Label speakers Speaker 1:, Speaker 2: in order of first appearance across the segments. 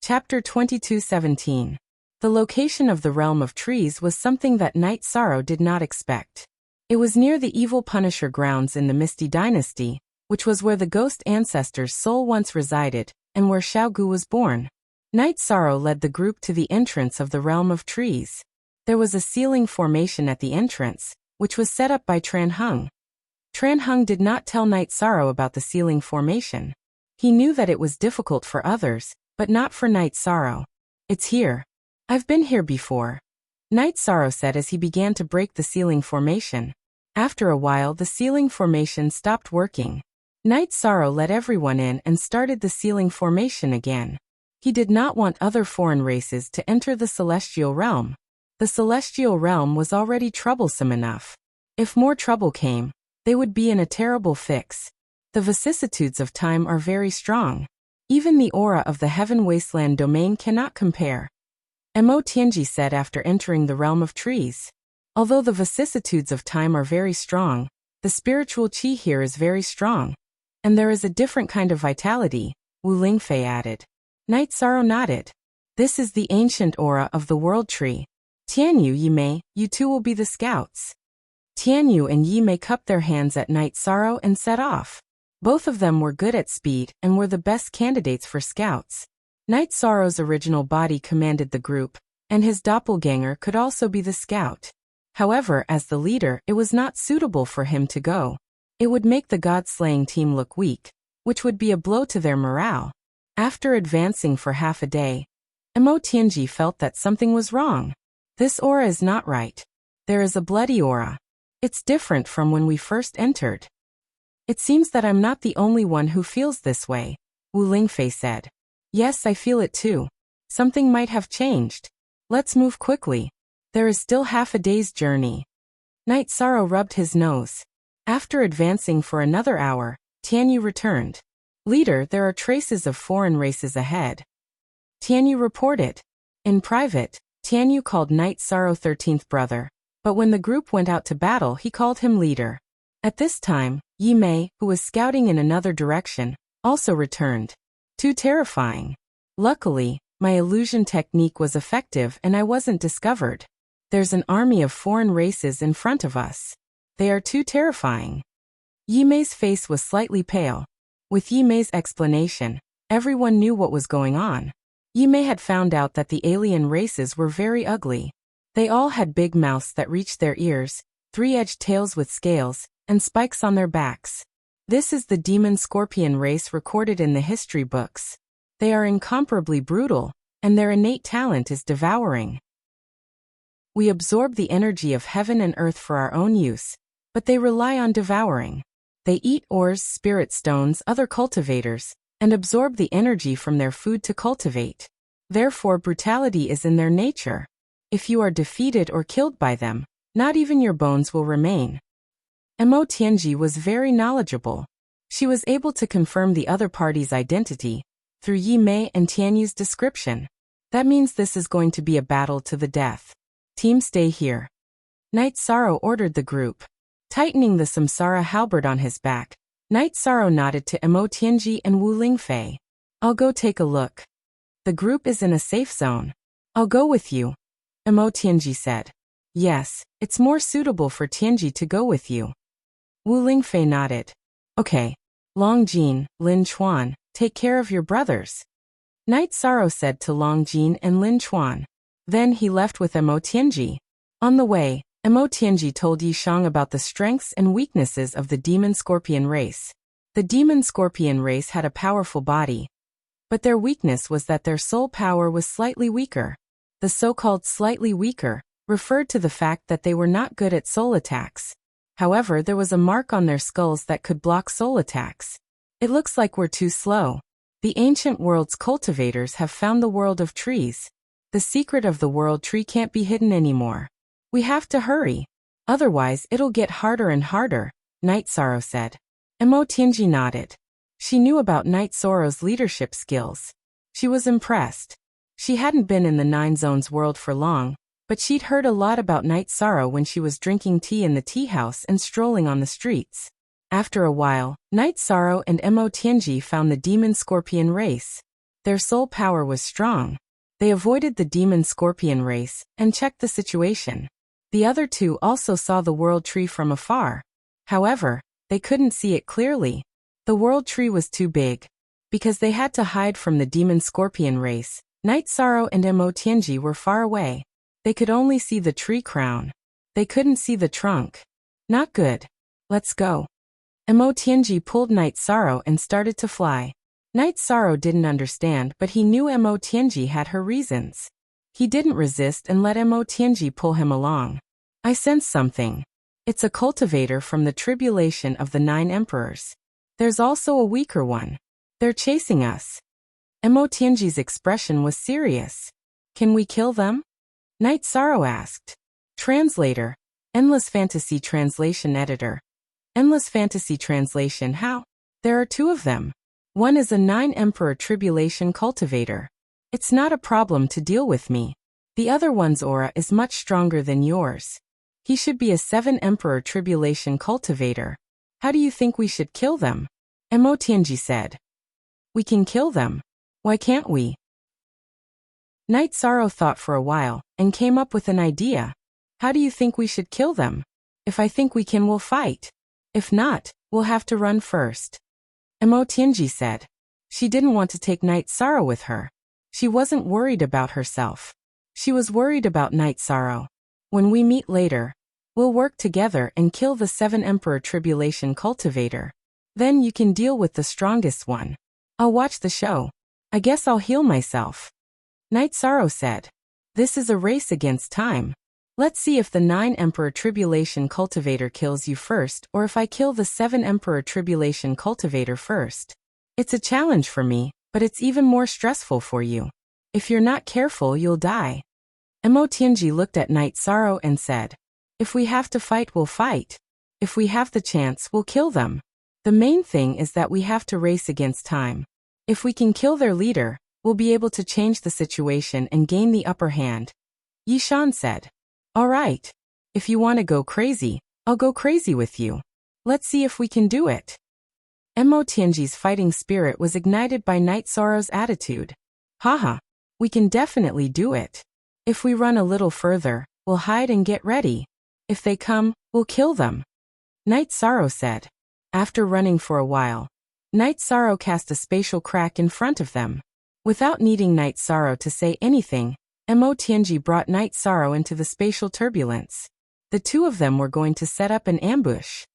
Speaker 1: Chapter 22:17. The location of the realm of trees was something that Night Sorrow did not expect. It was near the evil Punisher grounds in the Misty Dynasty, which was where the ghost ancestor's soul once resided, and where Xiaogu was born. Night Sorrow led the group to the entrance of the realm of trees. There was a ceiling formation at the entrance, which was set up by Tran Hung. Tran Hung did not tell Night Sorrow about the ceiling formation. He knew that it was difficult for others, but not for Night Sorrow. "It's here. I've been here before," Night Sorrow said as he began to break the ceiling formation. After a while the ceiling formation stopped working. Night Sorrow let everyone in and started the ceiling formation again. He did not want other foreign races to enter the celestial realm. The celestial realm was already troublesome enough. If more trouble came, they would be in a terrible fix. The vicissitudes of time are very strong. Even the aura of the Heaven Wasteland domain cannot compare, Mo Tianji said after entering the realm of trees. Although the vicissitudes of time are very strong, the spiritual qi here is very strong. And there is a different kind of vitality, Wu Lingfei added. Night Sorrow nodded. This is the ancient aura of the world tree. Tianyu, Yimei, you two will be the scouts. Tianyu and Yimei cupped their hands at Night Sorrow and set off. Both of them were good at speed and were the best candidates for scouts. Night Sorrow's original body commanded the group, and his doppelganger could also be the scout. However, as the leader, it was not suitable for him to go. It would make the god-slaying team look weak, which would be a blow to their morale. After advancing for half a day, Mo Tianji felt that something was wrong. This aura is not right. There is a bloody aura. It's different from when we first entered. It seems that I'm not the only one who feels this way, Wu Lingfei said. Yes, I feel it too. Something might have changed. Let's move quickly. There is still half a day's journey. Night Sorrow rubbed his nose. After advancing for another hour, Tianyu returned. Leader, there are traces of foreign races ahead. Tianyu reported. In private, Tianyu called Night Sorrow 13th brother, but when the group went out to battle he called him leader. At this time, Yimei, who was scouting in another direction, also returned. Too terrifying. Luckily, my illusion technique was effective and I wasn't discovered. There's an army of foreign races in front of us. They are too terrifying. Yimei's face was slightly pale. With Yimei's explanation, everyone knew what was going on. Yimei had found out that the alien races were very ugly. They all had big mouths that reached their ears, three-edged tails with scales, and spikes on their backs. This is the demon scorpion race recorded in the history books. They are incomparably brutal, and their innate talent is devouring. We absorb the energy of heaven and earth for our own use, but they rely on devouring. They eat ores, spirit stones, other cultivators, and absorb the energy from their food to cultivate. Therefore, brutality is in their nature. If you are defeated or killed by them, not even your bones will remain. Mo Tianji was very knowledgeable. She was able to confirm the other party's identity through Yimei and Tianyu's description. That means this is going to be a battle to the death. Team, stay here. Night Sorrow ordered the group. Tightening the Samsara halberd on his back, Night Sorrow nodded to Mo Tianji and Wu Lingfei. I'll go take a look. The group is in a safe zone. I'll go with you, Mo Tianji said. Yes, it's more suitable for Tianji to go with you. Wu Lingfei nodded. Okay. Long Jin, Lin Chuan, take care of your brothers. Night Sorrow said to Long Jin and Lin Chuan. Then he left with Mo Tianji. On the way, Mo Tianji told Yi Shang about the strengths and weaknesses of the demon scorpion race. The demon scorpion race had a powerful body, but their weakness was that their soul power was slightly weaker. The so-called slightly weaker referred to the fact that they were not good at soul attacks. However, there was a mark on their skulls that could block soul attacks. It looks like we're too slow. The ancient world's cultivators have found the world of trees. The secret of the world tree can't be hidden anymore. We have to hurry. Otherwise, it'll get harder and harder, Night Sorrow said. Mo Tianji nodded. She knew about Night Sorrow's leadership skills. She was impressed. She hadn't been in the Nine Zones world for long, but she'd heard a lot about Night Sorrow when she was drinking tea in the tea house and strolling on the streets. After a while, Night Sorrow and Mo Tianji found the demon scorpion race. Their soul power was strong. They avoided the demon-scorpion race and checked the situation. The other two also saw the world tree from afar. However, they couldn't see it clearly. The world tree was too big. Because they had to hide from the demon-scorpion race, Night Sorrow and Mo Tianji were far away. They could only see the tree crown. They couldn't see the trunk. Not good. Let's go. Mo Tianji pulled Night Sorrow and started to fly. Night Sorrow didn't understand, but he knew Mo Tianji had her reasons. He didn't resist and let Mo Tianji pull him along. I sense something. It's a cultivator from the tribulation of the 9 emperors. There's also a weaker one. They're chasing us. Mo Tianji's expression was serious. Can we kill them? Night Sorrow asked. Translator. Endless Fantasy Translation Editor. Endless Fantasy Translation. How? There are 2 of them. One is a 9 Emperor Tribulation cultivator. It's not a problem to deal with me. The other one's aura is much stronger than yours. He should be a 7 Emperor Tribulation cultivator. How do you think we should kill them? Mo Tianji said. We can kill them. Why can't we? Night Sorrow thought for a while and came up with an idea. How do you think we should kill them? If I think we can, we'll fight. If not, we'll have to run first. Mo Tianji said. She didn't want to take Night Sorrow with her. She wasn't worried about herself. She was worried about Night Sorrow. When we meet later, we'll work together and kill the 7 Emperor Tribulation cultivator. Then you can deal with the strongest one. I'll watch the show. I guess I'll heal myself. Night Sorrow said. This is a race against time. Let's see if the 9 Emperor Tribulation cultivator kills you first or if I kill the 7 Emperor Tribulation cultivator first. It's a challenge for me, but it's even more stressful for you. If you're not careful, you'll die. Mo Tianji looked at Night Sorrow and said. If we have to fight, we'll fight. If we have the chance, we'll kill them. The main thing is that we have to race against time. If we can kill their leader, we'll be able to change the situation and gain the upper hand. Yishan said. All right. If you want to go crazy, I'll go crazy with you. Let's see if we can do it. Mo Tianji's fighting spirit was ignited by Night Sorrow's attitude. Haha. We can definitely do it. If we run a little further, we'll hide and get ready. If they come, we'll kill them. Night Sorrow said. After running for a while, Night Sorrow cast a spatial crack in front of them. Without needing Night Sorrow to say anything, Mo Tianji brought Night Sorrow into the spatial turbulence. The 2 of them were going to set up an ambush.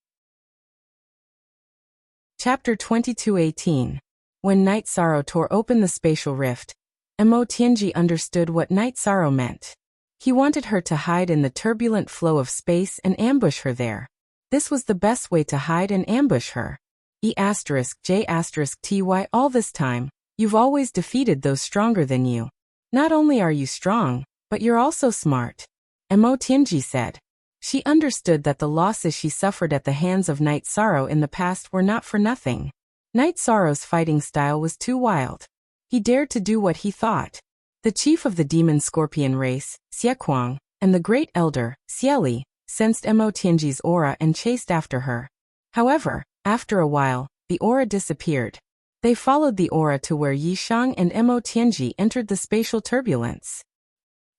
Speaker 1: Chapter 22:18. When Night Sorrow tore open the spatial rift, Mo Tianji understood what Night Sorrow meant. He wanted her to hide in the turbulent flow of space and ambush her there. This was the best way to hide and ambush her. E*J*Ty. All this time, you've always defeated those stronger than you. Not only are you strong, but you're also smart. Mo Tianji said. She understood that the losses she suffered at the hands of Night Sorrow in the past were not for nothing. Night Sorrow's fighting style was too wild. He dared to do what he thought. The chief of the demon scorpion race, Xie Kuang, and the great elder, Xie Li, sensed Mo Tianji's aura and chased after her. However, after a while, the aura disappeared. They followed the aura to where Yishang and Mo Tianji entered the spatial turbulence.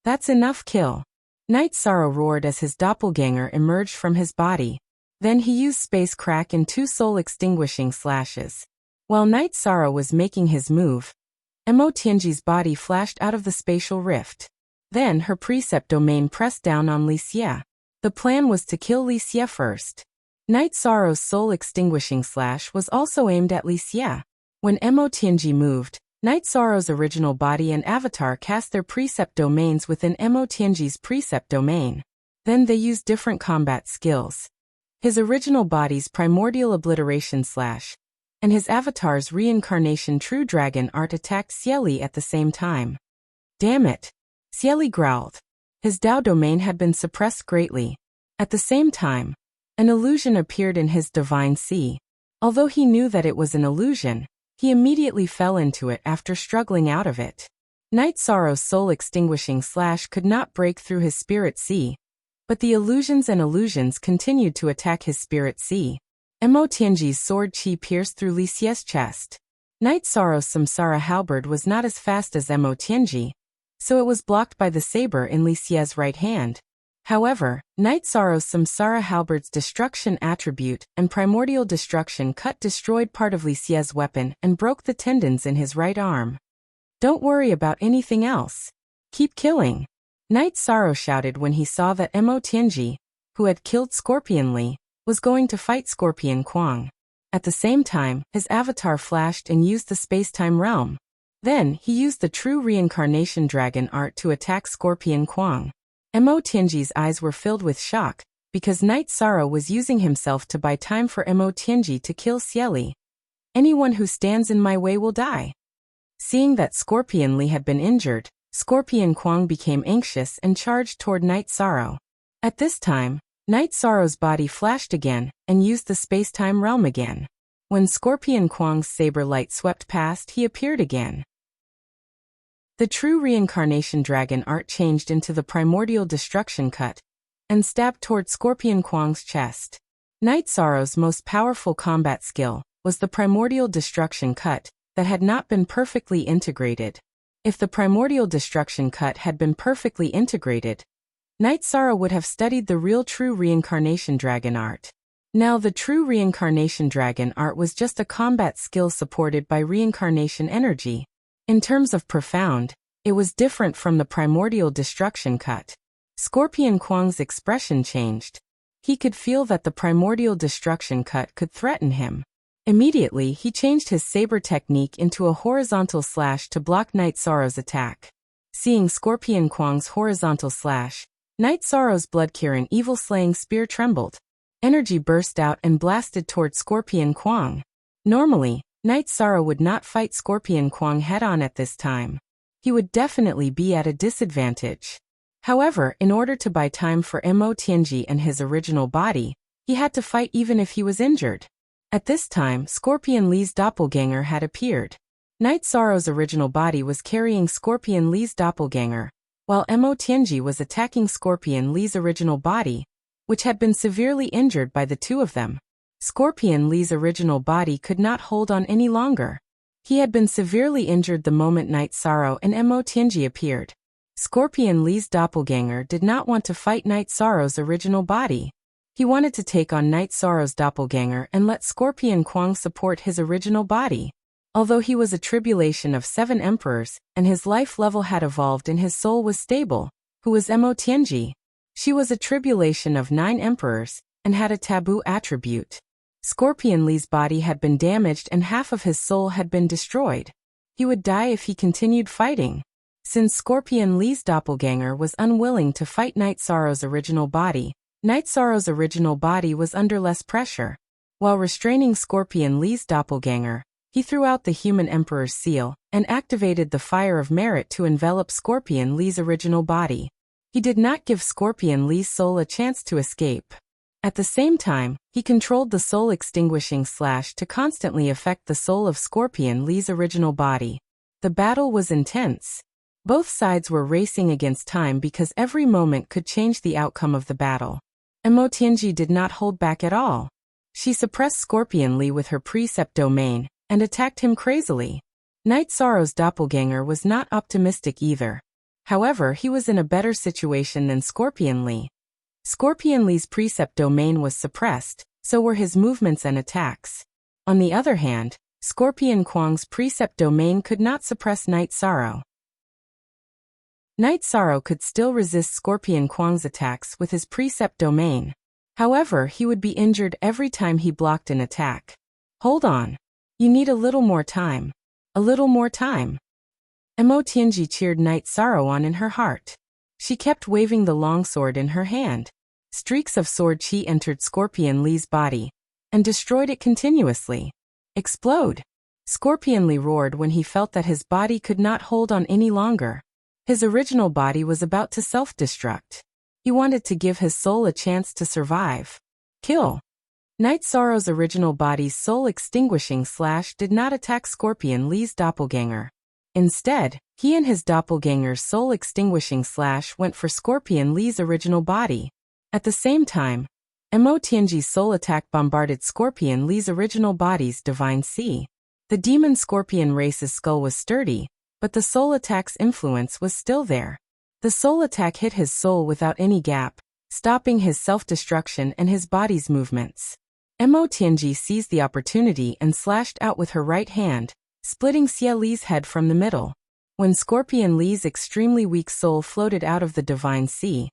Speaker 1: That's enough, kill. Night Sorrow roared as his doppelganger emerged from his body. Then he used space crack and 2 soul-extinguishing slashes. While Night Sorrow was making his move, Mo Tianji's body flashed out of the spatial rift. Then her precept domain pressed down on Li Xie. The plan was to kill Li Xie first. Night Sorrow's soul-extinguishing slash was also aimed at Li Xie. When Mo Tianji moved, Night Sorrow's original body and avatar cast their precept domains within Mo Tianji's precept domain. Then they used different combat skills. His original body's primordial obliteration slash, and his avatar's reincarnation true dragon art attacked Xie Li at the same time. Damn it! Xie Li growled. His Dao domain had been suppressed greatly. At the same time, an illusion appeared in his divine sea. Although he knew that it was an illusion, he immediately fell into it after struggling out of it. Night Sorrow's soul-extinguishing slash could not break through his spirit sea, but the illusions and illusions continued to attack his spirit sea. Mo Tianji's sword chi pierced through Li Xie's chest. Night Sorrow's samsara halberd was not as fast as Mo Tianji, so it was blocked by the saber in Li Xie's right hand. However, Night Sorrow's samsara halberd's destruction attribute and primordial destruction cut destroyed part of Li Xie's weapon and broke the tendons in his right arm. Don't worry about anything else. Keep killing. Night Sorrow shouted when he saw that Mo Tianji, who had killed Scorpion Li, was going to fight Scorpion Kuang. At the same time, his avatar flashed and used the space-time realm. Then, he used the true reincarnation dragon art to attack Scorpion Kuang. Mo Tianji's eyes were filled with shock, because Night Sorrow was using himself to buy time for Mo Tianji to kill Xieli. Anyone who stands in my way will die. Seeing that Scorpion Li had been injured, Scorpion Kuang became anxious and charged toward Night Sorrow. At this time, Night Sorrow's body flashed again and used the space-time realm again. When Scorpion Kuang's saber light swept past, he appeared again. The true reincarnation dragon art changed into the primordial destruction cut and stabbed toward Scorpion Kuang's chest. Night Sorrow's most powerful combat skill was the primordial destruction cut that had not been perfectly integrated. If the primordial destruction cut had been perfectly integrated, Night Sorrow would have studied the real true reincarnation dragon art. Now the true reincarnation dragon art was just a combat skill supported by reincarnation energy. In terms of profound, it was different from the primordial destruction cut. Scorpion Kuang's expression changed. He could feel that the primordial destruction cut could threaten him. Immediately, he changed his saber technique into a horizontal slash to block Night Sorrow's attack. Seeing Scorpion Kuang's horizontal slash, Night Sorrow's blood-Kirin evil-slaying spear trembled. Energy burst out and blasted toward Scorpion Kuang. Normally, Night Sorrow would not fight Scorpion Kuang head-on at this time. He would definitely be at a disadvantage. However, in order to buy time for Mo Tianji and his original body, he had to fight even if he was injured. At this time, Scorpion Li's doppelganger had appeared. Night Sorrow's original body was carrying Scorpion Li's doppelganger, while Mo Tianji was attacking Scorpion Li's original body, which had been severely injured by the two of them. Scorpion Li's original body could not hold on any longer. He had been severely injured the moment Night Sorrow and Mo Tianji appeared. Scorpion Li's doppelganger did not want to fight Night Sorrow's original body. He wanted to take on Night Sorrow's doppelganger and let Scorpion Kuang support his original body. Although he was a tribulation of 7 emperors, and his life level had evolved and his soul was stable, who was Mo Tianji? She was a tribulation of 9 emperors, and had a taboo attribute. Scorpion Li's body had been damaged and half of his soul had been destroyed. He would die if he continued fighting. Since Scorpion Li's doppelganger was unwilling to fight Night Sorrow's original body, Night Sorrow's original body was under less pressure. While restraining Scorpion Li's doppelganger, he threw out the human emperor's seal and activated the fire of merit to envelop Scorpion Li's original body. He did not give Scorpion Li's soul a chance to escape. At the same time, he controlled the soul extinguishing slash to constantly affect the soul of Scorpion Li's original body. The battle was intense. Both sides were racing against time because every moment could change the outcome of the battle. Mo Tianji did not hold back at all. She suppressed Scorpion Li with her precept domain and attacked him crazily. Night Sorrow's doppelganger was not optimistic either. However, he was in a better situation than Scorpion Li. Scorpion Li's precept domain was suppressed, so were his movements and attacks. On the other hand, Scorpion Kuang's precept domain could not suppress Night Sorrow. Night Sorrow could still resist Scorpion Kuang's attacks with his precept domain. However, he would be injured every time he blocked an attack. Hold on. You need a little more time. A little more time. Mo Tianji cheered Night Sorrow on in her heart. She kept waving the longsword in her hand. Streaks of sword chi entered Scorpion Li's body and destroyed it continuously. Explode! Scorpion Li roared when he felt that his body could not hold on any longer. His original body was about to self-destruct. He wanted to give his soul a chance to survive. Kill! Night Sorrow's original body's soul extinguishing slash did not attack Scorpion Li's doppelganger. Instead, he and his doppelganger's soul extinguishing slash went for Scorpion Li's original body. At the same time, Mo Tianji's soul attack bombarded Scorpion Li's original body's divine sea. The demon scorpion race's skull was sturdy, but the soul attack's influence was still there. The soul attack hit his soul without any gap, stopping his self-destruction and his body's movements. Mo Tianji seized the opportunity and slashed out with her right hand, splitting Xie Li's head from the middle. When Scorpion Li's extremely weak soul floated out of the divine sea,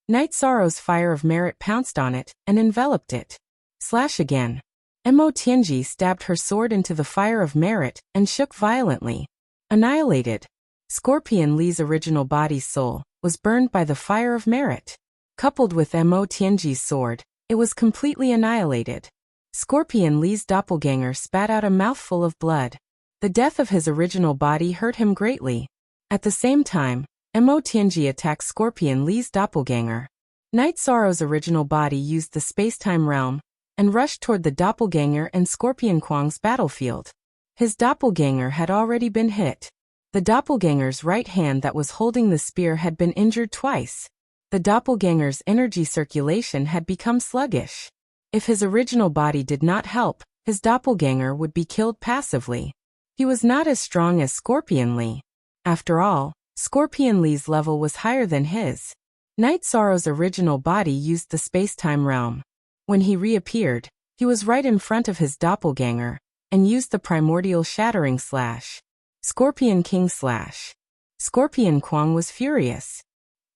Speaker 1: Night Sorrow's fire of merit pounced on it and enveloped it. Slash again. Mo Tianji stabbed her sword into the fire of merit and shook violently. Annihilated. Scorpion Li's original body's soul was burned by the fire of merit. Coupled with Mo Tianji's sword, it was completely annihilated. Scorpion Li's doppelganger spat out a mouthful of blood. The death of his original body hurt him greatly. At the same time, Mo Tianji attacked Scorpion Li's doppelganger. Night Sorrow's original body used the space-time realm and rushed toward the doppelganger and Scorpion Kwang's battlefield. His doppelganger had already been hit. The doppelganger's right hand that was holding the spear had been injured twice. The doppelganger's energy circulation had become sluggish. If his original body did not help, his doppelganger would be killed passively. He was not as strong as Scorpion Li. After all, Scorpion Li's level was higher than his. Night Sorrow's original body used the space-time realm. When he reappeared, he was right in front of his doppelganger and used the primordial shattering slash. Scorpion King slash. Scorpion Kwang was furious.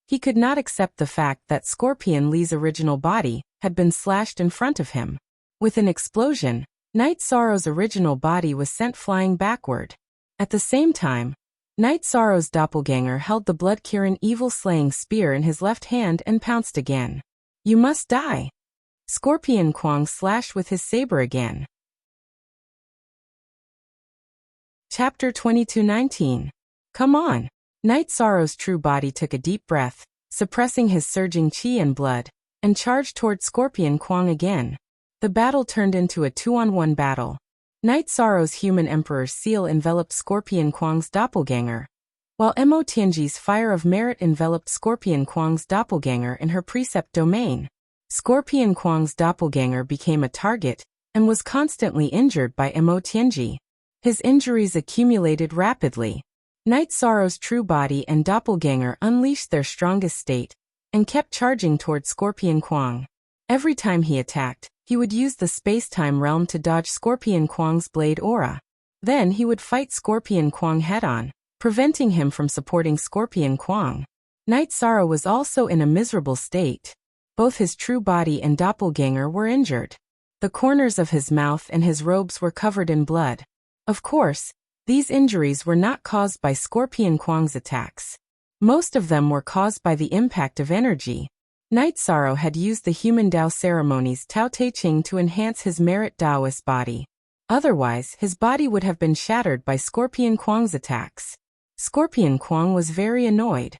Speaker 1: He could not accept the fact that Scorpion Li's original body had been slashed in front of him. With an explosion, Night Sorrow's original body was sent flying backward. At the same time, Night Sorrow's doppelganger held the blood-Kirin evil-slaying spear in his left hand and pounced again. You must die. Scorpion Kwang slashed with his saber again. Chapter 22:19. Come on. Night Sorrow's true body took a deep breath, suppressing his surging chi and blood, and charged toward Scorpion Kwang again. The battle turned into a 2-on-1 battle. Night Sorrow's human emperor's seal enveloped Scorpion Kwang's doppelganger, while Mo Tianji's fire of merit enveloped Scorpion Kwang's doppelganger in her precept domain. Scorpion Kwang's doppelganger became a target and was constantly injured by Mo Tianji. His injuries accumulated rapidly. Night Sorrow's true body and doppelganger unleashed their strongest state and kept charging toward Scorpion Kwang. Every time he attacked, he would use the space-time realm to dodge Scorpion Kwang's blade aura. Then he would fight Scorpion Kwang head-on, preventing him from supporting Scorpion Kwang. Night Sorrow was also in a miserable state. Both his true body and doppelganger were injured. The corners of his mouth and his robes were covered in blood. Of course, these injuries were not caused by Scorpion Kwang's attacks. Most of them were caused by the impact of energy. Night Sorrow had used the human Dao ceremonies Tao Te Ching to enhance his merit Taoist body. Otherwise, his body would have been shattered by Scorpion Kwang's attacks. Scorpion Kwang was very annoyed.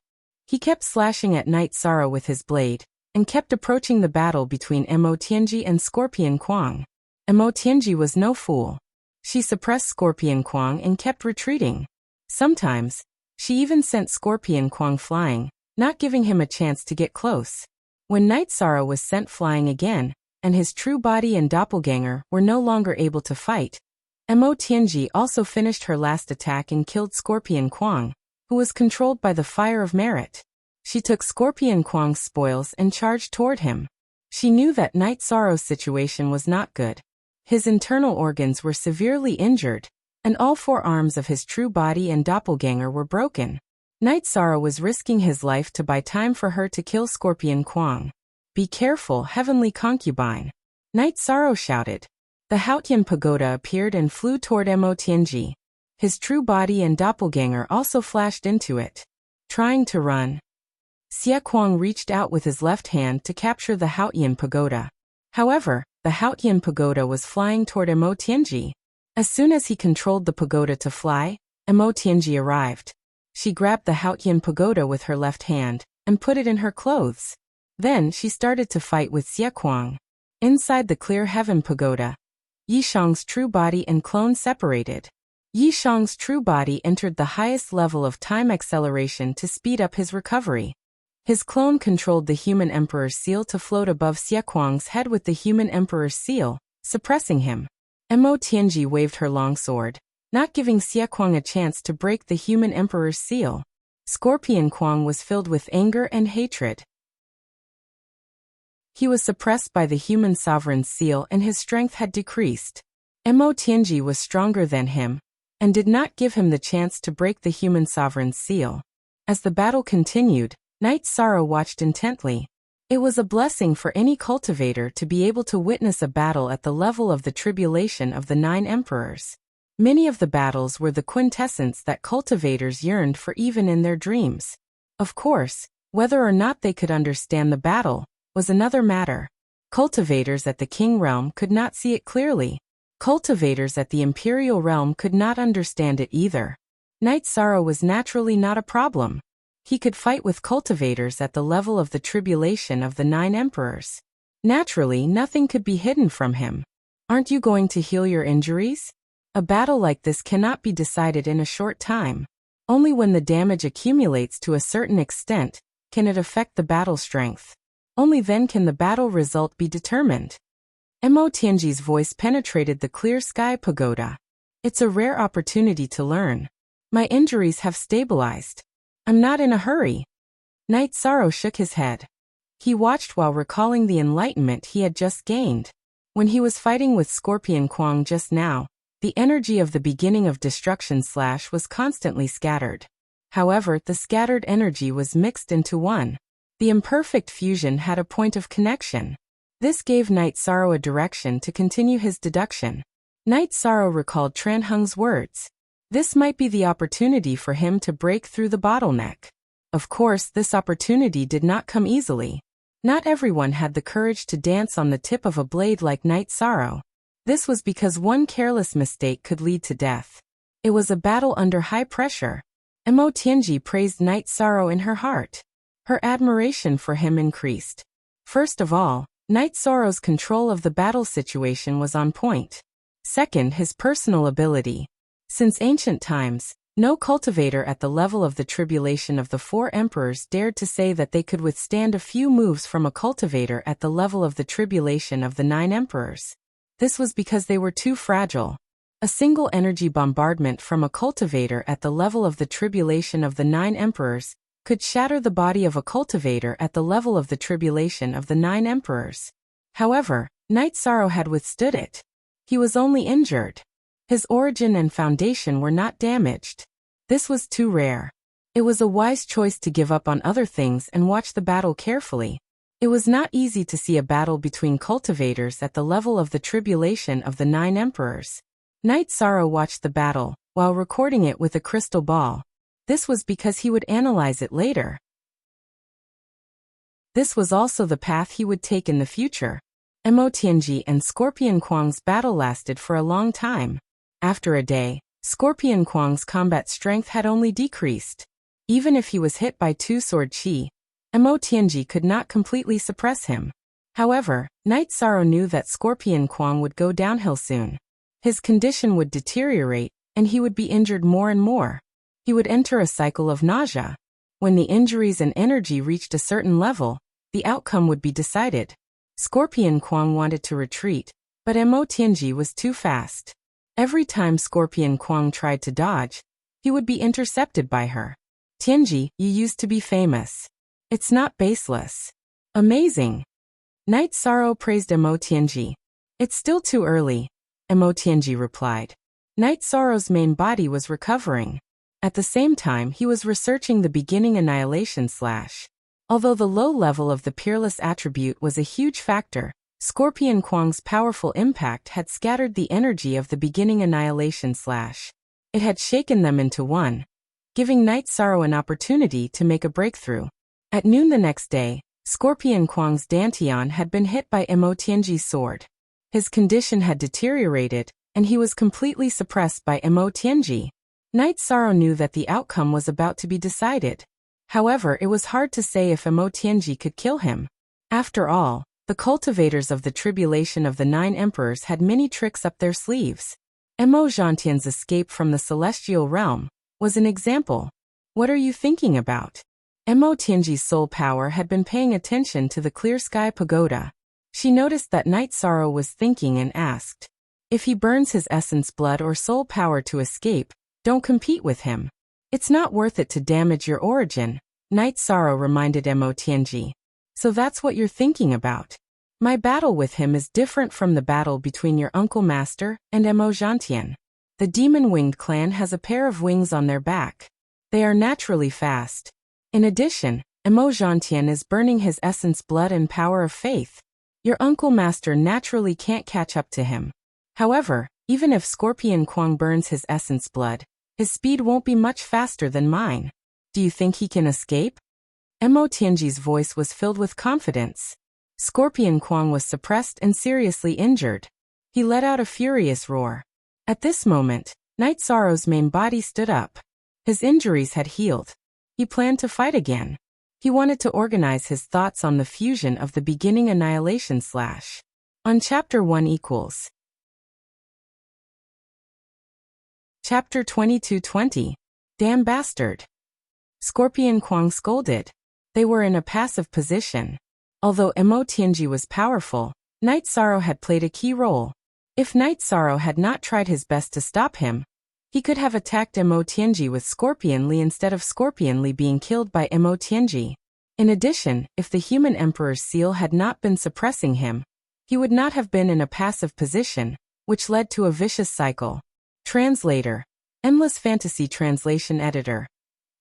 Speaker 1: He kept slashing at Night Sorrow with his blade, and kept approaching the battle between Mo Tianji and Scorpion Kwang. Mo Tianji was no fool. She suppressed Scorpion Kwang and kept retreating. Sometimes, she even sent Scorpion Kwang flying, not giving him a chance to get close. When Night Sorrow was sent flying again, and his true body and doppelganger were no longer able to fight, Mo Tianji also finished her last attack and killed Scorpion Kwang, who was controlled by the fire of merit. She took Scorpion Kwang's spoils and charged toward him. She knew that Night Sorrow's situation was not good. His internal organs were severely injured, and all 4 arms of his true body and doppelganger were broken. Night Sorrow was risking his life to buy time for her to kill Scorpion Kwang. Be careful, heavenly concubine. Night Sorrow shouted. The Haotian pagoda appeared and flew toward Mo Tianji. His true body and doppelganger also flashed into it. Trying to run, Xie Kwang reached out with his left hand to capture the Haotian pagoda. However, the Haotian pagoda was flying toward Mo Tianji. As soon as he controlled the pagoda to fly, Mo Tianji arrived. She grabbed the Haotian pagoda with her left hand and put it in her clothes. Then she started to fight with Xie Kwang. Inside the clear heaven pagoda, Yishang's true body and clone separated. Yishang's true body entered the highest level of time acceleration to speed up his recovery. His clone controlled the human emperor's seal to float above Xie Kwang's head with the human emperor's seal, suppressing him. Mo Tianji waved her long sword, not giving Xie Kuang a chance to break the human emperor's seal. Scorpion Kuang was filled with anger and hatred. He was suppressed by the human sovereign's seal and his strength had decreased. Mo Tianji was stronger than him, and did not give him the chance to break the human sovereign's seal. As the battle continued, Knight Sorrow watched intently. It was a blessing for any cultivator to be able to witness a battle at the level of the tribulation of the 9 emperors. Many of the battles were the quintessence that cultivators yearned for even in their dreams. Of course, whether or not they could understand the battle was another matter. Cultivators at the King Realm could not see it clearly. Cultivators at the Imperial Realm could not understand it either. Knight Sorrow was naturally not a problem. He could fight with cultivators at the level of the tribulation of the 9 emperors. Naturally, nothing could be hidden from him. Aren't you going to heal your injuries? A battle like this cannot be decided in a short time. Only when the damage accumulates to a certain extent can it affect the battle strength. Only then can the battle result be determined. Mo Tianji's voice penetrated the clear sky pagoda. It's a rare opportunity to learn. My injuries have stabilized. I'm not in a hurry. Knight Sorrow shook his head. He watched while recalling the enlightenment he had just gained. When he was fighting with Scorpion Kuang just now, the energy of the beginning of destruction / was constantly scattered. However, the scattered energy was mixed into one. The imperfect fusion had a point of connection. This gave Knight Sorrow a direction to continue his deduction. Knight Sorrow recalled Tran Heng's words. This might be the opportunity for him to break through the bottleneck. Of course, this opportunity did not come easily. Not everyone had the courage to dance on the tip of a blade like Knight Sorrow. This was because one careless mistake could lead to death. It was a battle under high pressure. Mo Tianji praised Knight Sorrow in her heart. Her admiration for him increased. First of all, Knight Sorrow's control of the battle situation was on point. Second, his personal ability. Since ancient times, no cultivator at the level of the tribulation of the 4 emperors dared to say that they could withstand a few moves from a cultivator at the level of the tribulation of the 9 emperors. This was because they were too fragile. A single energy bombardment from a cultivator at the level of the tribulation of the 9 emperors could shatter the body of a cultivator at the level of the tribulation of the 9 emperors. However, Knight Sorrow had withstood it. He was only injured. His origin and foundation were not damaged. This was too rare. It was a wise choice to give up on other things and watch the battle carefully. It was not easy to see a battle between cultivators at the level of the tribulation of the 9 emperors. Knight Sorrow watched the battle, while recording it with a crystal ball. This was because he would analyze it later. This was also the path he would take in the future. Mo Tianji and Scorpion Kuang's battle lasted for a long time. After a day, Scorpion Kuang's combat strength had only decreased. Even if he was hit by 2 sword chi, Mo Tianji could not completely suppress him. However, Knight Sorrow knew that Scorpion Kuang would go downhill soon. His condition would deteriorate, and he would be injured more and more. He would enter a cycle of nausea. When the injuries and energy reached a certain level, the outcome would be decided. Scorpion Kuang wanted to retreat, but Mo Tianji was too fast. Every time Scorpion Kuang tried to dodge, he would be intercepted by her. Tianji, you used to be famous. It's not baseless. Amazing. Knight Sorrow praised Mo Tianji. It's still too early, Mo Tianji replied. Knight Sorrow's main body was recovering. At the same time, he was researching the beginning annihilation / Although the low level of the peerless attribute was a huge factor, Scorpion Kuang's powerful impact had scattered the energy of the beginning annihilation / It had shaken them into one, giving Knight Sorrow an opportunity to make a breakthrough. At noon the next day, Scorpion Kuang's Dantian had been hit by Mo Tianji's sword. His condition had deteriorated, and he was completely suppressed by Mo Tianji. Knight Sorrow knew that the outcome was about to be decided. However, it was hard to say if Mo Tianji could kill him. After all, the cultivators of the tribulation of the 9 emperors had many tricks up their sleeves. Mo Zhantian's escape from the celestial realm was an example. What are you thinking about? Mo Tianji's soul power had been paying attention to the clear sky pagoda. She noticed that Knight Sorrow was thinking and asked, If he burns his essence blood or soul power to escape, don't compete with him. It's not worth it to damage your origin, Night Sorrow reminded Mo Tianji. So that's what you're thinking about. My battle with him is different from the battle between your uncle master and Mo Zhantian. The demon-winged clan has a pair of wings on their back. They are naturally fast. In addition, Mo Zhantian is burning his essence blood and power of faith. Your uncle master naturally can't catch up to him. However, even if Scorpion Kuang burns his essence blood, his speed won't be much faster than mine. Do you think he can escape? Mo Tianji's voice was filled with confidence. Scorpion Kuang was suppressed and seriously injured. He let out a furious roar. At this moment, Night Sorrow's main body stood up. His injuries had healed. He planned to fight again. He wanted to organize his thoughts on the fusion of the beginning annihilation / on Chapter 1 equals. Chapter 2220. Damn bastard. Scorpion Kuang scolded. They were in a passive position. Although Mo Tianji was powerful, Night Sorrow had played a key role. If Night Sorrow had not tried his best to stop him, he could have attacked Mo Tianji with Scorpion Li instead of Scorpion Li being killed by Mo Tianji. In addition, if the human emperor's seal had not been suppressing him, he would not have been in a passive position, which led to a vicious cycle. Translator. Endless Fantasy Translation Editor.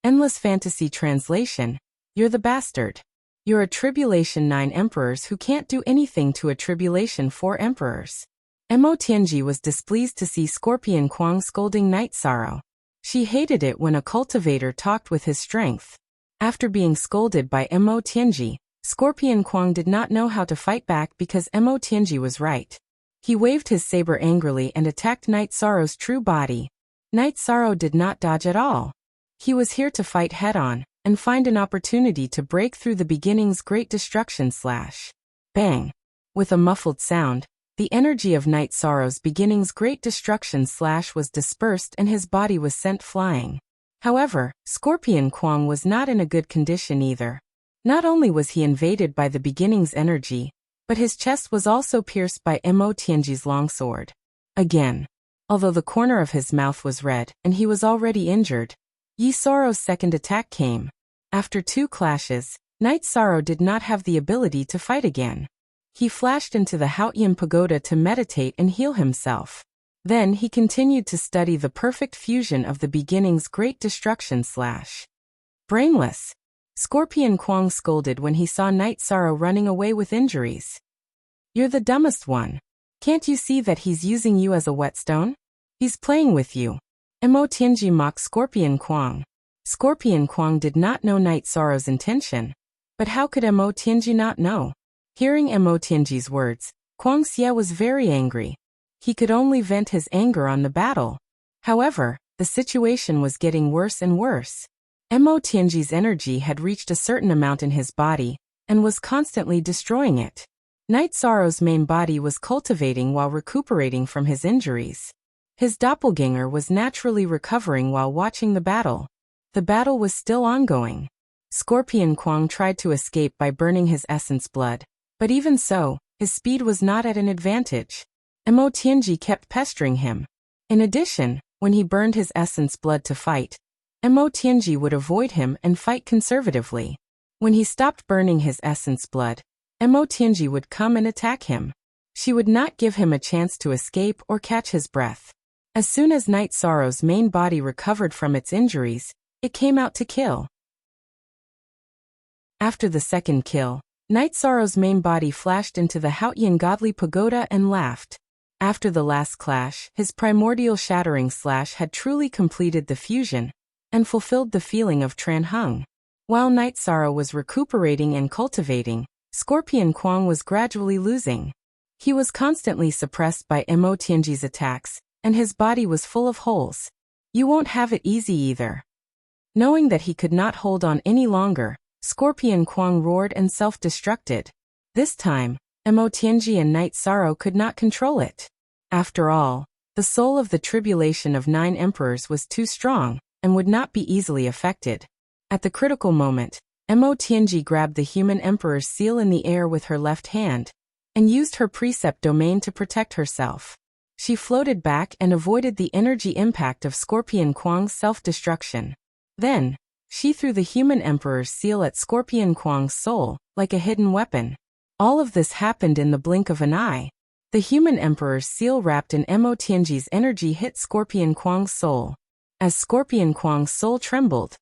Speaker 1: Endless Fantasy Translation. You're the bastard. You're a Tribulation 9 emperors who can't do anything to a Tribulation 4 emperors. Mo Tianji was displeased to see Scorpion Kuang scolding Night Sorrow. She hated it when a cultivator talked with his strength. After being scolded by Mo Tianji, Scorpion Kuang did not know how to fight back because Mo Tianji was right. He waved his saber angrily and attacked Night Sorrow's true body. Night Sorrow did not dodge at all. He was here to fight head-on and find an opportunity to break through the beginning's great destruction / Bang! With a muffled sound, the energy of Night Sorrow's beginning's great destruction / was dispersed and his body was sent flying. However, Scorpion Kuang was not in a good condition either. Not only was he invaded by the beginning's energy, but his chest was also pierced by Mo Tianji's longsword. Again. Although the corner of his mouth was red and he was already injured, Yi Sorrow's second attack came. After 2 clashes, Night Sorrow did not have the ability to fight again. He flashed into the Haotian pagoda to meditate and heal himself. Then he continued to study the perfect fusion of the beginning's great destruction / Brainless. Scorpion Kuang scolded when he saw Night Sorrow running away with injuries. You're the dumbest one. Can't you see that he's using you as a whetstone? He's playing with you. Mo Tianji mocked Scorpion Kuang. Scorpion Kuang did not know Night Sorrow's intention. But how could Mo Tianji not know? Hearing Mo Tianji's words, Kuang Xie was very angry. He could only vent his anger on the battle. However, the situation was getting worse and worse. Mo Tianji's energy had reached a certain amount in his body, and was constantly destroying it. Night Sorrow's main body was cultivating while recuperating from his injuries. His doppelganger was naturally recovering while watching the battle. The battle was still ongoing. Scorpion Kuang tried to escape by burning his essence blood, but even so, his speed was not at an advantage. Mo Tianji kept pestering him. In addition, when he burned his essence blood to fight, Mo Tianji would avoid him and fight conservatively. When he stopped burning his essence blood, Mo Tianji would come and attack him. She would not give him a chance to escape or catch his breath. As soon as Night Sorrow's main body recovered from its injuries, it came out to kill. After the second kill, Night Sorrow's main body flashed into the Haotian godly pagoda and laughed. After the last clash, his primordial shattering / had truly completed the fusion, and fulfilled the feeling of Tran Hung. While Night Sorrow was recuperating and cultivating, Scorpion Kuang was gradually losing. He was constantly suppressed by Mo Tianji's attacks, and his body was full of holes. You won't have it easy either. Knowing that he could not hold on any longer, Scorpion Kuang roared and self-destructed. This time, Mo Tianji and Night Sorrow could not control it. After all, the soul of the tribulation of 9 emperors was too strong, and would not be easily affected. At the critical moment, Mo Tianji grabbed the human emperor's seal in the air with her left hand, and used her precept domain to protect herself. She floated back and avoided the energy impact of Scorpion Kwang's self-destruction. Then, she threw the human emperor's seal at Scorpion Kwang's soul, like a hidden weapon. All of this happened in the blink of an eye. The human emperor's seal wrapped in Mo Tianji's energy hit Scorpion Kwang's soul. As Scorpion Kwang's soul trembled,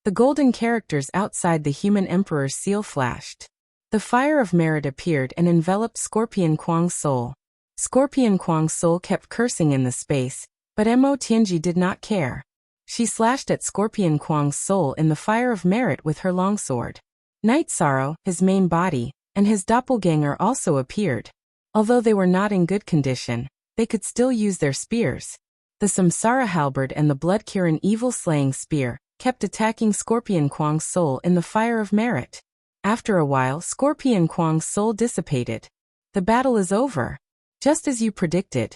Speaker 1: the golden characters outside the human emperor's seal flashed. The fire of merit appeared and enveloped Scorpion Kwang's soul. Scorpion Kwang's soul kept cursing in the space, but Mo Tianji did not care. She slashed at Scorpion Kwang's soul in the fire of merit with her longsword. Night Sorrow, his main body, and his doppelganger also appeared. Although they were not in good condition, they could still use their spears. The Samsara halberd and the Blood-Kirin evil-slaying spear kept attacking Scorpion Kwang's soul in the fire of merit. After a while, Scorpion Kwang's soul dissipated. The battle is over. Just as you predicted,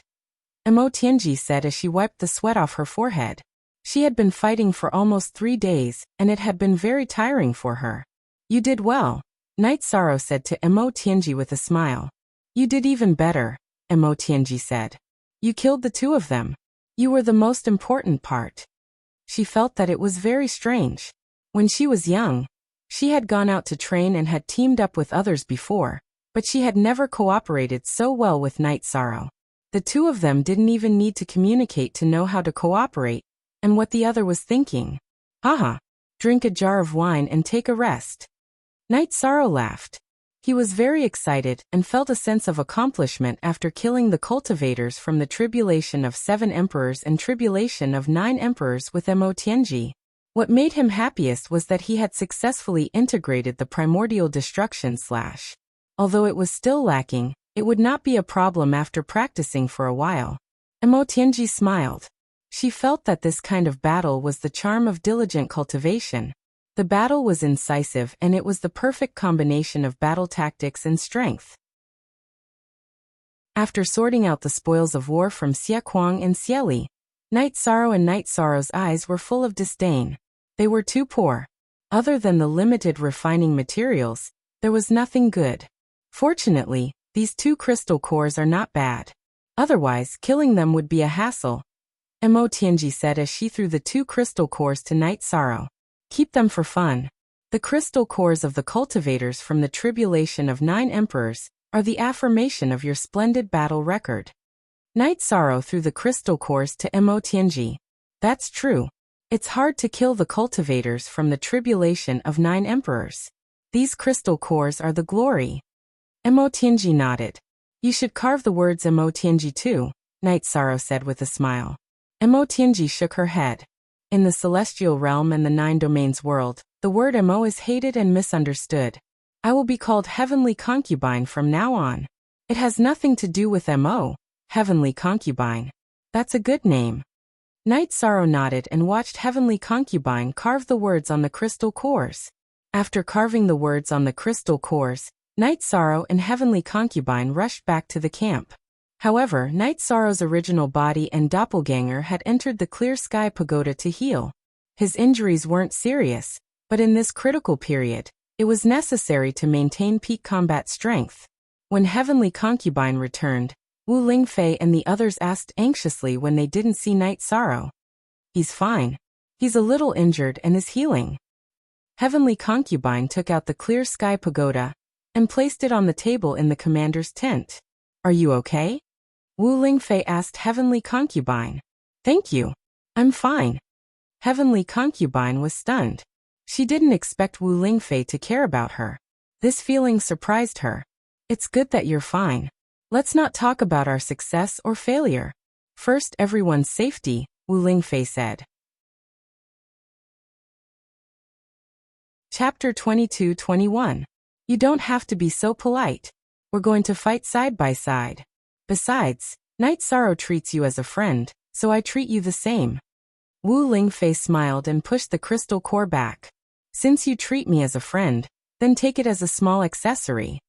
Speaker 1: Mo Tianji said as she wiped the sweat off her forehead. She had been fighting for almost 3 days, and it had been very tiring for her. You did well, Night Sorrow said to Mo Tianji with a smile. You did even better, Mo Tianji said. You killed the 2 of them. You were the most important part. She felt that it was very strange. When she was young, she had gone out to train and had teamed up with others before, but she had never cooperated so well with Night Sorrow. The 2 of them didn't even need to communicate to know how to cooperate, and what the other was thinking. Haha, drink a jar of wine and take a rest. Night Sorrow laughed. He was very excited and felt a sense of accomplishment after killing the cultivators from the tribulation of 7 emperors and tribulation of 9 emperors with Mo Tianji. What made him happiest was that he had successfully integrated the primordial destruction slash. Although it was still lacking, it would not be a problem after practicing for a while. Mo Tianji smiled. She felt that this kind of battle was the charm of diligent cultivation. The battle was incisive and it was the perfect combination of battle tactics and strength. After sorting out the spoils of war from Xie Kuang and Xie Li, Night Sorrow and Night Sorrow's eyes were full of disdain. They were too poor. Other than the limited refining materials, there was nothing good. Fortunately, these 2 crystal cores are not bad. Otherwise, killing them would be a hassle. Mo Tianji said as she threw the 2 crystal cores to Night Sorrow. Keep them for fun. The crystal cores of the cultivators from the tribulation of 9 emperors are the affirmation of your splendid battle record. Night Sorrow threw the crystal cores to Mo Tianji. That's true. It's hard to kill the cultivators from the tribulation of 9 emperors. These crystal cores are the glory. Mo Tianji nodded. You should carve the words Mo Tianji too, Night Sorrow said with a smile. Mo Tianji shook her head. In the celestial realm and the 9 domains world, the word Mo is hated and misunderstood. I will be called Heavenly Concubine from now on. It has nothing to do with Mo, Heavenly Concubine. That's a good name. Night Sorrow nodded and watched Heavenly Concubine carve the words on the crystal cores. After carving the words on the crystal cores, Night Sorrow and Heavenly Concubine rushed back to the camp. However, Night Sorrow's original body and doppelganger had entered the Clear Sky Pagoda to heal. His injuries weren't serious, but in this critical period, it was necessary to maintain peak combat strength. When Heavenly Concubine returned, Wu Lingfei and the others asked anxiously when they didn't see Night Sorrow. He's fine. He's a little injured and is healing. Heavenly Concubine took out the Clear Sky Pagoda and placed it on the table in the commander's tent. Are you okay? Wu Lingfei asked Heavenly Concubine. Thank you. I'm fine. Heavenly Concubine was stunned. She didn't expect Wu Lingfei to care about her. This feeling surprised her. It's good that you're fine. Let's not talk about our success or failure. First, everyone's safety, Wu Lingfei said. Chapter 22-21. You don't have to be so polite. We're going to fight side by side. Besides, Night Sorrow treats you as a friend, so I treat you the same. Wu Lingfei smiled and pushed the crystal core back. Since you treat me as a friend, then take it as a small accessory.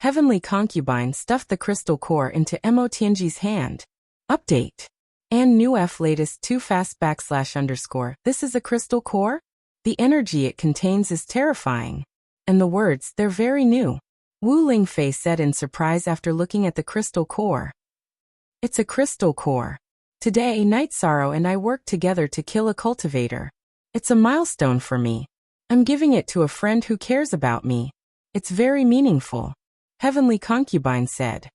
Speaker 1: Heavenly Concubine stuffed the crystal core into Mo Tianji's hand. Update. And new F latest 2 fast /_. This is a crystal core? The energy it contains is terrifying. And the words, they're very new. Wu Lingfei said in surprise after looking at the crystal core. It's a crystal core. Today, Night Sorrow and I worked together to kill a cultivator. It's a milestone for me. I'm giving it to a friend who cares about me. It's very meaningful. Heavenly Concubine said.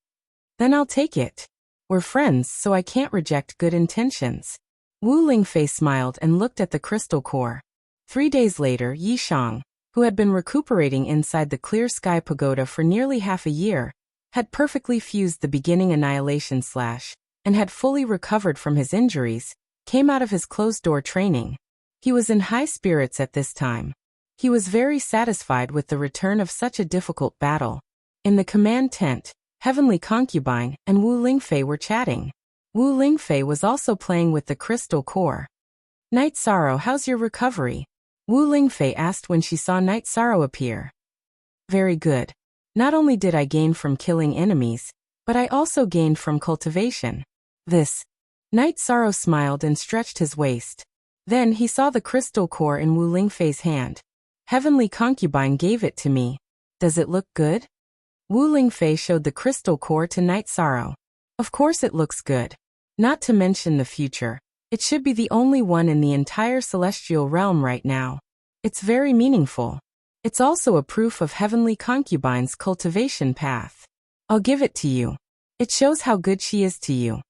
Speaker 1: Then I'll take it. We're friends, so I can't reject good intentions. Wu Lingfei smiled and looked at the crystal core. 3 days later, Yi Shang, who had been recuperating inside the Clear Sky Pagoda for nearly half a year, had perfectly fused the beginning annihilation slash, and had fully recovered from his injuries, came out of his closed-door training. He was in high spirits at this time. He was very satisfied with the return of such a difficult battle. In the command tent, Heavenly Concubine and Wu Lingfei were chatting. Wu Lingfei was also playing with the crystal core. Night Sorrow, how's your recovery? Wu Lingfei asked when she saw Night Sorrow appear. Very good. Not only did I gain from killing enemies, but I also gained from cultivation. This. Night Sorrow smiled and stretched his waist. Then he saw the crystal core in Wu Lingfei's hand. Heavenly Concubine gave it to me. Does it look good? Wu Lingfei showed the crystal core to Night Sorrow. Of course it looks good. Not to mention the future. It should be the only one in the entire celestial realm right now. It's very meaningful. It's also a proof of Heavenly Concubine's cultivation path. I'll give it to you. It shows how good she is to you.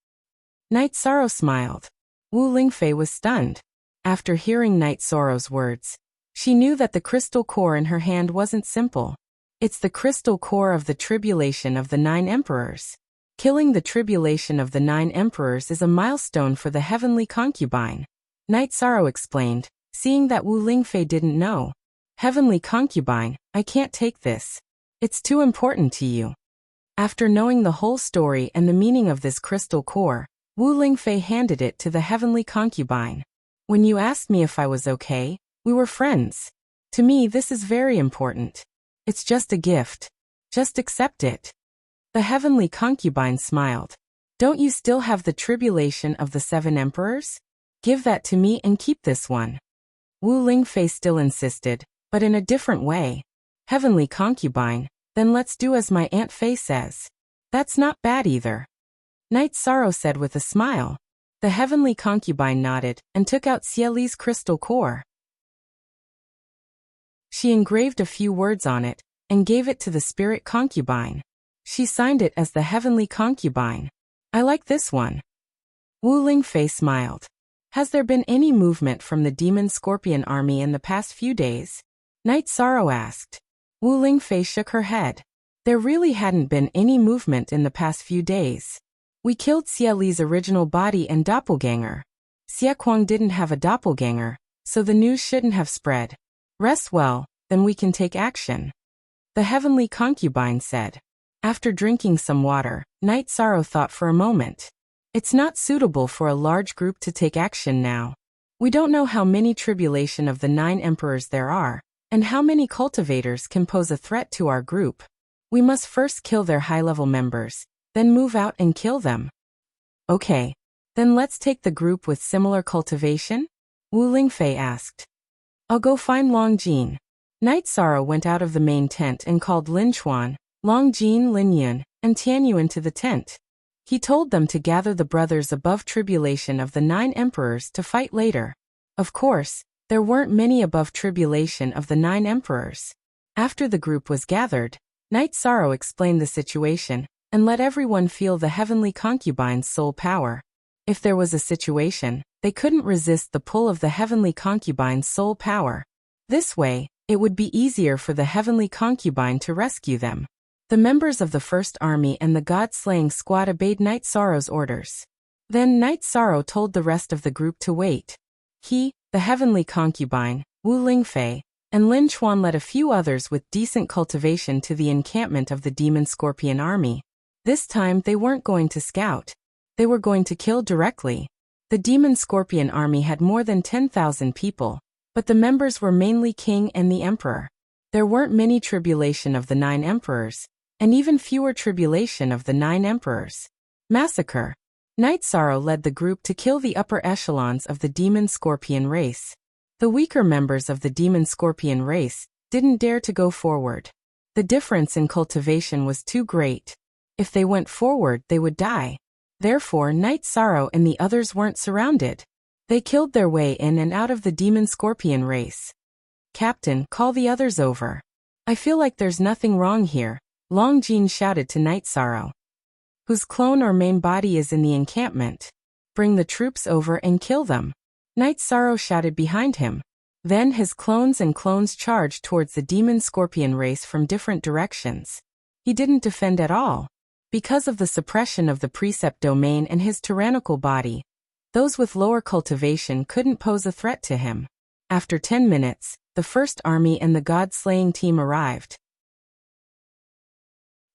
Speaker 1: Night Sorrow smiled. Wu Lingfei was stunned. After hearing Night Sorrow's words, she knew that the crystal core in her hand wasn't simple. It's the crystal core of the tribulation of the 9 emperors. Killing the tribulation of the 9 emperors is a milestone for the Heavenly Concubine. Night Sorrow explained, seeing that Wu Lingfei didn't know. Heavenly Concubine, I can't take this. It's too important to you. After knowing the whole story and the meaning of this crystal core, Wu Lingfei handed it to the Heavenly Concubine. When you asked me if I was okay, we were friends. To me, this is very important. It's just a gift. Just accept it. The Heavenly Concubine smiled. Don't you still have the tribulation of the 7 emperors? Give that to me and keep this one. Wu Lingfei still insisted, but in a different way. Heavenly Concubine, then let's do as my Aunt Fei says. That's not bad either. Night Sorrow said with a smile. The Heavenly Concubine nodded and took out Xie Li's crystal core. She engraved a few words on it and gave it to the Spirit Concubine. She signed it as the Heavenly Concubine. I like this one. Wu Lingfei smiled. Has there been any movement from the Demon Scorpion army in the past few days? Night Sorrow asked. Wu Lingfei shook her head. There really hadn't been any movement in the past few days. We killed Xie Li's original body and doppelganger. Xie Kuang didn't have a doppelganger, so the news shouldn't have spread. Rest well, then we can take action. The Heavenly Concubine said. After drinking some water, Night Sorrow thought for a moment. It's not suitable for a large group to take action now. We don't know how many tribulation of the 9 emperors there are, and how many cultivators can pose a threat to our group. We must first kill their high-level members, then move out and kill them. Okay. Then let's take the group with similar cultivation? Wu Lingfei asked. I'll go find Long Jin. Night Sorrow went out of the main tent and called Lin Chuan, Long Jin, Lin Yun, and Tianyuan into the tent. He told them to gather the brothers above tribulation of the 9 emperors to fight later. Of course, there weren't many above tribulation of the 9 emperors. After the group was gathered, Night Sorrow explained the situation and let everyone feel the Heavenly Concubine's soul power. If there was a situation, they couldn't resist the pull of the Heavenly Concubine's soul power. This way, it would be easier for the Heavenly Concubine to rescue them. The members of the First Army and the God-slaying squad obeyed Night Sorrow's orders. Then Night Sorrow told the rest of the group to wait. He, the Heavenly Concubine, Wu Lingfei, and Lin Chuan led a few others with decent cultivation to the encampment of the Demon Scorpion army. This time they weren't going to scout. They were going to kill directly. The Demon Scorpion army had more than 10,000 people, but the members were mainly King and the Emperor. There weren't many tribulation of the 9 emperors, and even fewer tribulation of the 9 emperors. Massacre. Night Sorrow led the group to kill the upper echelons of the Demon Scorpion race. The weaker members of the Demon Scorpion race didn't dare to go forward. The difference in cultivation was too great. If they went forward, they would die. Therefore, Night Sorrow and the others weren't surrounded. They killed their way in and out of the demon scorpion race. Captain, call the others over. I feel like there's nothing wrong here, Longjin shouted to Night Sorrow, whose clone or main body is in the encampment. Bring the troops over and kill them. Night Sorrow shouted behind him. Then his clones charged towards the demon scorpion race from different directions. He didn't defend at all. Because of the suppression of the precept domain and his tyrannical body, those with lower cultivation couldn't pose a threat to him. After 10 minutes, the first army and the god-slaying team arrived.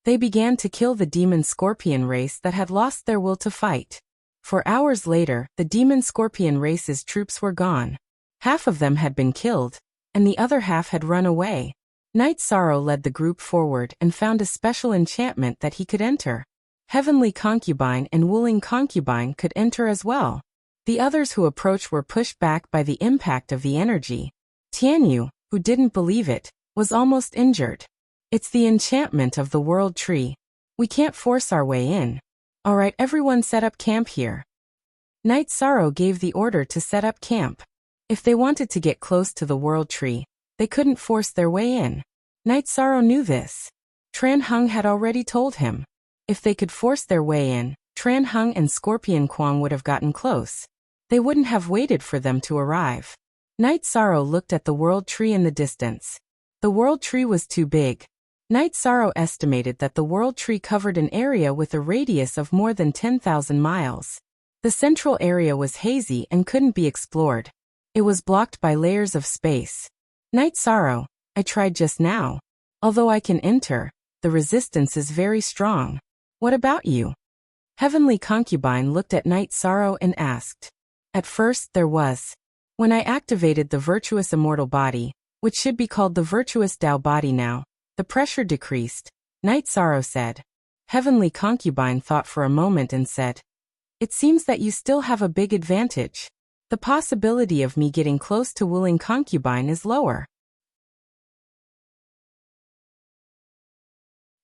Speaker 1: They began to kill the demon scorpion race that had lost their will to fight. For hours later, the demon scorpion race's troops were gone. Half of them had been killed, and the other half had run away. Night Sorrow led the group forward and found a special enchantment that he could enter. Heavenly Concubine and Wuling Concubine could enter as well. The others who approached were pushed back by the impact of the energy. Tianyu, who didn't believe it, was almost injured. It's the enchantment of the world tree. We can't force our way in. Alright, everyone set up camp here. Night Sorrow gave the order to set up camp. If they wanted to get close to the world tree, they couldn't force their way in. Night Sorrow knew this. Tran Hung had already told him. If they could force their way in, Tran Hung and Scorpion Kwang would have gotten close. They wouldn't have waited for them to arrive. Night Sorrow looked at the world tree in the distance. The world tree was too big. Night Sorrow estimated that the world tree covered an area with a radius of more than 10,000 miles. The central area was hazy and couldn't be explored. It was blocked by layers of space. Night Sorrow, I tried just now. Although I can enter, the resistance is very strong. What about you? Heavenly Concubine looked at Night Sorrow and asked. At first there was. When I activated the virtuous immortal body, which should be called the virtuous Tao body now, the pressure decreased, Night Sorrow said. Heavenly Concubine thought for a moment and said, it seems that you still have a big advantage. The possibility of me getting close to Wuling Concubine is lower.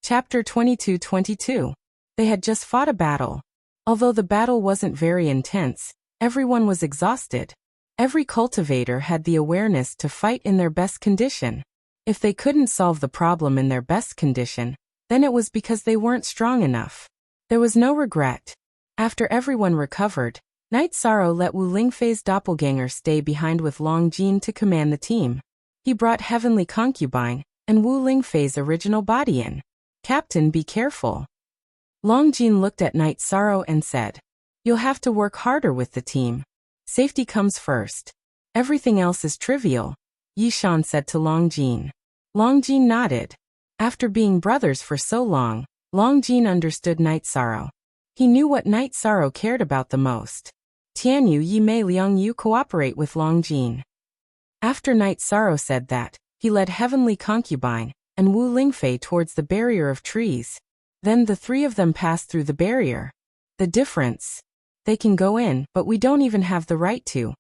Speaker 1: Chapter 22-22. They had just fought a battle. Although the battle wasn't very intense, everyone was exhausted. Every cultivator had the awareness to fight in their best condition. If they couldn't solve the problem in their best condition, then it was because they weren't strong enough. There was no regret. After everyone recovered, Night Sorrow let Wu Lingfei's doppelganger stay behind with Long Jin to command the team. He brought Heavenly Concubine and Wu Lingfei's original body in. Captain, be careful. Long Jin looked at Night Sorrow and said, you'll have to work harder with the team. Safety comes first. Everything else is trivial, Yishan said to Long Jin. Long Jin nodded. After being brothers for so long, Long Jin understood Night Sorrow. He knew what Night Sorrow cared about the most. Tianyu Yi Mei Liang Yu cooperate with Long Jin. After Night Sorrow said that, he led Heavenly Concubine and Wu Lingfei towards the barrier of trees. Then the three of them passed through the barrier. The difference? They can go in, but we don't even have the right to.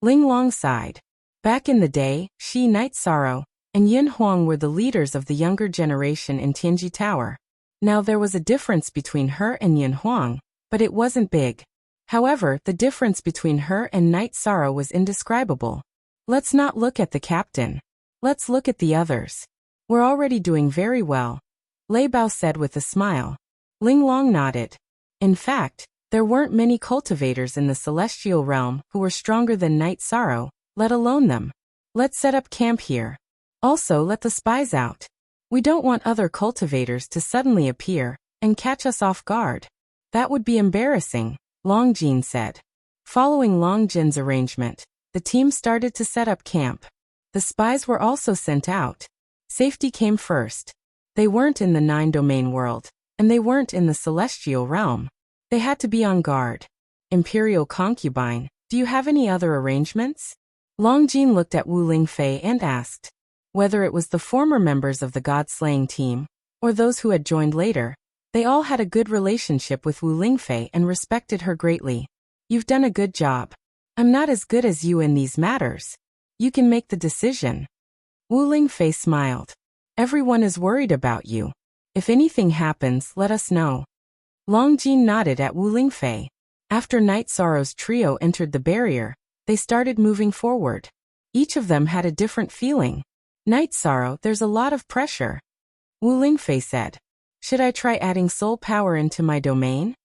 Speaker 1: Ling Long sighed. Back in the day, she, Night Sorrow, and Yin Huang were the leaders of the younger generation in Tianji Tower. Now there was a difference between her and Yin Huang, but it wasn't big. However, the difference between her and Night Sorrow was indescribable. Let's not look at the captain. Let's look at the others. We're already doing very well, Lei Bao said with a smile. Ling Long nodded. In fact, there weren't many cultivators in the celestial realm who were stronger than Night Sorrow, let alone them. Let's set up camp here. Also, let the spies out. We don't want other cultivators to suddenly appear and catch us off guard. That would be embarrassing, Long Jin said. Following Long Jin's arrangement, the team started to set up camp. The spies were also sent out. Safety came first. They weren't in the 9-domain world, and they weren't in the celestial realm. They had to be on guard. Imperial Concubine, do you have any other arrangements? Long Jin looked at Wu Lingfei and asked. Whether it was the former members of the god-slaying team, or those who had joined later, they all had a good relationship with Wu Lingfei and respected her greatly. You've done a good job. I'm not as good as you in these matters. You can make the decision. Wu Lingfei smiled. Everyone is worried about you. If anything happens, let us know. Long Jin nodded at Wu Lingfei. After Night Sorrow's trio entered the barrier, they started moving forward. Each of them had a different feeling. Night Sorrow, there's a lot of pressure. Wu Lingfei said. Should I try adding soul power into my domain?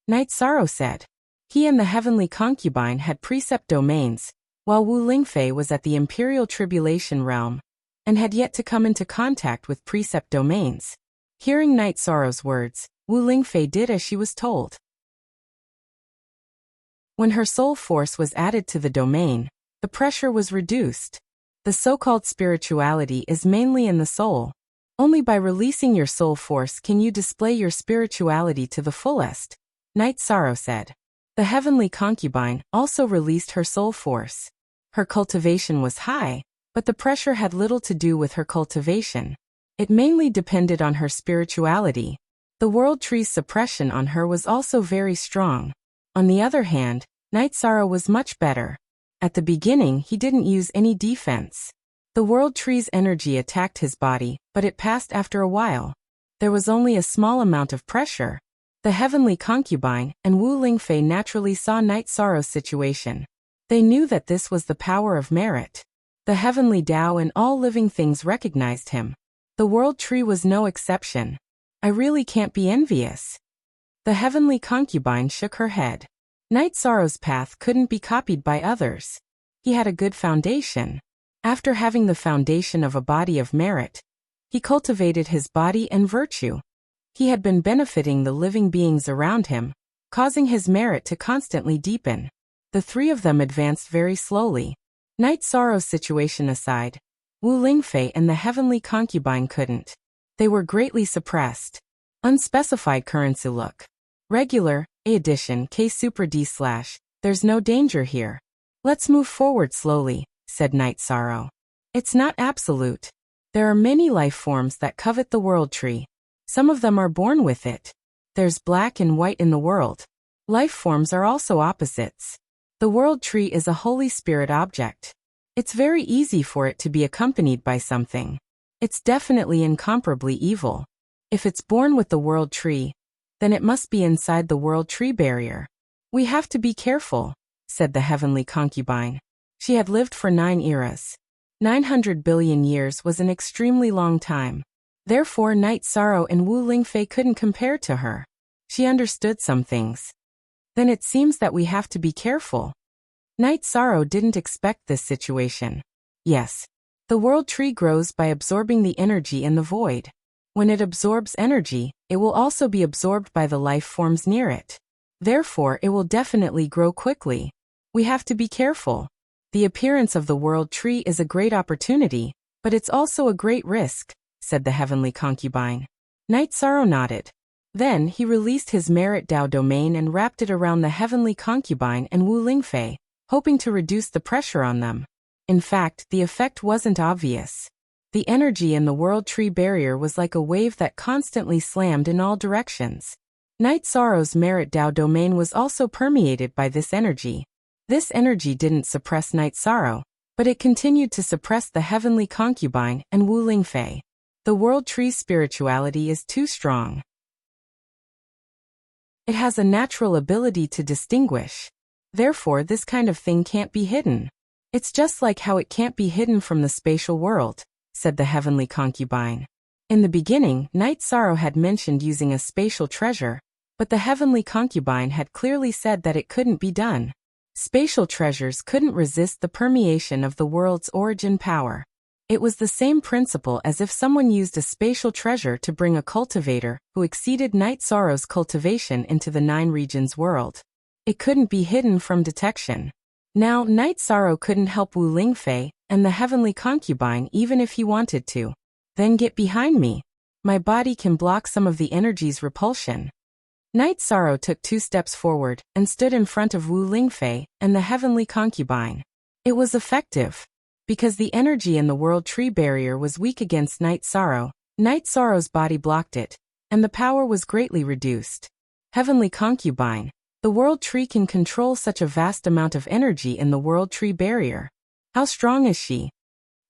Speaker 1: Night Sorrow said. He and the Heavenly Concubine had precept domains, while Wu Lingfei was at the Imperial Tribulation realm, and had yet to come into contact with precept domains. Hearing Night Sorrow's words, Wu Lingfei did as she was told. When her soul force was added to the domain, the pressure was reduced. The so-called spirituality is mainly in the soul. Only by releasing your soul force can you display your spirituality to the fullest, Night Sorrow said. The Heavenly Concubine also released her soul force. Her cultivation was high, but the pressure had little to do with her cultivation. It mainly depended on her spirituality. The World Tree's suppression on her was also very strong. On the other hand, Night Sorrow was much better. At the beginning, he didn't use any defense. The World Tree's energy attacked his body, but it passed after a while. There was only a small amount of pressure. The Heavenly Concubine and Wu Lingfei naturally saw Night Sorrow's situation. They knew that this was the power of merit. The Heavenly Tao and all living things recognized him. The World Tree was no exception. I really can't be envious. The Heavenly Concubine shook her head. Night Sorrow's path couldn't be copied by others. He had a good foundation. After having the foundation of a body of merit, he cultivated his body and virtue. He had been benefiting the living beings around him, causing his merit to constantly deepen. The three of them advanced very slowly. Night Sorrow's situation aside, Wu Lingfei and the Heavenly Concubine couldn't. They were greatly suppressed. Unspecified currency look. Regular, A edition, K Super D/. There's no danger here. Let's move forward slowly, said Night Sorrow. It's not absolute. There are many life forms that covet the World Tree. Some of them are born with it. There's black and white in the world. Life forms are also opposites. The World Tree is a Holy Spirit object. It's very easy for it to be accompanied by something. It's definitely incomparably evil. If it's born with the World Tree, then it must be inside the World Tree barrier. We have to be careful, said the Heavenly Concubine. She had lived for 9 eras. 900 billion years was an extremely long time. Therefore Night Sorrow and Wu Lingfei couldn't compare to her. She understood some things. Then it seems that we have to be careful. Night Sorrow didn't expect this situation. Yes. The World Tree grows by absorbing the energy in the void. When it absorbs energy, it will also be absorbed by the life forms near it. Therefore it will definitely grow quickly. We have to be careful. The appearance of the World Tree is a great opportunity, but it's also a great risk, said the Heavenly Concubine. Night Sorrow nodded. Then he released his Merit Tao domain and wrapped it around the Heavenly Concubine and Wu Lingfei, hoping to reduce the pressure on them. In fact, the effect wasn't obvious. The energy in the World Tree barrier was like a wave that constantly slammed in all directions. Night Sorrow's Merit Tao domain was also permeated by this energy. This energy didn't suppress Night Sorrow, but it continued to suppress the Heavenly Concubine and Wu Lingfei. The World Tree's spirituality is too strong. It has a natural ability to distinguish. Therefore, this kind of thing can't be hidden. It's just like how it can't be hidden from the spatial world, said the Heavenly Concubine. In the beginning, Night Sorrow had mentioned using a spatial treasure, but the Heavenly Concubine had clearly said that it couldn't be done. Spatial treasures couldn't resist the permeation of the world's origin power. It was the same principle as if someone used a spatial treasure to bring a cultivator who exceeded Night Sorrow's cultivation into the 9 regions world. It couldn't be hidden from detection. Now, Night Sorrow couldn't help Wu Lingfei and the Heavenly Concubine even if he wanted to. Then get behind me. My body can block some of the energy's repulsion. Night Sorrow took 2 steps forward and stood in front of Wu Lingfei and the Heavenly Concubine. It was effective. Because the energy in the World Tree barrier was weak against Night Sorrow, Night Sorrow's body blocked it, and the power was greatly reduced. Heavenly Concubine, the World Tree can control such a vast amount of energy in the World Tree barrier. How strong is she?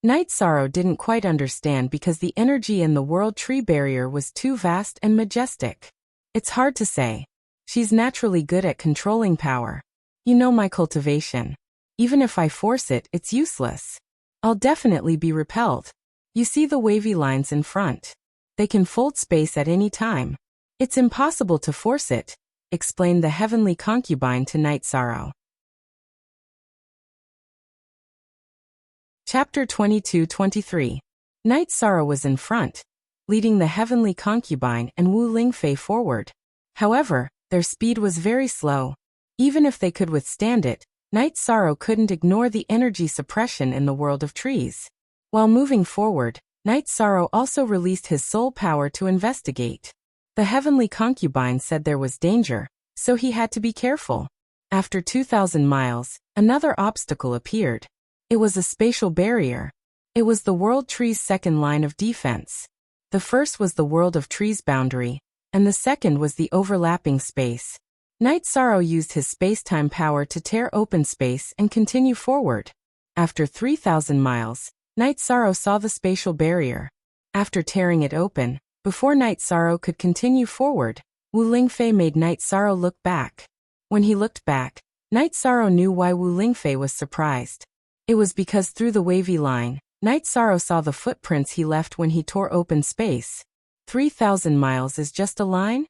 Speaker 1: Night Sorrow didn't quite understand because the energy in the World Tree barrier was too vast and majestic. It's hard to say. She's naturally good at controlling power. You know my cultivation. Even if I force it, it's useless. I'll definitely be repelled. You see the wavy lines in front. They can fold space at any time. It's impossible to force it, explained the heavenly concubine to Night Sorrow. Chapter 22-23. Night Sorrow was in front, leading the heavenly concubine and Wu Lingfei forward. However, their speed was very slow. Even if they could withstand it, Night Sorrow couldn't ignore the energy suppression in the world of trees. While moving forward, Night Sorrow also released his soul power to investigate. The heavenly concubine said there was danger, so he had to be careful. After 2,000 miles, another obstacle appeared. It was a spatial barrier. It was the world tree's second line of defense. The first was the world of trees boundary, and the second was the overlapping space. Night Sorrow used his space-time power to tear open space and continue forward. After 3,000 miles, Night Sorrow saw the spatial barrier. After tearing it open, before Night Sorrow could continue forward, Wu Lingfei made Night Sorrow look back. When he looked back, Night Sorrow knew why Wu Lingfei was surprised. It was because through the wavy line, Night Sorrow saw the footprints he left when he tore open space. 3,000 miles is just a line?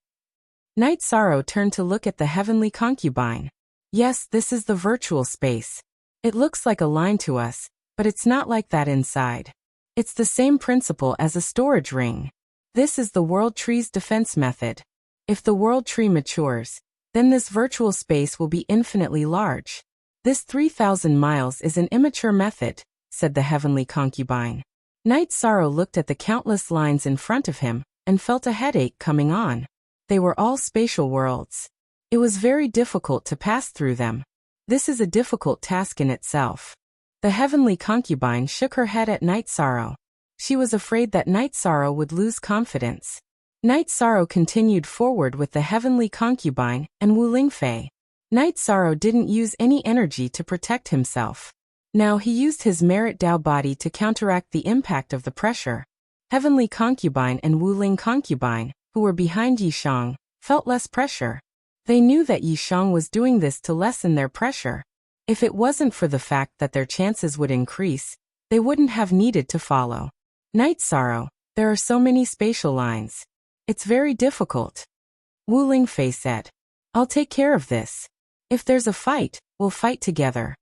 Speaker 1: Night Sorrow turned to look at the heavenly concubine. Yes, this is the virtual space. It looks like a line to us, but it's not like that inside. It's the same principle as a storage ring. This is the world tree's defense method. If the world tree matures, then this virtual space will be infinitely large. This 3,000 miles is an immature method, said the heavenly concubine. Night Sorrow looked at the countless lines in front of him and felt a headache coming on. They were all spatial worlds. It was very difficult to pass through them. This is a difficult task in itself. The heavenly concubine shook her head at Night Sorrow. She was afraid that Night Sorrow would lose confidence. Night Sorrow continued forward with the heavenly concubine and Wu Lingfei. Night Sorrow didn't use any energy to protect himself. Now he used his merit Dao body to counteract the impact of the pressure. Heavenly concubine and Wu Ling concubine, who were behind Yishang, felt less pressure. They knew that Yishang was doing this to lessen their pressure. If it wasn't for the fact that their chances would increase, they wouldn't have needed to follow. Night Sorrow, there are so many spatial lines. It's very difficult. Wu Lingfei said. I'll take care of this. If there's a fight, we'll fight together.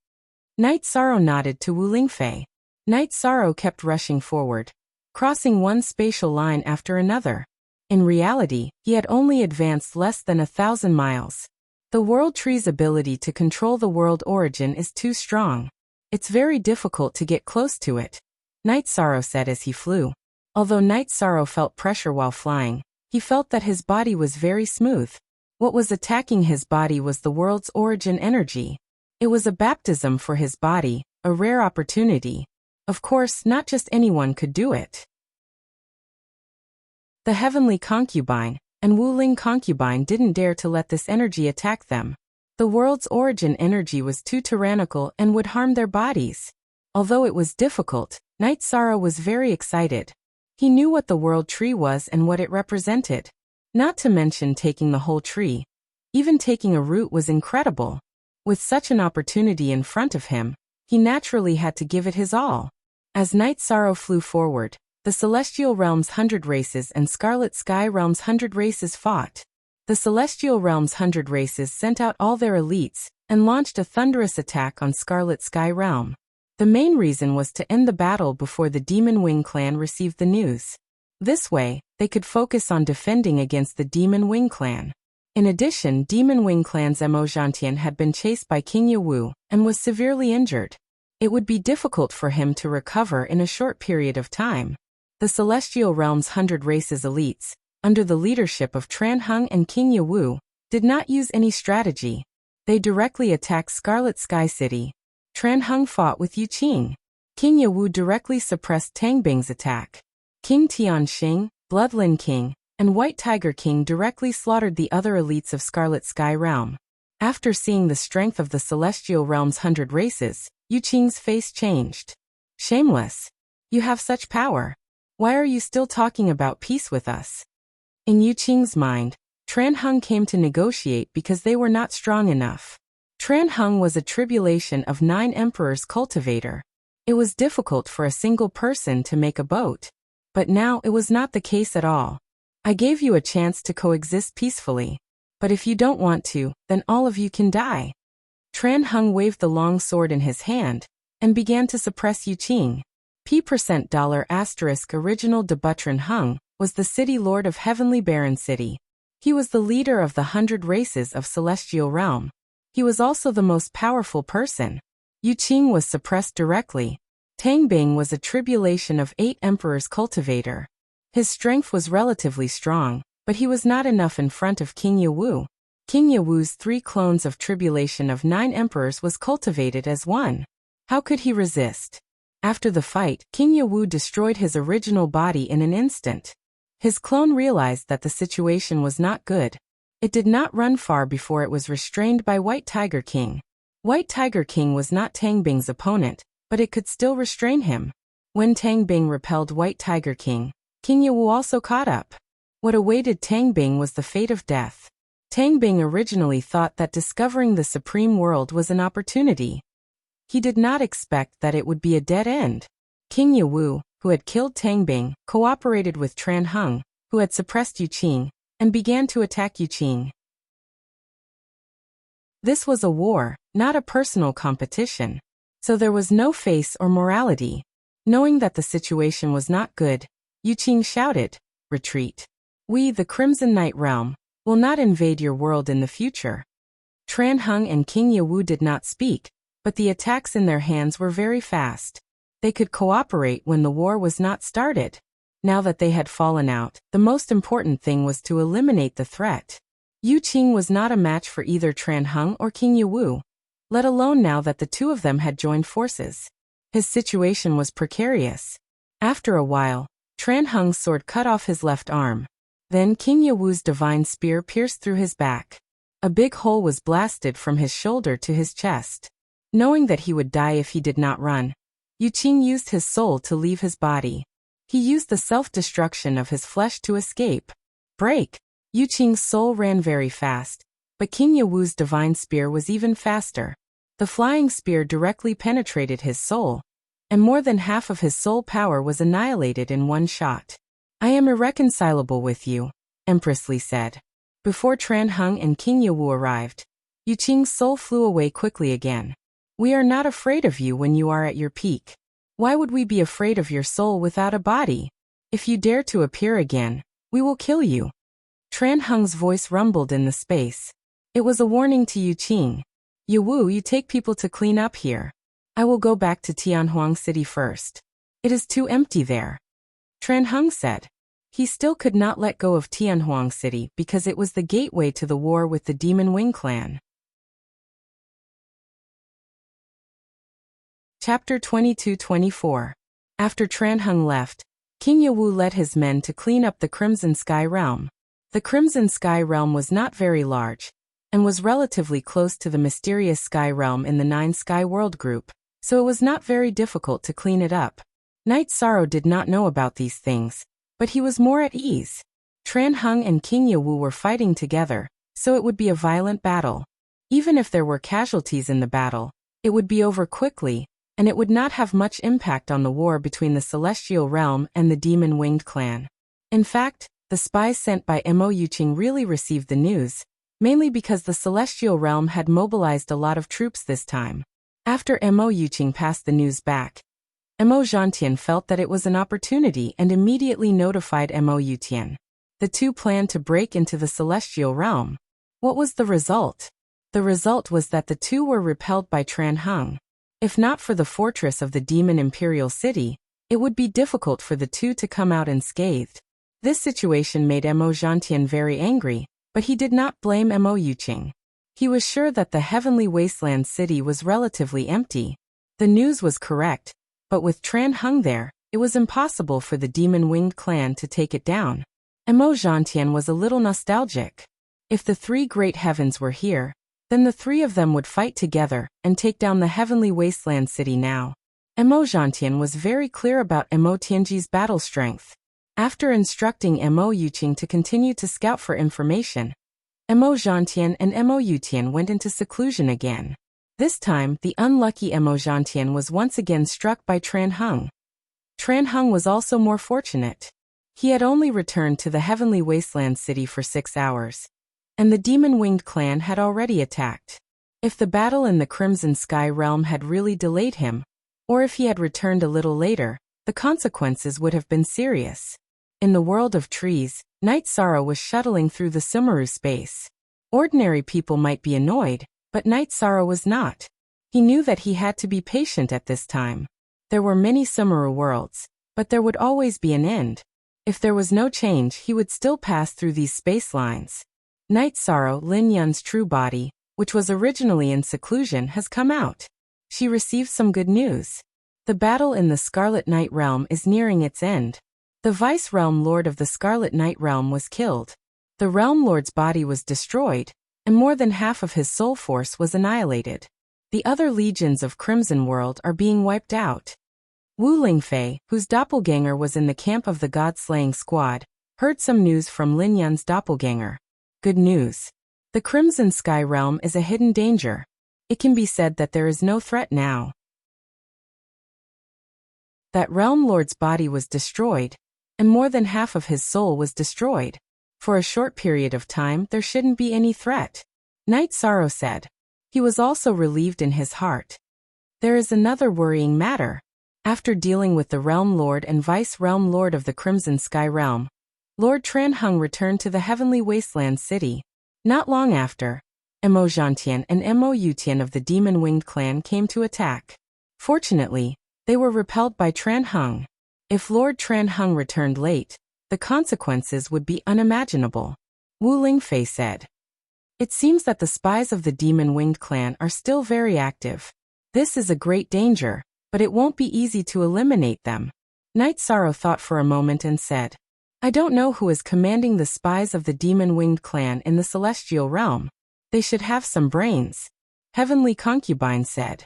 Speaker 1: Night Sorrow nodded to Wu Lingfei. Night Sorrow kept rushing forward, crossing one spatial line after another. In reality, he had only advanced less than 1,000 miles. The world tree's ability to control the world origin is too strong. It's very difficult to get close to it, Night Sorrow said as he flew. Although Night Sorrow felt pressure while flying, he felt that his body was very smooth. What was attacking his body was the world's origin energy. It was a baptism for his body, a rare opportunity. Of course, not just anyone could do it. The heavenly concubine and Wu Ling concubine didn't dare to let this energy attack them. The world's origin energy was too tyrannical and would harm their bodies. Although it was difficult, Night Sorrow was very excited. He knew what the world tree was and what it represented. Not to mention taking the whole tree. Even taking a root was incredible. With such an opportunity in front of him, he naturally had to give it his all. As Night Sorrow flew forward, the Celestial Realm's 100 races and Scarlet Sky Realm's 100 races fought. The Celestial Realm's 100 races sent out all their elites and launched a thunderous attack on Scarlet Sky Realm. The main reason was to end the battle before the Demon Wing clan received the news. This way, they could focus on defending against the Demon Wing clan. In addition, Demon Wing clan's Mo Zhantian had been chased by King Yewu and was severely injured. It would be difficult for him to recover in a short period of time. The Celestial Realm's 100 races elites, under the leadership of Tran Hung and King Yewu, did not use any strategy. They directly attacked Scarlet Sky City. Tran Hung fought with Yu Qing. King Yewu directly suppressed Tang Bing's attack. King Tianxing, Bloodlin King, and White Tiger King directly slaughtered the other elites of Scarlet Sky Realm. After seeing the strength of the Celestial Realm's 100 races, Yu Qing's face changed. Shameless. You have such power. Why are you still talking about peace with us? In Yu Qing's mind, Tran Hung came to negotiate because they were not strong enough. Tran Hung was a tribulation of 9 emperors cultivator. It was difficult for a single person to make a boat. But now it was not the case at all. I gave you a chance to coexist peacefully. But if you don't want to, then all of you can die. Tran Hung waved the long sword in his hand and began to suppress Yu Qing. $$ original de Butran Hung was the city lord of Heavenly Barren City. He was the leader of the 100 races of Celestial Realm. He was also the most powerful person. Yu Qing was suppressed directly. Tang Bing was a tribulation of 8 emperors cultivator. His strength was relatively strong, but he was not enough in front of King Yewu. King Yewu's 3 clones of tribulation of 9 emperors was cultivated as one. How could he resist? After the fight, King Yewu destroyed his original body in an instant. His clone realized that the situation was not good. It did not run far before it was restrained by White Tiger King. White Tiger King was not Tang Bing's opponent, but it could still restrain him. When Tang Bing repelled White Tiger King, King Yewu also caught up. What awaited Tang Bing was the fate of death. Tang Bing originally thought that discovering the Supreme World was an opportunity. He did not expect that it would be a dead end. King Yewu, who had killed Tang Bing, cooperated with Tran Hung, who had suppressed Yu Qing, and began to attack Yu Qing. This was a war, not a personal competition. So there was no face or morality. Knowing that the situation was not good, Yu Qing shouted, "Retreat. We, the Crimson Knight Realm, will not invade your world in the future." Tran Hung and King Yewu did not speak, but the attacks in their hands were very fast. They could cooperate when the war was not started. Now that they had fallen out, the most important thing was to eliminate the threat. Yu Qing was not a match for either Tran Hung or King Yewu, let alone now that the two of them had joined forces. His situation was precarious. After a while, Tran Hung's sword cut off his left arm. Then King Yewu's divine spear pierced through his back. A big hole was blasted from his shoulder to his chest. Knowing that he would die if he did not run, Yu Qing used his soul to leave his body. He used the self-destruction of his flesh to escape. Break! Yu Qing's soul ran very fast, but King Yewu's divine spear was even faster. The flying spear directly penetrated his soul, and more than half of his soul power was annihilated in one shot. "I am irreconcilable with you," Empress Li said. Before Tran Hung and King Yewu arrived, Yu Qing's soul flew away quickly again. "We are not afraid of you when you are at your peak. Why would we be afraid of your soul without a body? If you dare to appear again, we will kill you." Tran Hung's voice rumbled in the space. It was a warning to Yu Qing. "Yewu, you take people to clean up here. I will go back to Tianhuang City first. It is too empty there." Tran Hung said. He still could not let go of Tianhuang City because it was the gateway to the war with the Demon Wing clan. Chapter 22-24. After Tran Hung left, King Yewu led his men to clean up the Crimson Sky Realm. The Crimson Sky Realm was not very large, and was relatively close to the mysterious Sky Realm in the 9 Sky World group, so it was not very difficult to clean it up. Knight Sorrow did not know about these things, but he was more at ease. Tran Hung and King Yewu were fighting together, so it would be a violent battle. Even if there were casualties in the battle, it would be over quickly, and it would not have much impact on the war between the Celestial Realm and the Demon Winged clan. In fact, the spies sent by Mo Yuqing really received the news, mainly because the Celestial Realm had mobilized a lot of troops this time. After Mo Yuqing passed the news back, Mo Zhantian felt that it was an opportunity and immediately notified Mo Yutian. The two planned to break into the Celestial Realm. What was the result? The result was that the two were repelled by Tran Hung. If not for the fortress of the Demon Imperial City, it would be difficult for the two to come out unscathed. This situation made Mo Zhantian very angry, but he did not blame Mo Yuqing. He was sure that the Heavenly Wasteland City was relatively empty. The news was correct, but with Tran Hung there, it was impossible for the Demon Winged clan to take it down. Mo Zhantian was a little nostalgic. If the 3 great heavens were here, then the 3 of them would fight together and take down the Heavenly Wasteland City now. Mo Zhantian was very clear about Mo Tianji's battle strength. After instructing Mo Yuqing to continue to scout for information, Mo Zhantian and Mo Yutian went into seclusion again. This time, the unlucky Mo Zhantian was once again struck by Tran Hung. Tran Hung was also more fortunate. He had only returned to the heavenly wasteland city for 6 hours, and the demon-winged clan had already attacked. If the battle in the Crimson Sky realm had really delayed him, or if he had returned a little later, the consequences would have been serious. In the world of trees, Night Sorrow was shuttling through the Sumeru space. Ordinary people might be annoyed, but Night Sorrow was not. He knew that he had to be patient at this time. There were many Sumeru worlds, but there would always be an end. If there was no change, he would still pass through these space lines. Night Sorrow, Lin Yun's true body, which was originally in seclusion, has come out. She received some good news. The battle in the Scarlet Night Realm is nearing its end. The Vice Realm Lord of the Scarlet Night Realm was killed. The Realm Lord's body was destroyed, and more than half of his soul force was annihilated. The other legions of Crimson World are being wiped out. Wu Lingfei, whose doppelganger was in the camp of the God-slaying squad, heard some news from Lin Yun's doppelganger. Good news. The Crimson Sky Realm is a hidden danger. It can be said that there is no threat now. That Realm Lord's body was destroyed, and more than half of his soul was destroyed. For a short period of time, there shouldn't be any threat. Night Sorrow said. He was also relieved in his heart. There is another worrying matter. After dealing with the Realm Lord and Vice Realm Lord of the Crimson Sky Realm, Lord Tran Hung returned to the Heavenly Wasteland City. Not long after, Mo Zhantian and Mo Yutian of the Demon-Winged Clan came to attack. Fortunately, they were repelled by Tran Hung. If Lord Tran Hung returned late, the consequences would be unimaginable. Wu Lingfei said. It seems that the spies of the Demon-Winged Clan are still very active. This is a great danger, but it won't be easy to eliminate them. Night Sorrow thought for a moment and said, I don't know who is commanding the spies of the Demon-Winged Clan in the Celestial Realm. They should have some brains. Heavenly Concubine said.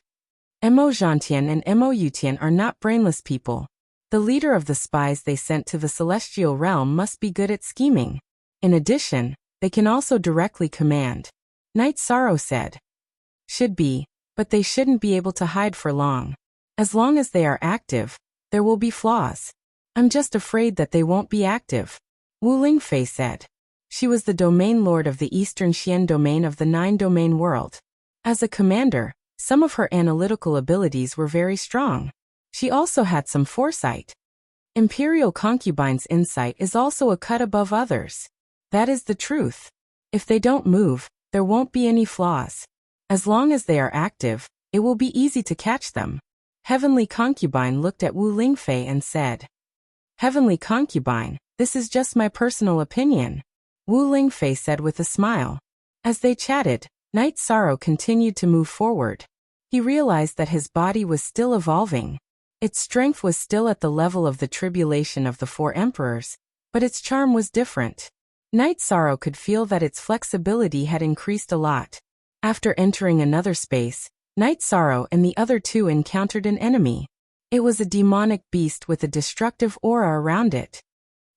Speaker 1: Mo Zhantian and Mo Yutian are not brainless people. The leader of the spies they sent to the Celestial Realm must be good at scheming. In addition, they can also directly command. Night Sorrow said. Should be, but they shouldn't be able to hide for long. As long as they are active, there will be flaws. I'm just afraid that they won't be active. Wu Lingfei said. She was the domain lord of the Eastern Xian domain of the 9-domain world. As a commander, some of her analytical abilities were very strong. She also had some foresight. Imperial Concubine's insight is also a cut above others. That is the truth. If they don't move, there won't be any flaws. As long as they are active, it will be easy to catch them. Heavenly Concubine looked at Wu Lingfei and said. Heavenly Concubine, this is just my personal opinion. Wu Lingfei said with a smile. As they chatted, Night Sorrow continued to move forward. He realized that his body was still evolving. Its strength was still at the level of the tribulation of the 4 emperors, but its charm was different. Night Sorrow could feel that its flexibility had increased a lot. After entering another space, Night Sorrow and the other 2 encountered an enemy. It was a demonic beast with a destructive aura around it.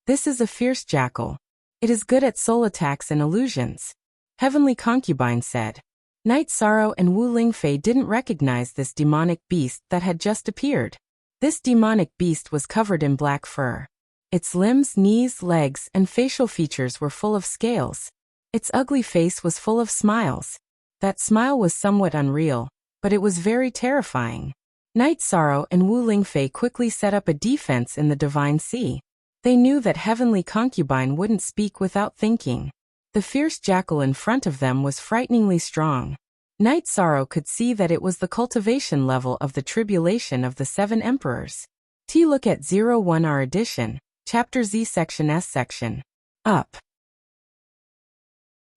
Speaker 1: This is a fierce jackal. It is good at soul attacks and illusions. Heavenly Concubine said. Night Sorrow and Wu Lingfei didn't recognize this demonic beast that had just appeared. This demonic beast was covered in black fur. Its limbs, knees, legs, and facial features were full of scales. Its ugly face was full of smiles. That smile was somewhat unreal, but it was very terrifying. Night Sorrow and Wu Lingfei quickly set up a defense in the Divine Sea. They knew that Heavenly Concubine wouldn't speak without thinking. The fierce jackal in front of them was frighteningly strong. Night Sorrow could see that it was the cultivation level of the tribulation of the 7 emperors. Look at 01R edition, Chapter Z section S section. Up.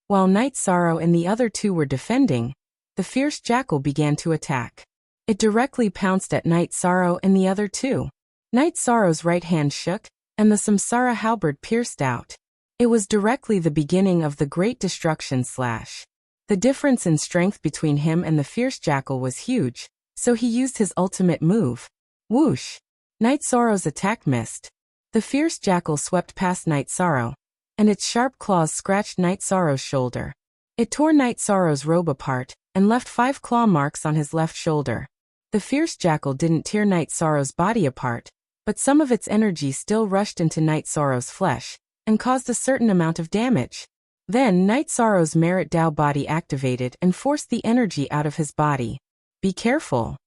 Speaker 1: While Night Sorrow and the other 2 were defending, the fierce jackal began to attack. It directly pounced at Night Sorrow and the other 2. Night Sorrow's right hand shook, and the Samsara halberd pierced out. It was directly the beginning of the Great Destruction slash. The difference in strength between him and the fierce jackal was huge, so he used his ultimate move. Whoosh! Night Sorrow's attack missed. The fierce jackal swept past Night Sorrow, and its sharp claws scratched Night Sorrow's shoulder. It tore Night Sorrow's robe apart, and left 5 claw marks on his left shoulder. The fierce jackal didn't tear Night Sorrow's body apart, but some of its energy still rushed into Night Sorrow's flesh, and caused a certain amount of damage. Then Night Sorrow's Merit Dao body activated and forced the energy out of his body. Be careful.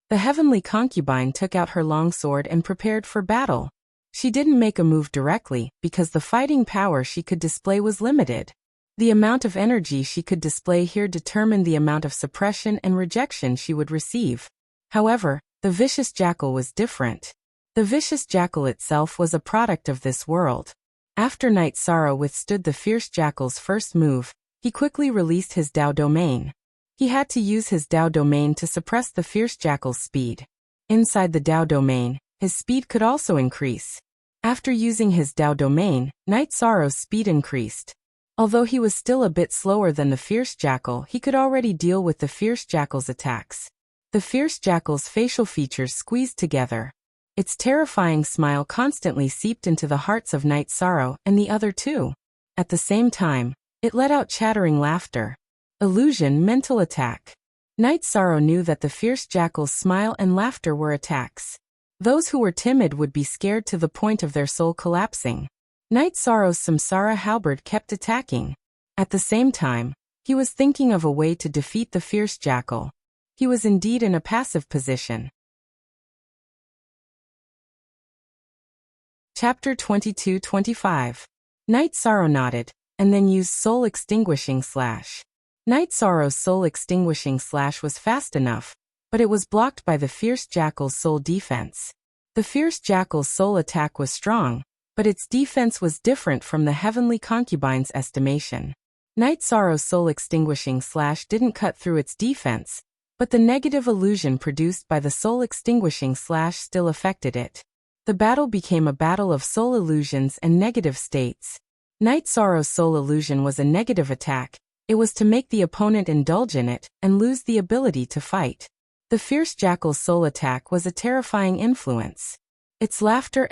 Speaker 1: The heavenly concubine took out her longsword and prepared for battle. She didn't make a move directly, because the fighting power she could display was limited. The amount of energy she could display here determined the amount of suppression and rejection she would receive. However, the vicious jackal was different. The vicious jackal itself was a product of this world. After Night Sorrow withstood the fierce jackal's first move, he quickly released his Dao domain. He had to use his Dao domain to suppress the fierce jackal's speed. Inside the Dao domain, his speed could also increase. After using his Dao domain, Night Sorrow's speed increased. Although he was still a bit slower than the fierce jackal, he could already deal with the fierce jackal's attacks. The fierce jackal's facial features squeezed together. Its terrifying smile constantly seeped into the hearts of Night Sorrow and the other two. At the same time, it let out chattering laughter. Illusion mental attack. Night Sorrow knew that the fierce jackal's smile and laughter were attacks. Those who were timid would be scared to the point of their soul collapsing. Night Sorrow's Samsara halberd kept attacking. At the same time, he was thinking of a way to defeat the fierce jackal. He was indeed in a passive position. Chapter 22-25. Night Sorrow nodded, and then used Soul Extinguishing Slash. Night Sorrow's Soul Extinguishing Slash was fast enough, but it was blocked by the fierce jackal's soul defense. The fierce jackal's soul attack was strong, but its defense was different from the heavenly concubine's estimation. Night Sorrow's Soul Extinguishing Slash didn't cut through its defense, but the negative illusion produced by the Soul Extinguishing Slash still affected it. The battle became a battle of soul illusions and negative states. Night Sorrow's soul illusion was a negative attack. It was to make the opponent indulge in it and lose the ability to fight. The fierce jackal's soul attack was a terrifying influence. Its laughter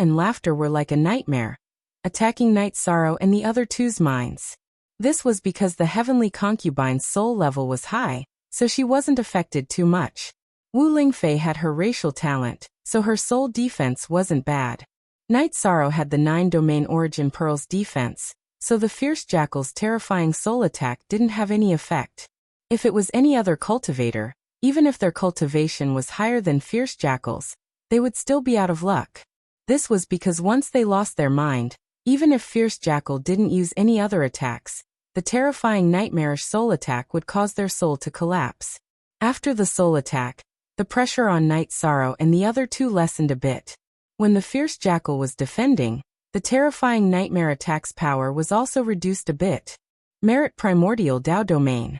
Speaker 1: were like a nightmare, attacking Night Sorrow and the other two's minds. This was because the heavenly concubine's soul level was high, so she wasn't affected too much. Wu Lingfei had her racial talent, so her soul defense wasn't bad. Night Sorrow had the 9 domain origin pearls defense, so the fierce jackal's terrifying soul attack didn't have any effect. If it was any other cultivator, even if their cultivation was higher than fierce jackal's, they would still be out of luck. This was because once they lost their mind, even if fierce jackal didn't use any other attacks, the terrifying nightmarish soul attack would cause their soul to collapse. After the soul attack, the pressure on Night Sorrow and the other two lessened a bit. When the fierce jackal was defending, the terrifying nightmare attack's power was also reduced a bit. Merit Primordial Dao Domain.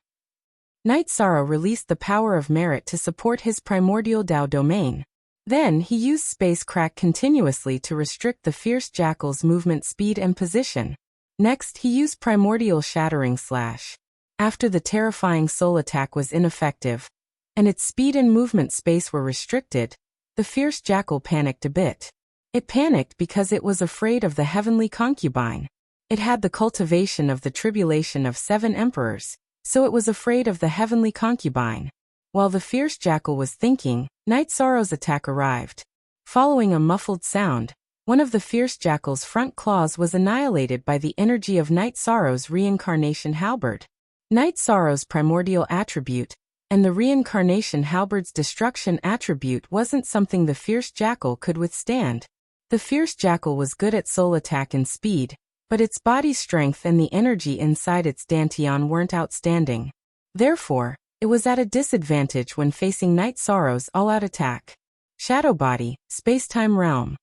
Speaker 1: Night Sorrow released the power of Merit to support his Primordial Dao Domain. Then he used Space Crack continuously to restrict the fierce jackal's movement speed and position. Next he used Primordial Shattering Slash. After the terrifying soul attack was ineffective, and its speed and movement space were restricted, the fierce jackal panicked a bit. It panicked because it was afraid of the heavenly concubine. It had the cultivation of the tribulation of 7 emperors, so it was afraid of the heavenly concubine. While the fierce jackal was thinking, Night Sorrow's attack arrived. Following a muffled sound, one of the fierce jackal's front claws was annihilated by the energy of Night Sorrow's reincarnation halberd. Night Sorrow's primordial attribute, and the reincarnation halberd's destruction attribute wasn't something the fierce jackal could withstand. The fierce jackal was good at soul attack and speed, but its body strength and the energy inside its dantian weren't outstanding. Therefore, it was at a disadvantage when facing Night Sorrow's all-out attack. Shadow Body, Space-Time Realm.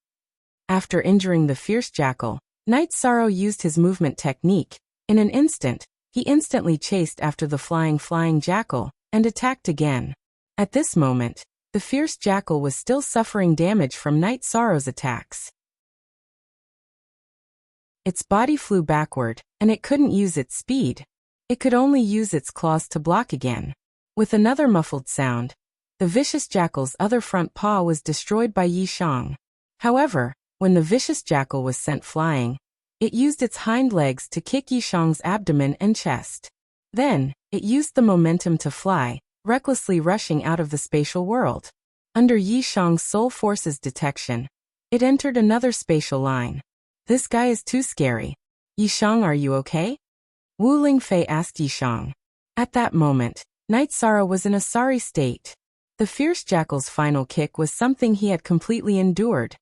Speaker 1: After injuring the fierce jackal, Night Sorrow used his movement technique. In an instant, he instantly chased after the flying jackal, and attacked again. At this moment, the fierce jackal was still suffering damage from Night Sorrow's attacks. Its body flew backward, and it couldn't use its speed. It could only use its claws to block again. With another muffled sound, the vicious jackal's other front paw was destroyed by Yi Shang. However, When the vicious jackal was sent flying, it used its hind legs to kick Yishang's abdomen and chest. Then, it used the momentum to fly, recklessly rushing out of the spatial world. Under Yishang's soul force's detection, it entered another spatial line. This guy is too scary. Yishang, are you okay? Wu Lingfei asked Yishang. At that moment, Night Sorrow was in a sorry state. The fierce jackal's final kick was something he had completely endured.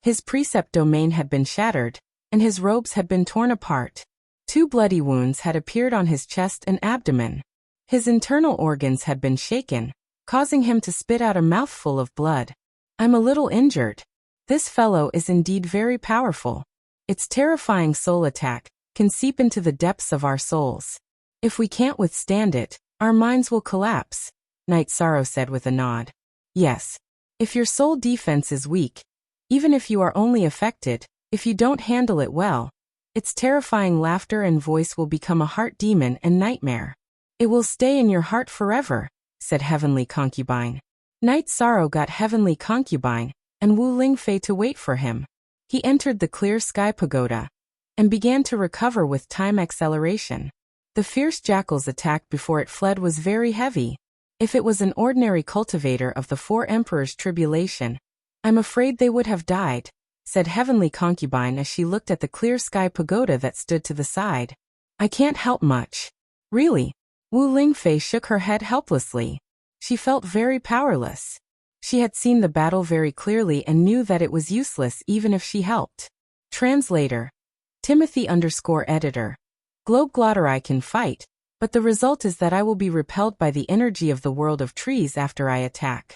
Speaker 1: His precept domain had been shattered, and his robes had been torn apart. 2 bloody wounds had appeared on his chest and abdomen. His internal organs had been shaken, causing him to spit out a mouthful of blood. I'm a little injured. This fellow is indeed very powerful. Its terrifying soul attack can seep into the depths of our souls. If we can't withstand it, our minds will collapse, Night Sorrow said with a nod. Yes. If your soul defense is weak, even if you are only affected, if you don't handle it well, its terrifying laughter and voice will become a heart demon and nightmare. It will stay in your heart forever, said Heavenly Concubine. Night Sorrow got Heavenly Concubine and Wu Lingfei to wait for him. He entered the clear sky pagoda and began to recover with time acceleration. The fierce jackal's attack before it fled was very heavy. If it was an ordinary cultivator of the 4 Emperors' tribulation, I'm afraid they would have died, said Heavenly Concubine as she looked at the clear sky pagoda that stood to the side. I can't help much. Really? Wu Lingfei shook her head helplessly. She felt very powerless. She had seen the battle very clearly and knew that it was useless even if she helped. Translator. Timothy_editor. Globe-Glotter, I can fight, but the result is that I will be repelled by the energy of the world of trees after I attack.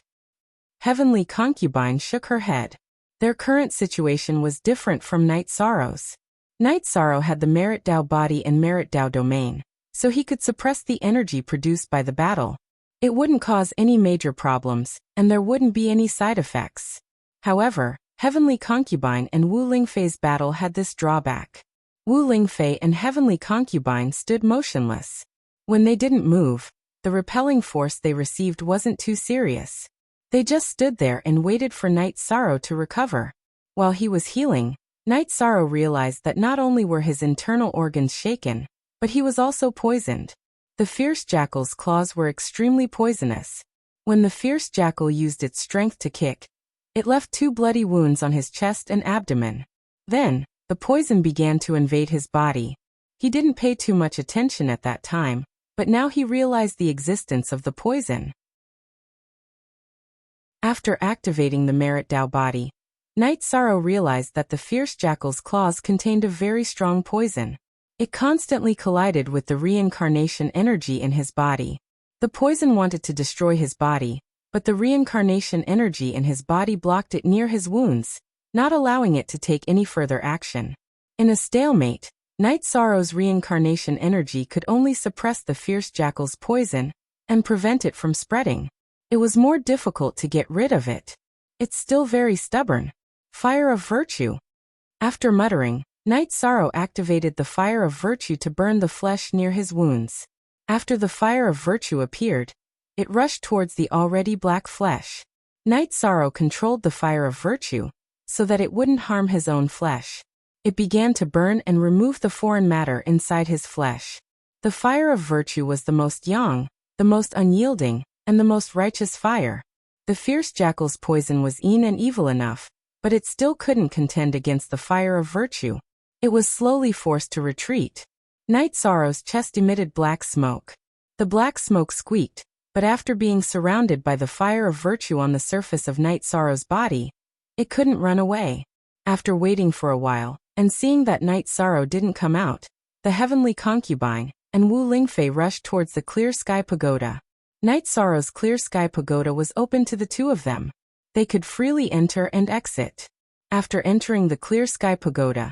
Speaker 1: Heavenly Concubine shook her head. Their current situation was different from Night Sorrow's. Night Sorrow had the Merit Dao body and Merit Dao domain, so he could suppress the energy produced by the battle. It wouldn't cause any major problems, and there wouldn't be any side effects. However, Heavenly Concubine and Wu Lingfei's battle had this drawback. Wu Lingfei and Heavenly Concubine stood motionless. When they didn't move, the repelling force they received wasn't too serious. They just stood there and waited for Night Sorrow to recover. While he was healing, Night Sorrow realized that not only were his internal organs shaken, but he was also poisoned. The fierce jackal's claws were extremely poisonous. When the fierce jackal used its strength to kick, it left 2 bloody wounds on his chest and abdomen. Then, the poison began to invade his body. He didn't pay too much attention at that time, but now he realized the existence of the poison. After activating the Merit Dao body, Night Sorrow realized that the fierce jackal's claws contained a very strong poison. It constantly collided with the reincarnation energy in his body. The poison wanted to destroy his body, but the reincarnation energy in his body blocked it near his wounds, not allowing it to take any further action. In a stalemate, Night Sorrow's reincarnation energy could only suppress the fierce jackal's poison and prevent it from spreading. It was more difficult to get rid of it. It's still very stubborn. Fire of Virtue. After muttering, Night Sorrow activated the Fire of Virtue to burn the flesh near his wounds. After the Fire of Virtue appeared, it rushed towards the already black flesh. Night Sorrow controlled the Fire of Virtue so that it wouldn't harm his own flesh. It began to burn and remove the foreign matter inside his flesh. The Fire of Virtue was the most yang, the most unyielding, and the most righteous fire. The fierce jackal's poison was and evil enough, but it still couldn't contend against the Fire of Virtue. It was slowly forced to retreat. Night Sorrow's chest emitted black smoke. The black smoke squeaked, but after being surrounded by the Fire of Virtue on the surface of Night Sorrow's body, it couldn't run away. After waiting for a while, and seeing that Night Sorrow didn't come out, the Heavenly Concubine and Wu Lingfei rushed towards the clear sky pagoda. Night Sorrow's clear sky pagoda was open to the 2 of them. They could freely enter and exit. After entering the clear sky pagoda,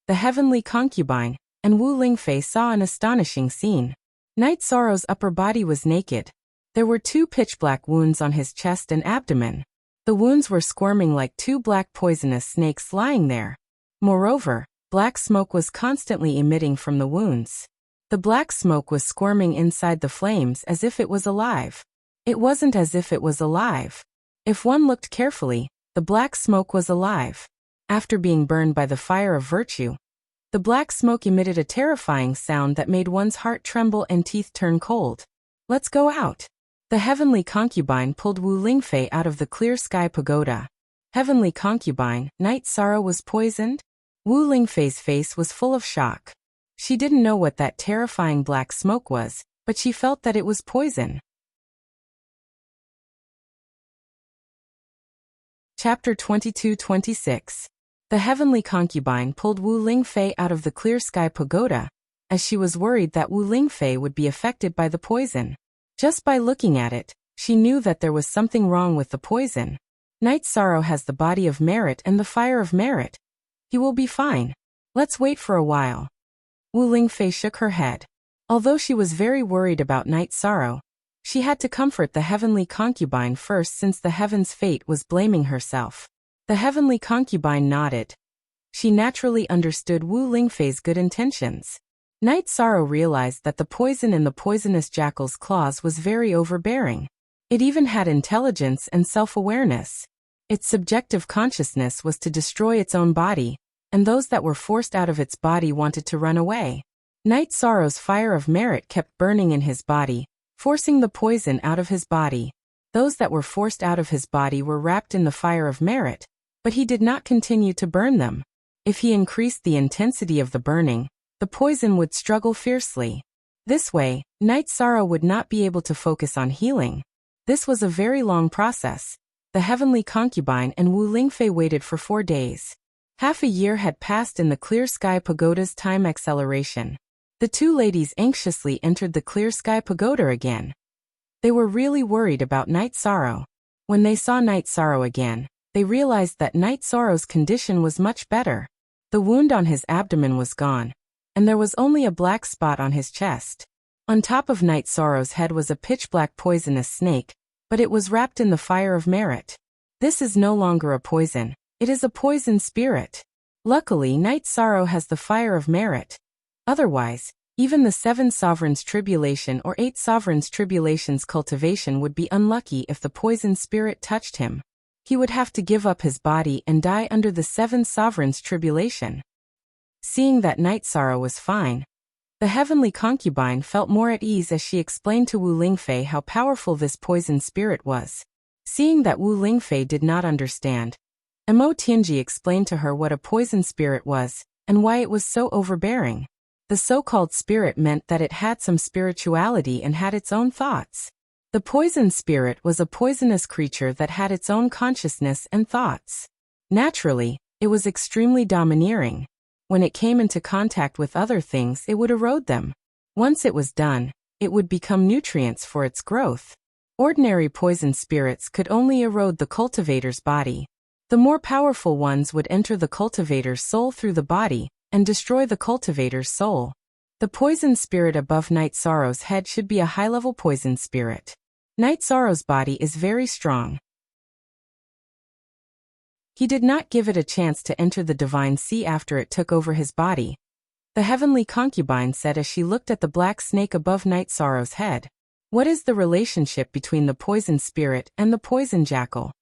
Speaker 1: the Heavenly Concubine and Wu Lingfei saw an astonishing scene. Night Sorrow's upper body was naked. There were 2 pitch-black wounds on his chest and abdomen. The wounds were squirming like 2 black poisonous snakes lying there. Moreover, black smoke was constantly emitting from the wounds. The black smoke was squirming inside the flames as if it was alive. It wasn't as if it was alive. If one looked carefully, the black smoke was alive. After being burned by the fire of virtue, the black smoke emitted a terrifying sound that made one's heart tremble and teeth turn cold. Let's go out. The heavenly concubine pulled Wu Lingfei out of the clear sky pagoda. Heavenly concubine, Night Sorrow was poisoned? Wu Lingfei's face was full of shock. She didn't know what that terrifying black smoke was, but she felt that it was poison. Chapter 22-26. The heavenly concubine pulled Wu Lingfei out of the clear sky pagoda, as she was worried that Wu Lingfei would be affected by the poison. Just by looking at it, she knew that there was something wrong with the poison. Night Sorrow has the body of merit and the fire of merit. He will be fine. Let's wait for a while. Wu Lingfei shook her head. Although she was very worried about Night Sorrow, she had to comfort the heavenly concubine first since the heaven's fate was blaming herself. The heavenly concubine nodded. She naturally understood Wu Lingfei's good intentions. Night Sorrow realized that the poison in the poisonous jackal's claws was very overbearing. It even had intelligence and self-awareness. Its subjective consciousness was to destroy its own body, and those that were forced out of its body wanted to run away. Night Sorrow's fire of merit kept burning in his body, forcing the poison out of his body. Those that were forced out of his body were wrapped in the fire of merit, but he did not continue to burn them. If he increased the intensity of the burning, the poison would struggle fiercely. This way, Night Sorrow would not be able to focus on healing. This was a very long process. The heavenly concubine and Wu Lingfei waited for 4 days. Half a year had passed in the clear sky pagoda's time acceleration. The two ladies anxiously entered the clear sky pagoda again. They were really worried about Night Sorrow. When they saw Night Sorrow again, they realized that Night Sorrow's condition was much better. The wound on his abdomen was gone, and there was only a black spot on his chest. On top of Night Sorrow's head was a pitch-black poisonous snake, but it was wrapped in the fire of merit. This is no longer a poison, it is a poison spirit. Luckily, Night Sorrow has the fire of merit. Otherwise, even the 7 Sovereigns' Tribulation or 8 Sovereigns' Tribulation's cultivation would be unlucky if the poison spirit touched him. He would have to give up his body and die under the 7 Sovereigns' Tribulation. Seeing that Night Sorrow was fine, the heavenly concubine felt more at ease as she explained to Wu Lingfei how powerful this poison spirit was. Seeing that Wu Lingfei did not understand, Mo Tianji explained to her what a poison spirit was, and why it was so overbearing. The so-called spirit meant that it had some spirituality and had its own thoughts. The poison spirit was a poisonous creature that had its own consciousness and thoughts. Naturally, it was extremely domineering. When it came into contact with other things, it would erode them. Once it was done, it would become nutrients for its growth. Ordinary poison spirits could only erode the cultivator's body. The more powerful ones would enter the cultivator's soul through the body and destroy the cultivator's soul. The poison spirit above Night Sorrow's head should be a high-level poison spirit. Night Sorrow's body is very strong. He did not give it a chance to enter the divine sea after it took over his body. The heavenly concubine said as she looked at the black snake above Night Sorrow's head. What is the relationship between the poison spirit and the poison jackal?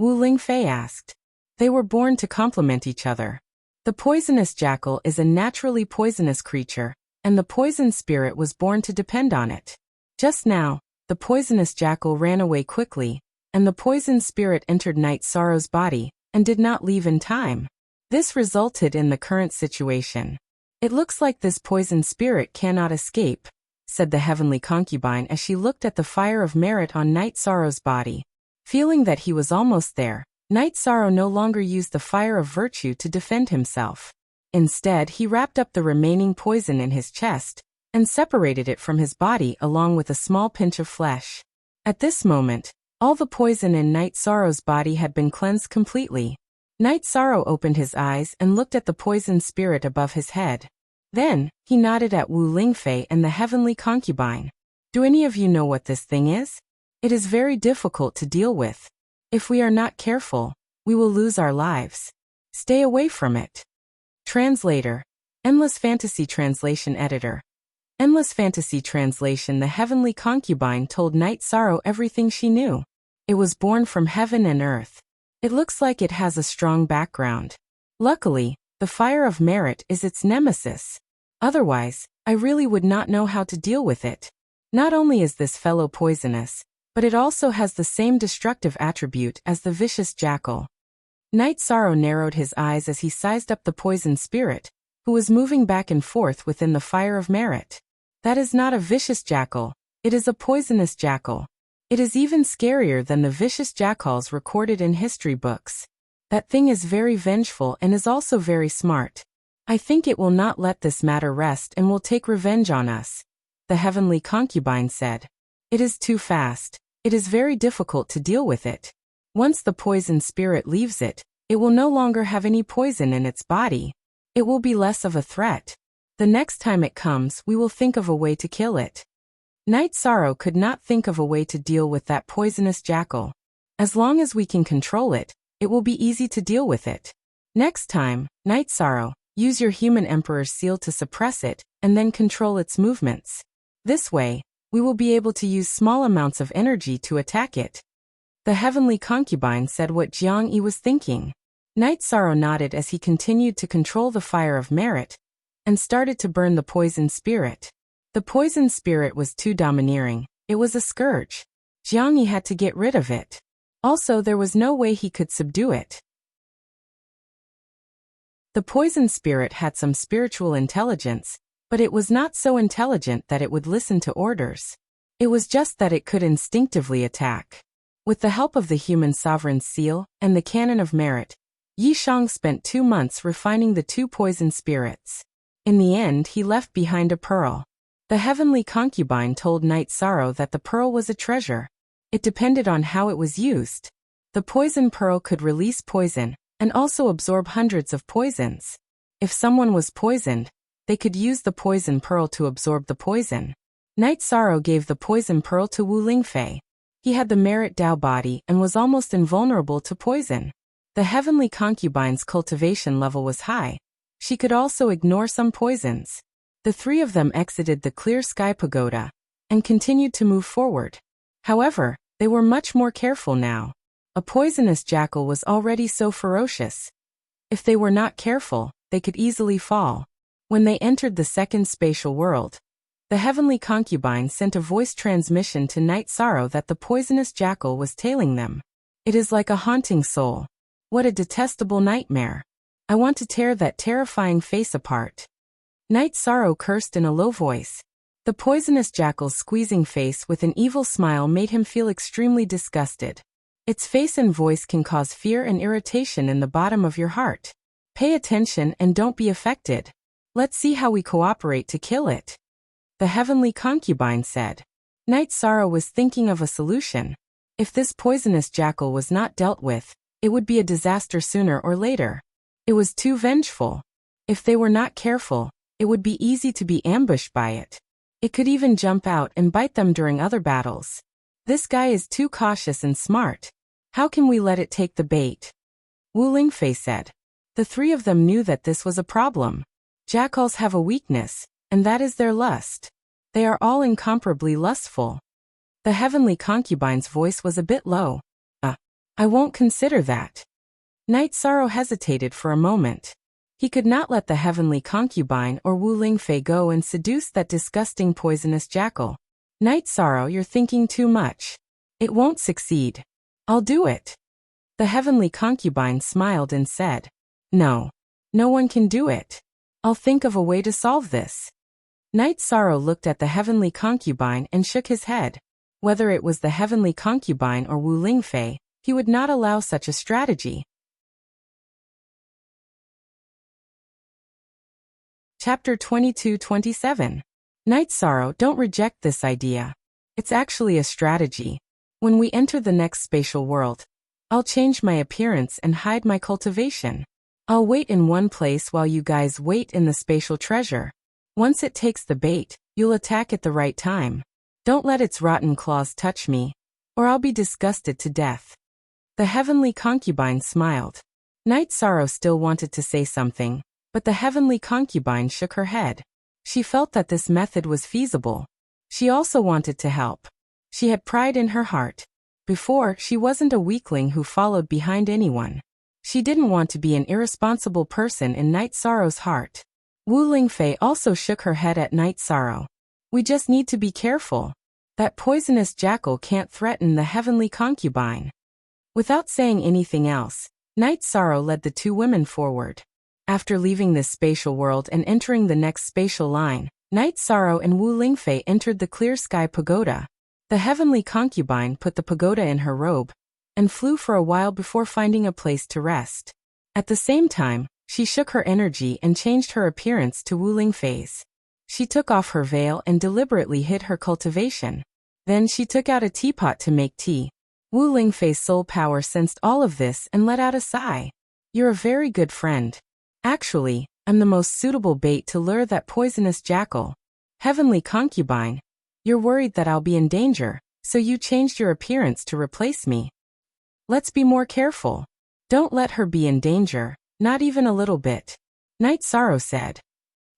Speaker 1: Wu Lingfei asked. They were born to complement each other. The poisonous jackal is a naturally poisonous creature, and the poison spirit was born to depend on it. Just now, the poisonous jackal ran away quickly, and the poison spirit entered Night Sorrow's body, and did not leave in time. This resulted in the current situation. It looks like this poison spirit cannot escape, said the heavenly concubine as she looked at the fire of merit on Night Sorrow's body. Feeling that he was almost there, Night Sorrow no longer used the fire of virtue to defend himself. Instead, he wrapped up the remaining poison in his chest, and separated it from his body along with a small pinch of flesh. At this moment, all the poison in Night Sorrow's body had been cleansed completely. Night Sorrow opened his eyes and looked at the poison spirit above his head. Then, he nodded at Wu Lingfei and the heavenly concubine. Do any of you know what this thing is? It is very difficult to deal with. If we are not careful, we will lose our lives. Stay away from it. Translator. Endless Fantasy Translation Editor. Endless Fantasy Translation. The heavenly concubine told Night Sorrow everything she knew. It was born from heaven and earth. It looks like it has a strong background. Luckily, the fire of merit is its nemesis. Otherwise, I really would not know how to deal with it. Not only is this fellow poisonous, but it also has the same destructive attribute as the vicious jackal. Night Sorrow narrowed his eyes as he sized up the poison spirit, who was moving back and forth within the fire of merit. That is not a vicious jackal, it is a poisonous jackal. It is even scarier than the vicious jackals recorded in history books. That thing is very vengeful and is also very smart. I think it will not let this matter rest and will take revenge on us, the heavenly concubine said. It is too fast. It is very difficult to deal with it. Once the poison spirit leaves it, it will no longer have any poison in its body. It will be less of a threat. The next time it comes, we will think of a way to kill it. Night Sorrow could not think of a way to deal with that poisonous jackal. As long as we can control it, it will be easy to deal with it. Next time, Night Sorrow, use your human emperor's seal to suppress it, and then control its movements. This way, we will be able to use small amounts of energy to attack it. The heavenly concubine said what Jiang Yi was thinking. Night Sorrow nodded as he continued to control the fire of merit, and started to burn the poison spirit. The poison spirit was too domineering. It was a scourge. Jiang Yi had to get rid of it. Also, there was no way he could subdue it. The poison spirit had some spiritual intelligence, but it was not so intelligent that it would listen to orders. It was just that it could instinctively attack. With the help of the human sovereign's seal and the canon of merit, Yi Shang spent 2 months refining the 2 poison spirits. In the end, he left behind a pearl. The heavenly concubine told Night Sorrow that the pearl was a treasure. It depended on how it was used. The poison pearl could release poison, and also absorb hundreds of poisons. If someone was poisoned, they could use the poison pearl to absorb the poison. Night Sorrow gave the poison pearl to Wu Lingfei. He had the merit Dao body and was almost invulnerable to poison. The heavenly concubine's cultivation level was high. She could also ignore some poisons. The 3 of them exited the clear sky pagoda and continued to move forward. However, they were much more careful now. A poisonous jackal was already so ferocious. If they were not careful, they could easily fall. When they entered the second spatial world, the heavenly concubine sent a voice transmission to Night Sorrow that the poisonous jackal was tailing them. It is like a haunting soul. What a detestable nightmare. I want to tear that terrifying face apart. Night Sorrow cursed in a low voice. The poisonous jackal's squeezing face with an evil smile made him feel extremely disgusted. Its face and voice can cause fear and irritation in the bottom of your heart. Pay attention and don't be affected. Let's see how we cooperate to kill it, the heavenly concubine said. Night Sorrow was thinking of a solution. If this poisonous jackal was not dealt with, it would be a disaster sooner or later. It was too vengeful. If they were not careful, it would be easy to be ambushed by it. It could even jump out and bite them during other battles. This guy is too cautious and smart. How can we let it take the bait? Wu Lingfei said. The 3 of them knew that this was a problem. Jackals have a weakness, and that is their lust. They are all incomparably lustful. The heavenly concubine's voice was a bit low. I won't consider that. Night Sorrow hesitated for a moment. He could not let the heavenly concubine or Wu Lingfei go and seduce that disgusting poisonous jackal. Night Sorrow, you're thinking too much. It won't succeed. I'll do it. The heavenly concubine smiled and said, No. No one can do it. I'll think of a way to solve this. Night Sorrow looked at the heavenly concubine and shook his head. Whether it was the heavenly concubine or Wu Lingfei, he would not allow such a strategy. Chapter 22-27. Night Sorrow, don't reject this idea. It's actually a strategy. When we enter the next spatial world, I'll change my appearance and hide my cultivation. I'll wait in one place while you guys wait in the spatial treasure. Once it takes the bait, you'll attack at the right time. Don't let its rotten claws touch me, or I'll be disgusted to death. The heavenly concubine smiled. Night Sorrow still wanted to say something, but the heavenly concubine shook her head. She felt that this method was feasible. She also wanted to help. She had pride in her heart. Before, she wasn't a weakling who followed behind anyone. She didn't want to be an irresponsible person in Night Sorrow's heart. Wu Lingfei also shook her head at Night Sorrow. We just need to be careful. That poisonous jackal can't threaten the heavenly concubine. Without saying anything else, Night Sorrow led the two women forward. After leaving this spatial world and entering the next spatial line, Night Sorrow and Wu Lingfei entered the clear sky pagoda. The heavenly concubine put the pagoda in her robe and flew for a while before finding a place to rest. At the same time, she shook her energy and changed her appearance to Wu Lingfei's. She took off her veil and deliberately hid her cultivation. Then she took out a teapot to make tea. Wu Lingfei's soul power sensed all of this and let out a sigh. You're a very good friend. Actually, I'm the most suitable bait to lure that poisonous jackal. Heavenly concubine, you're worried that I'll be in danger, so you changed your appearance to replace me. Let's be more careful. Don't let her be in danger, not even a little bit. Night Sorrow said.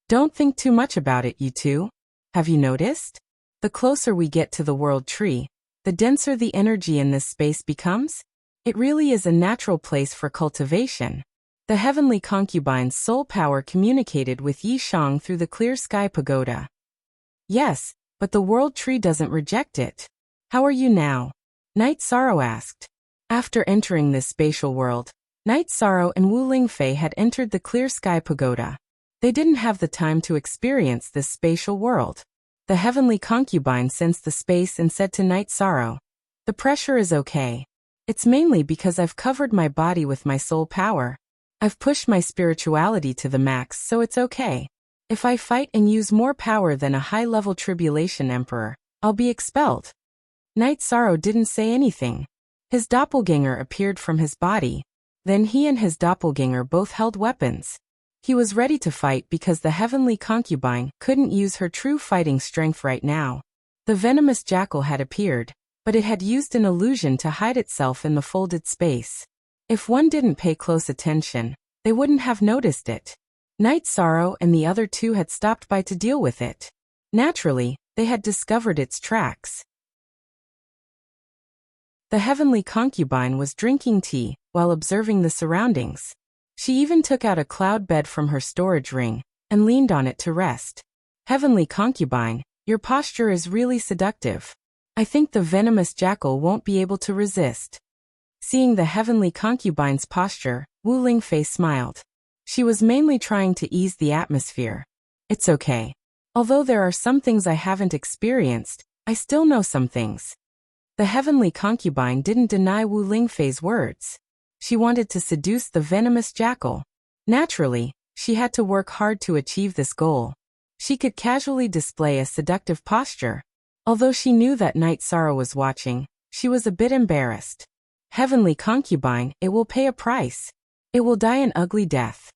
Speaker 1: Don't think too much about it, you two. Have you noticed? The closer we get to the world tree, the denser the energy in this space becomes. It really is a natural place for cultivation. The heavenly concubine's soul power communicated with Yi Shang through the clear sky pagoda. Yes, but the world tree doesn't reject it. How are you now? Night Sorrow asked. After entering this spatial world, Night Sorrow and Wu Lingfei had entered the clear sky pagoda. They didn't have the time to experience this spatial world. The heavenly concubine sensed the space and said to Night Sorrow, "The pressure is okay. It's mainly because I've covered my body with my soul power. I've pushed my spirituality to the max, so it's okay. If I fight and use more power than a high-level tribulation emperor, I'll be expelled." Night Sorrow didn't say anything. His doppelganger appeared from his body. Then he and his doppelganger both held weapons. He was ready to fight because the heavenly concubine couldn't use her true fighting strength right now. The venomous jackal had appeared, but it had used an illusion to hide itself in the folded space. If one didn't pay close attention, they wouldn't have noticed it. Night Sorrow and the other two had stopped by to deal with it. Naturally, they had discovered its tracks. The heavenly concubine was drinking tea while observing the surroundings. She even took out a cloud bed from her storage ring and leaned on it to rest. Heavenly concubine, your posture is really seductive. I think the venomous jackal won't be able to resist. Seeing the heavenly concubine's posture, Wu Lingfei smiled. She was mainly trying to ease the atmosphere. It's okay. Although there are some things I haven't experienced, I still know some things. The heavenly concubine didn't deny Wu Lingfei's words. She wanted to seduce the venomous jackal. Naturally, she had to work hard to achieve this goal. She could casually display a seductive posture. Although she knew that Night Sorrow was watching, she was a bit embarrassed. Heavenly concubine, it will pay a price. It will die an ugly death.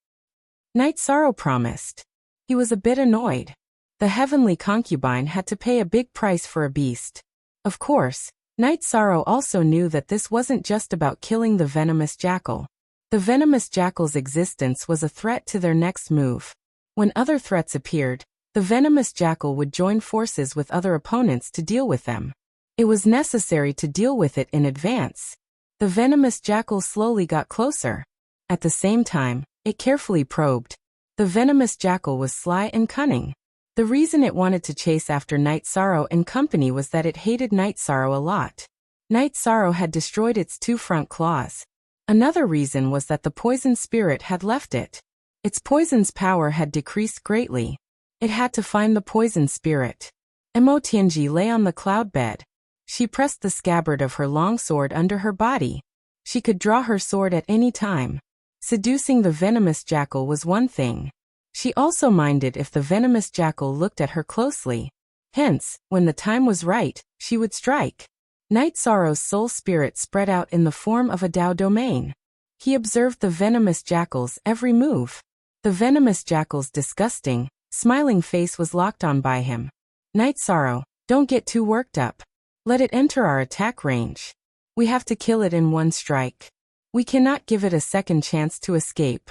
Speaker 1: Night Sorrow promised. He was a bit annoyed. The heavenly concubine had to pay a big price for a beast. Of course, Night Sorrow also knew that this wasn't just about killing the venomous jackal. The venomous jackal's existence was a threat to their next move. When other threats appeared, the venomous jackal would join forces with other opponents to deal with them. It was necessary to deal with it in advance. The venomous jackal slowly got closer. At the same time, it carefully probed. The venomous jackal was sly and cunning. The reason it wanted to chase after Night Sorrow and company was that it hated Night Sorrow a lot. Night Sorrow had destroyed its two front claws. Another reason was that the poison spirit had left it. Its poison's power had decreased greatly. It had to find the poison spirit. Emo Tianji lay on the cloud bed. She pressed the scabbard of her long sword under her body. She could draw her sword at any time. Seducing the venomous jackal was one thing. She also minded if the venomous jackal looked at her closely. Hence, when the time was right, she would strike. Night Sorrow's soul spirit spread out in the form of a Dao domain. He observed the venomous jackal's every move. The venomous jackal's disgusting, smiling face was locked on by him. Night Sorrow, don't get too worked up. Let it enter our attack range. We have to kill it in one strike. We cannot give it a second chance to escape.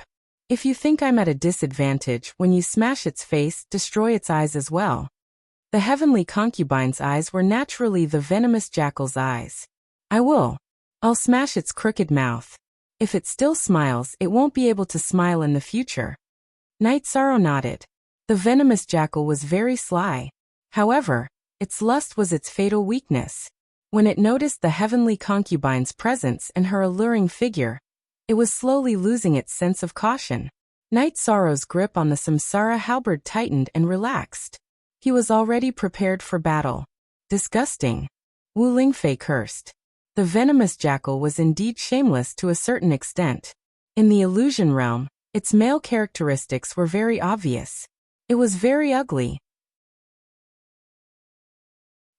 Speaker 1: If you think I'm at a disadvantage when you smash its face, destroy its eyes as well. The heavenly concubine's eyes were naturally the venomous jackal's eyes. I will. I'll smash its crooked mouth. If it still smiles, it won't be able to smile in the future. Night Sorrow nodded. The venomous jackal was very sly. However, its lust was its fatal weakness. When it noticed the heavenly concubine's presence and her alluring figure, it was slowly losing its sense of caution. Night Sorrow's grip on the samsara halberd tightened and relaxed. He was already prepared for battle. Disgusting. Wu Lingfei cursed. The venomous jackal was indeed shameless to a certain extent. In the illusion realm, its male characteristics were very obvious. It was very ugly.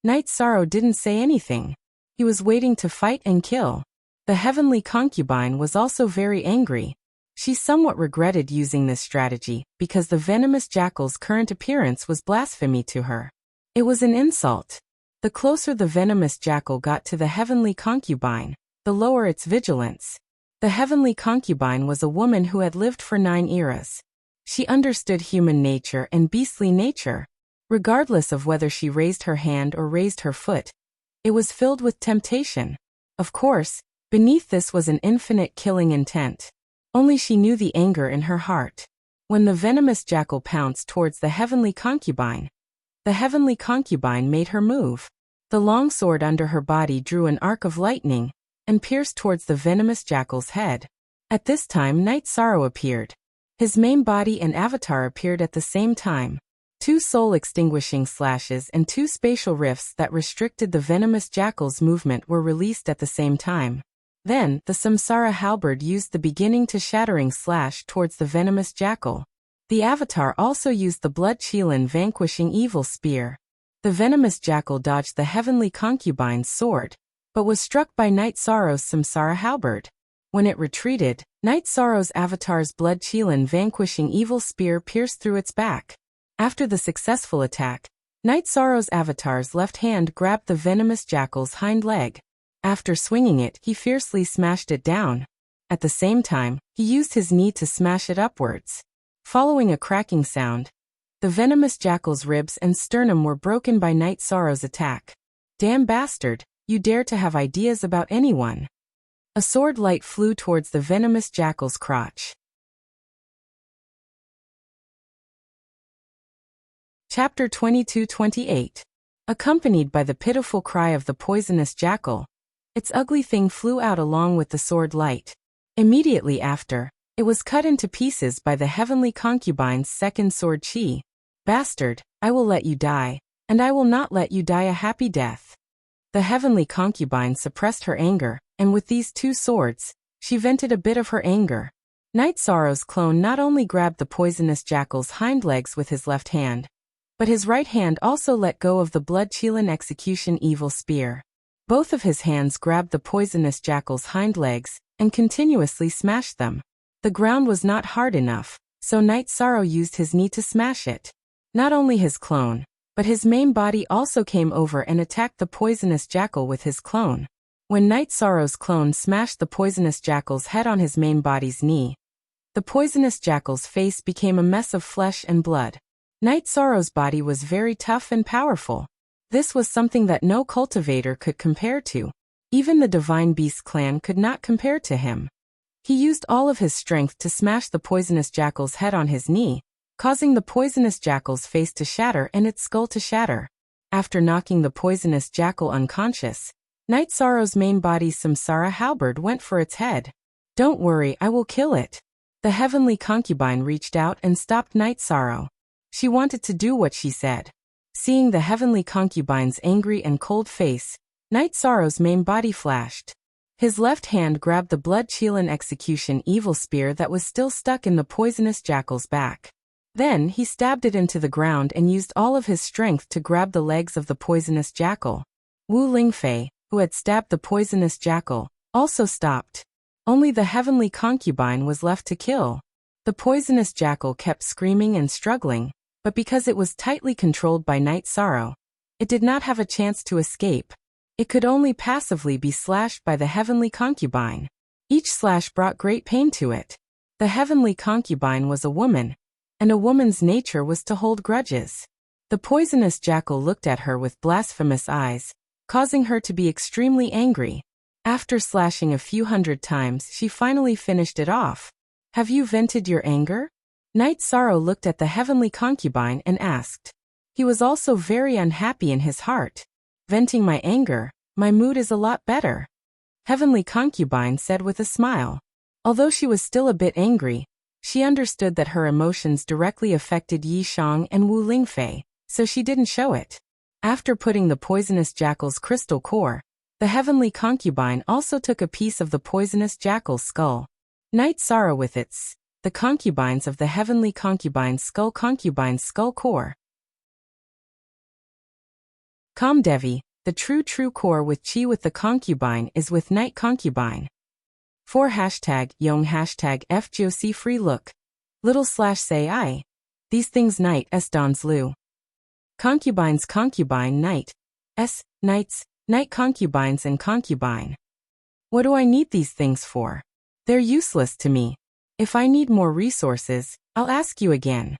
Speaker 1: Night Sorrow didn't say anything. He was waiting to fight and kill. The heavenly concubine was also very angry. She somewhat regretted using this strategy because the venomous jackal's current appearance was blasphemy to her. It was an insult. The closer the venomous jackal got to the heavenly concubine, the lower its vigilance. The heavenly concubine was a woman who had lived for 9 eras. She understood human nature and beastly nature. Regardless of whether she raised her hand or raised her foot, it was filled with temptation. Of course, beneath this was an infinite killing intent. Only she knew the anger in her heart. When the venomous jackal pounced towards the heavenly concubine made her move. The long sword under her body drew an arc of lightning and pierced towards the venomous jackal's head. At this time Night Sorrow appeared. His main body and avatar appeared at the same time. 2 soul-extinguishing slashes and 2 spatial rifts that restricted the venomous jackal's movement were released at the same time. Then, the samsara halberd used the beginning to shattering slash towards the venomous jackal. The avatar also used the blood Qilin vanquishing evil spear. The venomous jackal dodged the heavenly concubine's sword, but was struck by Night Sorrow's samsara halberd. When it retreated, Night Sorrow's avatar's blood Qilin vanquishing evil spear pierced through its back. After the successful attack, Night Sorrow's avatar's left hand grabbed the venomous jackal's hind leg. After swinging it, he fiercely smashed it down. At the same time, he used his knee to smash it upwards. Following a cracking sound, the venomous jackal's ribs and sternum were broken by Night Sorrow's attack. Damn bastard, you dare to have ideas about anyone. A sword light flew towards the venomous jackal's crotch. Chapter 22-28. Accompanied by the pitiful cry of the poisonous jackal, its ugly thing flew out along with the sword light. Immediately after, it was cut into pieces by the heavenly concubine's second sword Qi. Bastard, I will let you die, and I will not let you die a happy death. The heavenly concubine suppressed her anger, and with these 2 swords, she vented a bit of her anger. Night Sorrow's clone not only grabbed the poisonous jackal's hind legs with his left hand, but his right hand also let go of the blood Qilin execution evil spear. Both of his hands grabbed the poisonous jackal's hind legs and continuously smashed them. The ground was not hard enough, so Night Sorrow used his knee to smash it. Not only his clone, but his main body also came over and attacked the poisonous jackal with his clone. When Night Sorrow's clone smashed the poisonous jackal's head on his main body's knee, the poisonous jackal's face became a mess of flesh and blood. Night Sorrow's body was very tough and powerful. This was something that no cultivator could compare to. Even the Divine Beast clan could not compare to him. He used all of his strength to smash the poisonous jackal's head on his knee, causing the poisonous jackal's face to shatter and its skull to shatter. After knocking the poisonous jackal unconscious, Night Sorrow's main body's samsara halberd went for its head. Don't worry, I will kill it. The heavenly concubine reached out and stopped Night Sorrow. She wanted to do what she said. Seeing the heavenly concubine's angry and cold face, Night Sorrow's main body flashed. His left hand grabbed the blood Qilin execution evil spear that was still stuck in the poisonous jackal's back. Then he stabbed it into the ground and used all of his strength to grab the legs of the poisonous jackal. Wu Lingfei, who had stabbed the poisonous jackal, also stopped. Only the heavenly concubine was left to kill. The poisonous jackal kept screaming and struggling, but because it was tightly controlled by Night Sorrow, it did not have a chance to escape. It could only passively be slashed by the heavenly concubine. Each slash brought great pain to it. The heavenly concubine was a woman, and a woman's nature was to hold grudges. The poisonous jackal looked at her with blasphemous eyes, causing her to be extremely angry. After slashing a few hundred times, she finally finished it off. Have you vented your anger? Knight Sorrow looked at the heavenly concubine and asked. He was also very unhappy in his heart. Venting my anger, my mood is a lot better. Heavenly concubine said with a smile. Although she was still a bit angry, she understood that her emotions directly affected Yi Shang and Wu Lingfei, so she didn't show it. After putting the poisonous jackal's crystal core, the heavenly concubine also took a piece of the poisonous jackal's skull. Knight Sorrow with its, the concubines of the heavenly concubine's skull core. Kamdevi, the true core with Chi with the concubine is with Knight concubine. 4 #Yong #FGOC free look. Little / say I. These things Knight S Dons Lu. Concubines concubine Knight. S, Knights, Knight concubines and concubine. What do I need these things for? They're useless to me. If I need more resources, I'll ask you again.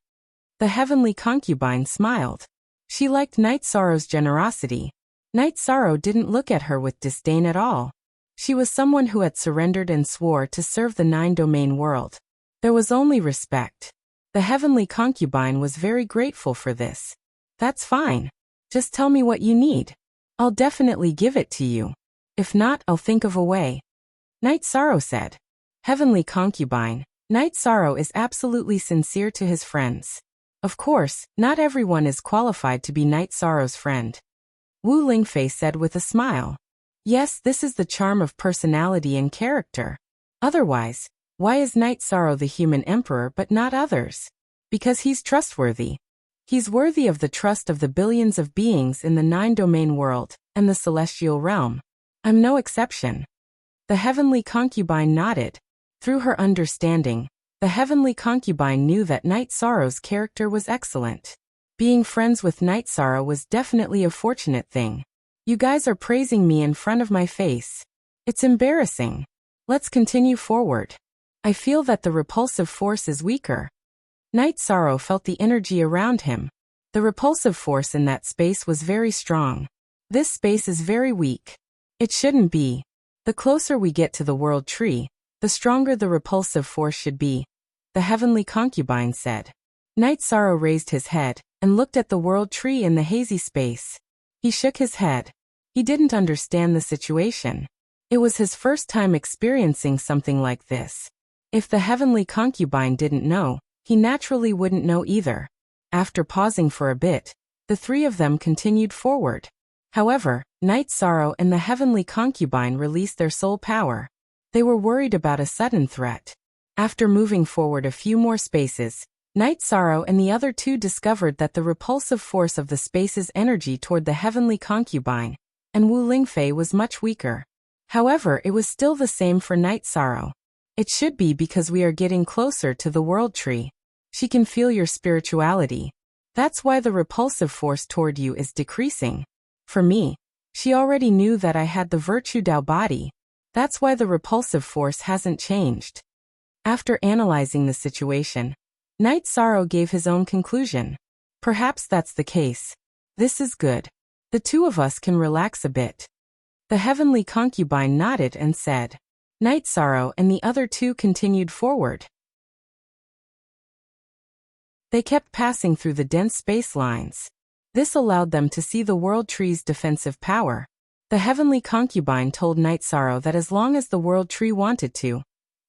Speaker 1: The heavenly concubine smiled. She liked Knight Sorrow's generosity. Knight Sorrow didn't look at her with disdain at all. She was someone who had surrendered and swore to serve the 9-domain world. There was only respect. The heavenly concubine was very grateful for this. That's fine. Just tell me what you need. I'll definitely give it to you. If not, I'll think of a way. Knight Sorrow said. Heavenly concubine, Knight Sorrow is absolutely sincere to his friends. Of course, not everyone is qualified to be Knight Sorrow's friend. Wu Lingfei said with a smile. Yes, this is the charm of personality and character. Otherwise, why is Knight Sorrow the human emperor but not others? Because he's trustworthy. He's worthy of the trust of the billions of beings in the 9-domain world and the celestial realm. I'm no exception. The heavenly concubine nodded. Through her understanding, the heavenly concubine knew that Knight Sorrow's character was excellent. Being friends with Knight Sorrow was definitely a fortunate thing. You guys are praising me in front of my face. It's embarrassing. Let's continue forward. I feel that the repulsive force is weaker. Knight Sorrow felt the energy around him. The repulsive force in that space was very strong. This space is very weak. It shouldn't be. The closer we get to the world tree, the stronger the repulsive force should be, the heavenly concubine said. Knight Sorrow raised his head and looked at the world tree in the hazy space. He shook his head. He didn't understand the situation. It was his first time experiencing something like this. If the heavenly concubine didn't know, he naturally wouldn't know either. After pausing for a bit, the three of them continued forward. However, Knight Sorrow and the heavenly concubine released their soul power. They were worried about a sudden threat. After moving forward a few more spaces, Knight Sorrow and the other two discovered that the repulsive force of the space's energy toward the heavenly concubine and Wu Lingfei was much weaker. However, it was still the same for Knight Sorrow. It should be because we are getting closer to the world tree. She can feel your spirituality. That's why the repulsive force toward you is decreasing. For me, she already knew that I had the virtue Dao body. That's why the repulsive force hasn't changed. After analyzing the situation, Knight Sorrow gave his own conclusion. Perhaps that's the case. This is good. The two of us can relax a bit. The heavenly concubine nodded and said. Knight Sorrow and the other two continued forward. They kept passing through the dense space lines. This allowed them to see the world tree's defensive power. The heavenly concubine told Knight Sorrow that as long as the world tree wanted to,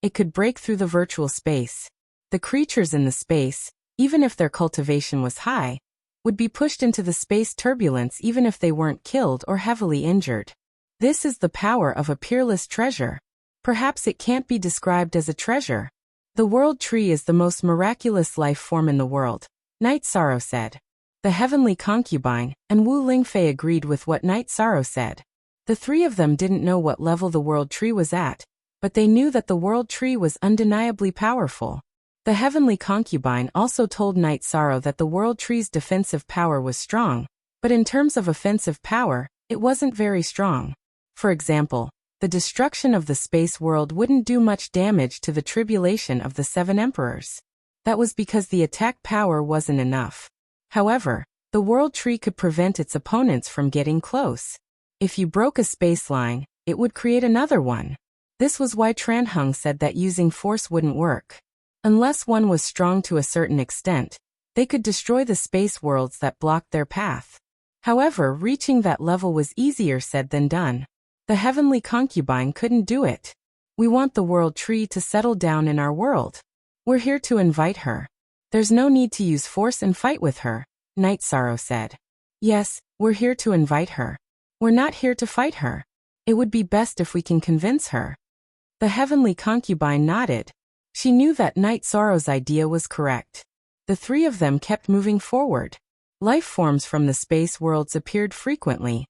Speaker 1: it could break through the virtual space. The creatures in the space, even if their cultivation was high, would be pushed into the space turbulence even if they weren't killed or heavily injured. This is the power of a peerless treasure. Perhaps it can't be described as a treasure. The world tree is the most miraculous life form in the world, Knight Sorrow said. The heavenly concubine and Wu Lingfei agreed with what Knight Sorrow said. The three of them didn't know what level the world tree was at, but they knew that the world tree was undeniably powerful. The heavenly concubine also told Knight Sorrow that the world tree's defensive power was strong, but in terms of offensive power, it wasn't very strong. For example, the destruction of the space world wouldn't do much damage to the tribulation of the 7 emperors. That was because the attack power wasn't enough. However, the world tree could prevent its opponents from getting close. If you broke a space line, it would create another one. This was why Tranhung said that using force wouldn't work. Unless one was strong to a certain extent, they could destroy the space worlds that blocked their path. However, reaching that level was easier said than done. The heavenly concubine couldn't do it. We want the world tree to settle down in our world. We're here to invite her. There's no need to use force and fight with her, Night Sorrow said. Yes, we're here to invite her. We're not here to fight her. It would be best if we can convince her. The heavenly concubine nodded. She knew that Night Sorrow's idea was correct. The three of them kept moving forward. Life forms from the space worlds appeared frequently.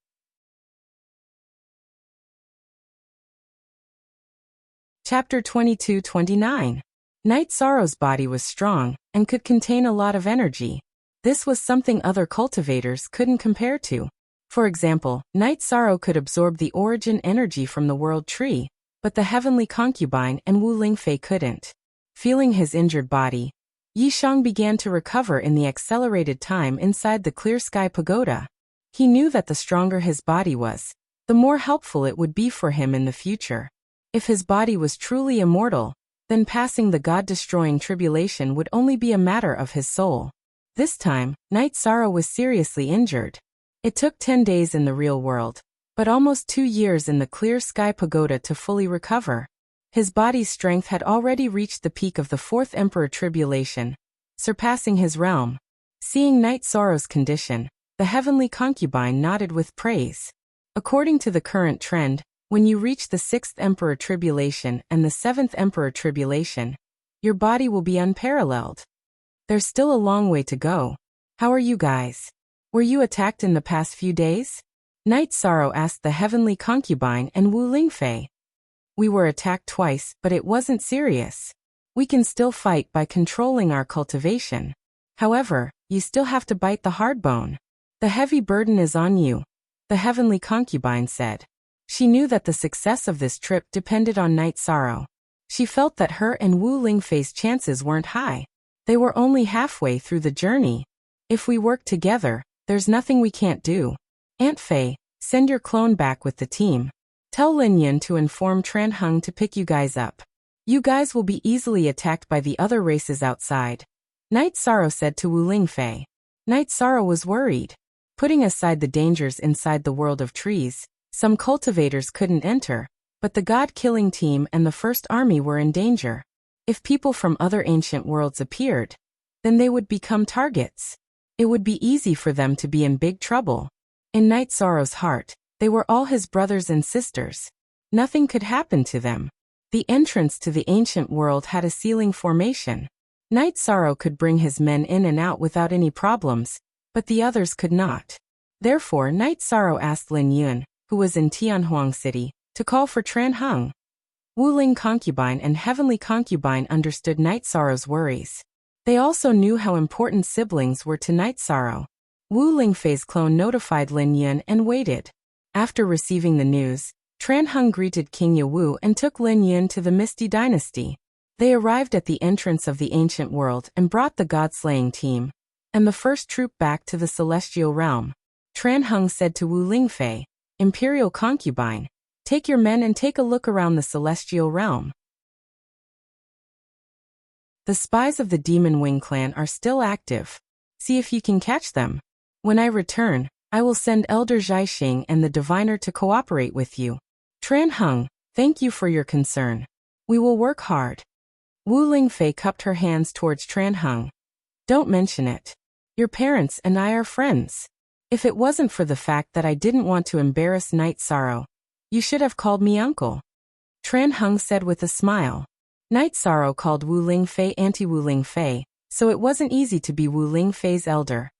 Speaker 1: Chapter 22-29. Night Sorrow's body was strong and could contain a lot of energy. This was something other cultivators couldn't compare to. For example, Night Sorrow could absorb the origin energy from the world tree, but the heavenly concubine and Wu Lingfei couldn't. Feeling his injured body, Yishang began to recover in the accelerated time inside the clear sky pagoda. He knew that the stronger his body was, the more helpful it would be for him in the future. If his body was truly immortal, then passing the god-destroying tribulation would only be a matter of his soul. This time, Night Sorrow was seriously injured. It took 10 days in the real world, but almost 2 years in the clear sky pagoda to fully recover. His body's strength had already reached the peak of the fourth Emperor Tribulation, surpassing his realm. Seeing Night Sorrow's condition, the heavenly concubine nodded with praise. According to the current trend, when you reach the 6th Emperor Tribulation and the 7th Emperor Tribulation, your body will be unparalleled. There's still a long way to go. How are you guys? Were you attacked in the past few days? Night Sorrow asked the heavenly concubine and Wu Lingfei. We were attacked twice, but it wasn't serious. We can still fight by controlling our cultivation. However, you still have to bite the hard bone. The heavy burden is on you, the heavenly concubine said. She knew that the success of this trip depended on Night Sorrow. She felt that her and Wu Lingfei's chances weren't high. They were only halfway through the journey. If we work together, there's nothing we can't do. Aunt Fei, send your clone back with the team. Tell Lin Yun to inform Tran Hung to pick you guys up. You guys will be easily attacked by the other races outside. Night Sorrow said to Wu Lingfei. Night Sorrow was worried. Putting aside the dangers inside the world of trees, some cultivators couldn't enter, but the god-killing team and the First Army were in danger. If people from other ancient worlds appeared, then they would become targets. It would be easy for them to be in big trouble. In Night Sorrow's heart, they were all his brothers and sisters. Nothing could happen to them. The entrance to the ancient world had a ceiling formation. Night Sorrow could bring his men in and out without any problems, but the others could not. Therefore, Night Sorrow asked Lin Yun, who was in Tianhuang City, to call for Tran Hung. Wu Ling Concubine and Heavenly Concubine understood Night Sorrow's worries. They also knew how important siblings were to Night Sorrow. Wu Lingfei's clone notified Lin Yun and waited. After receiving the news, Tran Hung greeted King Yawu and took Lin Yun to the Misty Dynasty. They arrived at the entrance of the ancient world and brought the god-slaying team, and the first troop back to the celestial realm. Tran Hung said to Wu Lingfei, Imperial Concubine, take your men and take a look around the celestial realm. The spies of the Demon Wing clan are still active. See if you can catch them. When I return, I will send Elder Zhaixing and the Diviner to cooperate with you. Tran Hung, thank you for your concern. We will work hard. Wu Lingfei cupped her hands towards Tran Hung. Don't mention it. Your parents and I are friends. If it wasn't for the fact that I didn't want to embarrass Night Sorrow, you should have called me uncle. Tran Hung said with a smile. Night Sorrow called Wu Lingfei Auntie Wu Lingfei, so it wasn't easy to be Wu Lingfei's elder.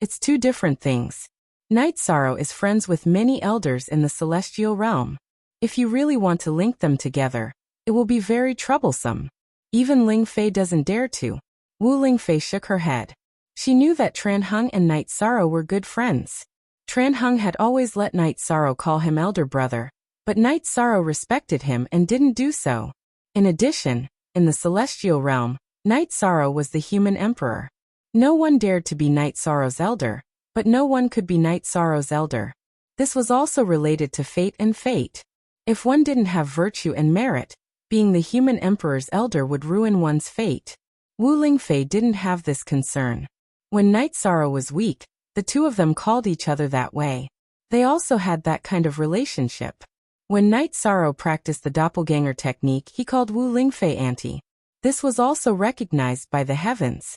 Speaker 1: It's two different things. Night Sorrow is friends with many elders in the celestial realm. If you really want to link them together, it will be very troublesome. Even Lingfei doesn't dare to. Wu Lingfei shook her head. She knew that Tran Hung and Night Sorrow were good friends. Tran Hung had always let Night Sorrow call him elder brother, but Night Sorrow respected him and didn't do so. In addition, in the celestial realm, Night Sorrow was the human emperor. No one dared to be Night Sorrow's elder, but no one could be Night Sorrow's elder. This was also related to fate and fate. If one didn't have virtue and merit, being the human emperor's elder would ruin one's fate. Wu Lingfei didn't have this concern. When Night Sorrow was weak, the two of them called each other that way. They also had that kind of relationship. When Night Sorrow practiced the doppelganger technique, he called Wu Lingfei Auntie. This was also recognized by the heavens.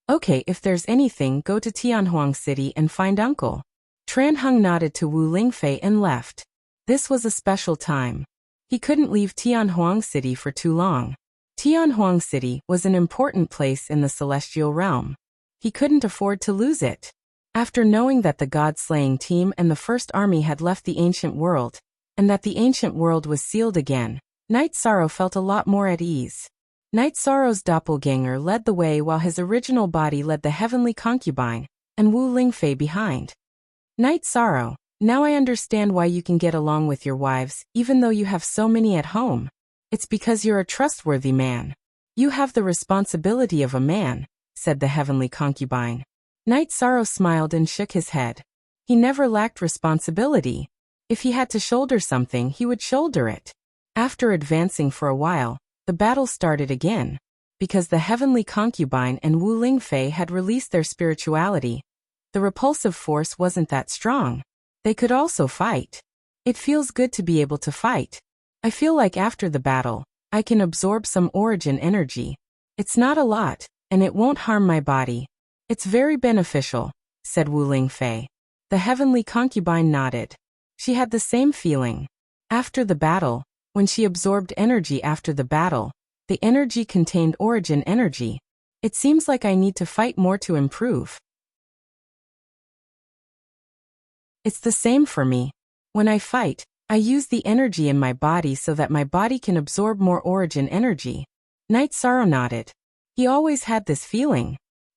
Speaker 1: Okay, if there's anything, go to Tianhuang City and find Uncle. Tran Hung nodded to Wu Lingfei and left. This was a special time. He couldn't leave Tianhuang City for too long. Tianhuang City was an important place in the celestial realm. He couldn't afford to lose it. After knowing that the god-slaying team and the First Army had left the ancient world, and that the ancient world was sealed again, Night Sorrow felt a lot more at ease. Night Sorrow's doppelganger led the way while his original body led the heavenly concubine, and Wu Lingfei behind. Night Sorrow, now I understand why you can get along with your wives, even though you have so many at home. It's because you're a trustworthy man. You have the responsibility of a man, said the heavenly concubine. Night Sorrow smiled and shook his head. He never lacked responsibility. If he had to shoulder something, he would shoulder it. After advancing for a while, the battle started again. Because the heavenly concubine and Wu Lingfei had released their spirituality, the repulsive force wasn't that strong. They could also fight. It feels good to be able to fight. I feel like after the battle, I can absorb some origin energy. It's not a lot, and it won't harm my body. It's very beneficial, said Wu Lingfei. The heavenly concubine nodded. She had the same feeling. After the battle, when she absorbed energy after the battle, the energy contained origin energy. It seems like I need to fight more to improve. It's the same for me. When I fight, I use the energy in my body so that my body can absorb more origin energy. Night Sorrow nodded. He always had this feeling.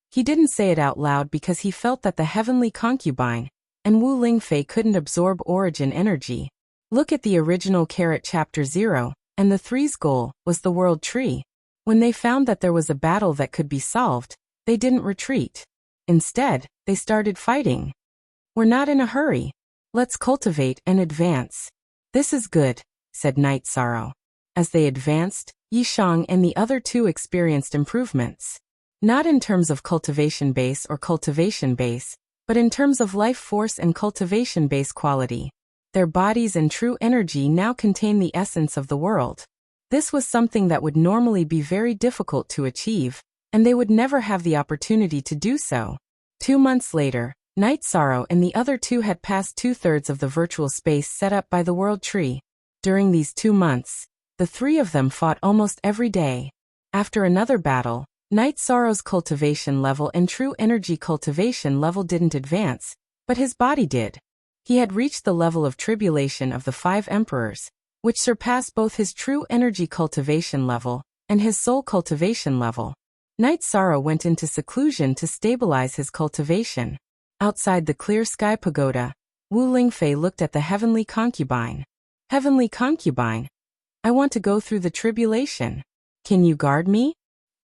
Speaker 1: He didn't say it out loud because he felt that the heavenly concubine and Wu Lingfei couldn't absorb origin energy. Look at the original Chapter 0, and the Three's goal was the World Tree. When they found that there was a battle that could be solved, they didn't retreat. Instead, they started fighting. We're not in a hurry. Let's cultivate and advance. This is good, said Night Sorrow. As they advanced, Yishang and the other two experienced improvements. Not in terms of cultivation base or cultivation base, but in terms of life force and cultivation base quality. Their bodies and true energy now contain the essence of the world. This was something that would normally be very difficult to achieve, and they would never have the opportunity to do so. 2 months later, Night Sorrow and the other two had passed 2/3 of the virtual space set up by the World Tree. During these 2 months, the three of them fought almost every day. After another battle, Night Sorrow's cultivation level and true energy cultivation level didn't advance, but his body did. He had reached the level of tribulation of the 5 emperors, which surpassed both his true energy cultivation level and his soul cultivation level. Night Sorrow went into seclusion to stabilize his cultivation. Outside the clear sky pagoda, Wu Lingfei looked at the heavenly concubine. Heavenly concubine, I want to go through the tribulation. Can you guard me?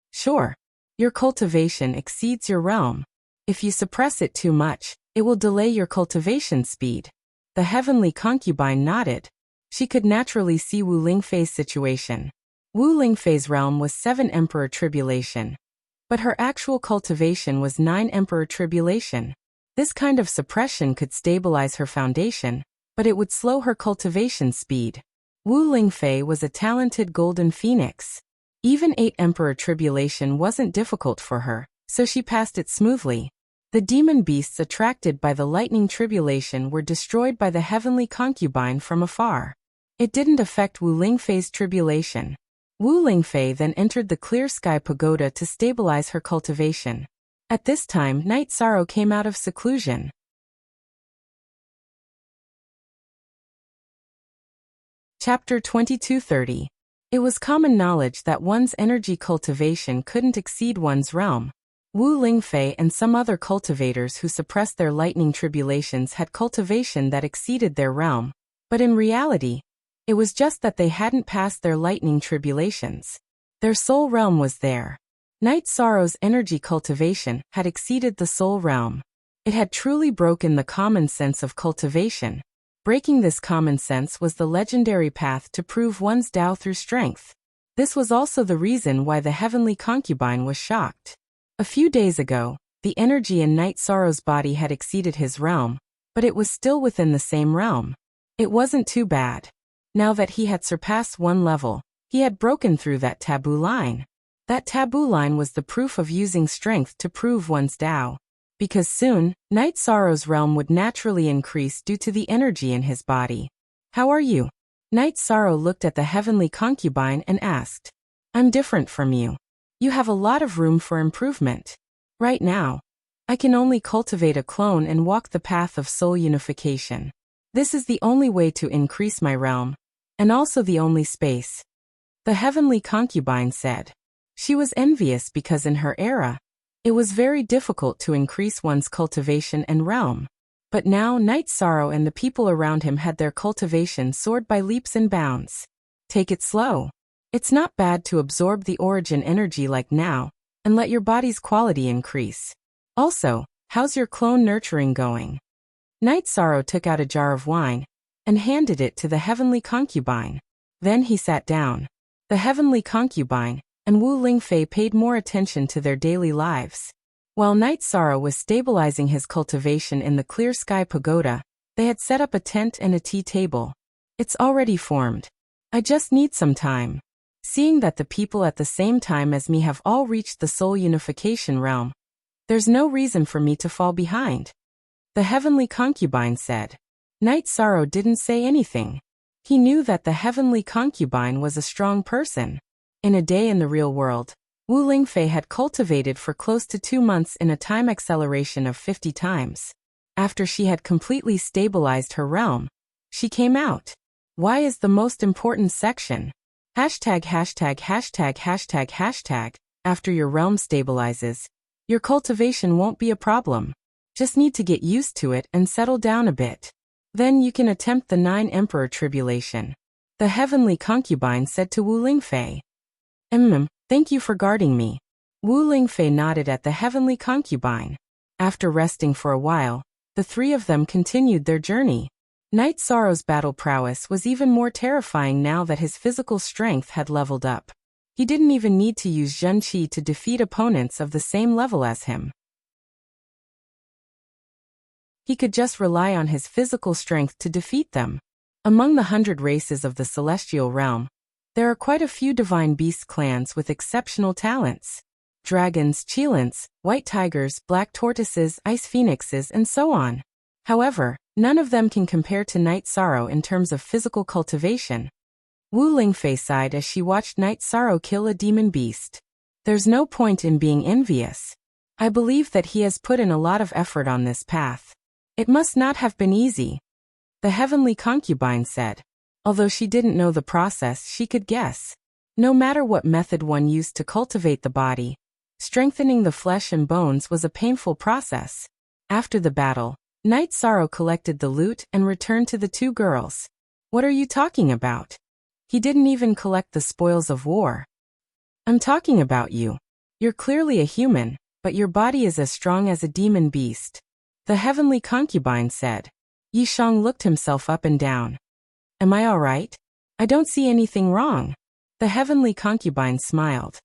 Speaker 1: Sure. Your cultivation exceeds your realm. If you suppress it too much, it will delay your cultivation speed. The heavenly concubine nodded. She could naturally see Wu Lingfei's situation. Wu Lingfei's realm was 7 emperor tribulation. But her actual cultivation was 9 emperor tribulation. This kind of suppression could stabilize her foundation, but it would slow her cultivation speed. Wu Lingfei was a talented golden phoenix. Even 8 emperor tribulation wasn't difficult for her, so she passed it smoothly. The demon beasts attracted by the lightning tribulation were destroyed by the heavenly concubine from afar. It didn't affect Wu Lingfei's tribulation. Wu Lingfei then entered the clear sky pagoda to stabilize her cultivation. At this time, Night Sorrow came out of seclusion. Chapter 2230. It was common knowledge that one's energy cultivation couldn't exceed one's realm. Wu Lingfei and some other cultivators who suppressed their lightning tribulations had cultivation that exceeded their realm, but in reality, it was just that they hadn't passed their lightning tribulations. Their soul realm was there. Night Sorrow's energy cultivation had exceeded the soul realm. It had truly broken the common sense of cultivation. Breaking this common sense was the legendary path to prove one's Tao through strength. This was also the reason why the heavenly concubine was shocked. A few days ago, the energy in Night Sorrow's body had exceeded his realm, but it was still within the same realm. It wasn't too bad. Now that he had surpassed one level, he had broken through that taboo line. That taboo line was the proof of using strength to prove one's Tao. Because soon, Night Sorrow's realm would naturally increase due to the energy in his body. How are you? Night Sorrow looked at the heavenly concubine and asked. I'm different from you. You have a lot of room for improvement. Right now, I can only cultivate a clone and walk the path of soul unification. This is the only way to increase my realm, and also the only space. The heavenly concubine said. She was envious because in her era, it was very difficult to increase one's cultivation and realm. But now Night Sorrow and the people around him had their cultivation soared by leaps and bounds. Take it slow. It's not bad to absorb the origin energy like now, and let your body's quality increase. Also, how's your clone nurturing going? Night Sorrow took out a jar of wine and handed it to the heavenly concubine. Then he sat down. The heavenly concubine and Wu Lingfei paid more attention to their daily lives. While Night Sorrow was stabilizing his cultivation in the clear sky pagoda, they had set up a tent and a tea table. It's already formed. I just need some time. Seeing that the people at the same time as me have all reached the soul unification realm, there's no reason for me to fall behind. The heavenly concubine said. Night Sorrow didn't say anything. He knew that the heavenly concubine was a strong person. In a day in the real world, Wu Lingfei had cultivated for close to 2 months in a time acceleration of 50 times. After she had completely stabilized her realm, she came out. Why is the most important section? Hashtag. After your realm stabilizes, your cultivation won't be a problem. Just need to get used to it and settle down a bit. Then you can attempt the 9 Emperor Tribulation. The heavenly concubine said to Wu Lingfei. Thank you for guarding me. Wu Lingfei nodded at the heavenly concubine. After resting for a while, the 3 of them continued their journey. Night Sorrow's battle prowess was even more terrifying now that his physical strength had leveled up. He didn't even need to use Zhen Qi to defeat opponents of the same level as him. He could just rely on his physical strength to defeat them. Among the 100 races of the celestial realm, there are quite a few divine beast clans with exceptional talents. Dragons, Qilins, white tigers, black tortoises, ice phoenixes, and so on. However, none of them can compare to Night Sorrow in terms of physical cultivation. Wu Lingfei sighed as she watched Night Sorrow kill a demon beast. There's no point in being envious. I believe that he has put in a lot of effort on this path. It must not have been easy. The heavenly concubine said. Although she didn't know the process, she could guess. No matter what method one used to cultivate the body, strengthening the flesh and bones was a painful process. After the battle, Night Sorrow collected the loot and returned to the 2 girls. What are you talking about? He didn't even collect the spoils of war. I'm talking about you. You're clearly a human, but your body is as strong as a demon beast. The heavenly concubine said. Yishang looked himself up and down. Am I all right? I don't see anything wrong. The heavenly concubine smiled.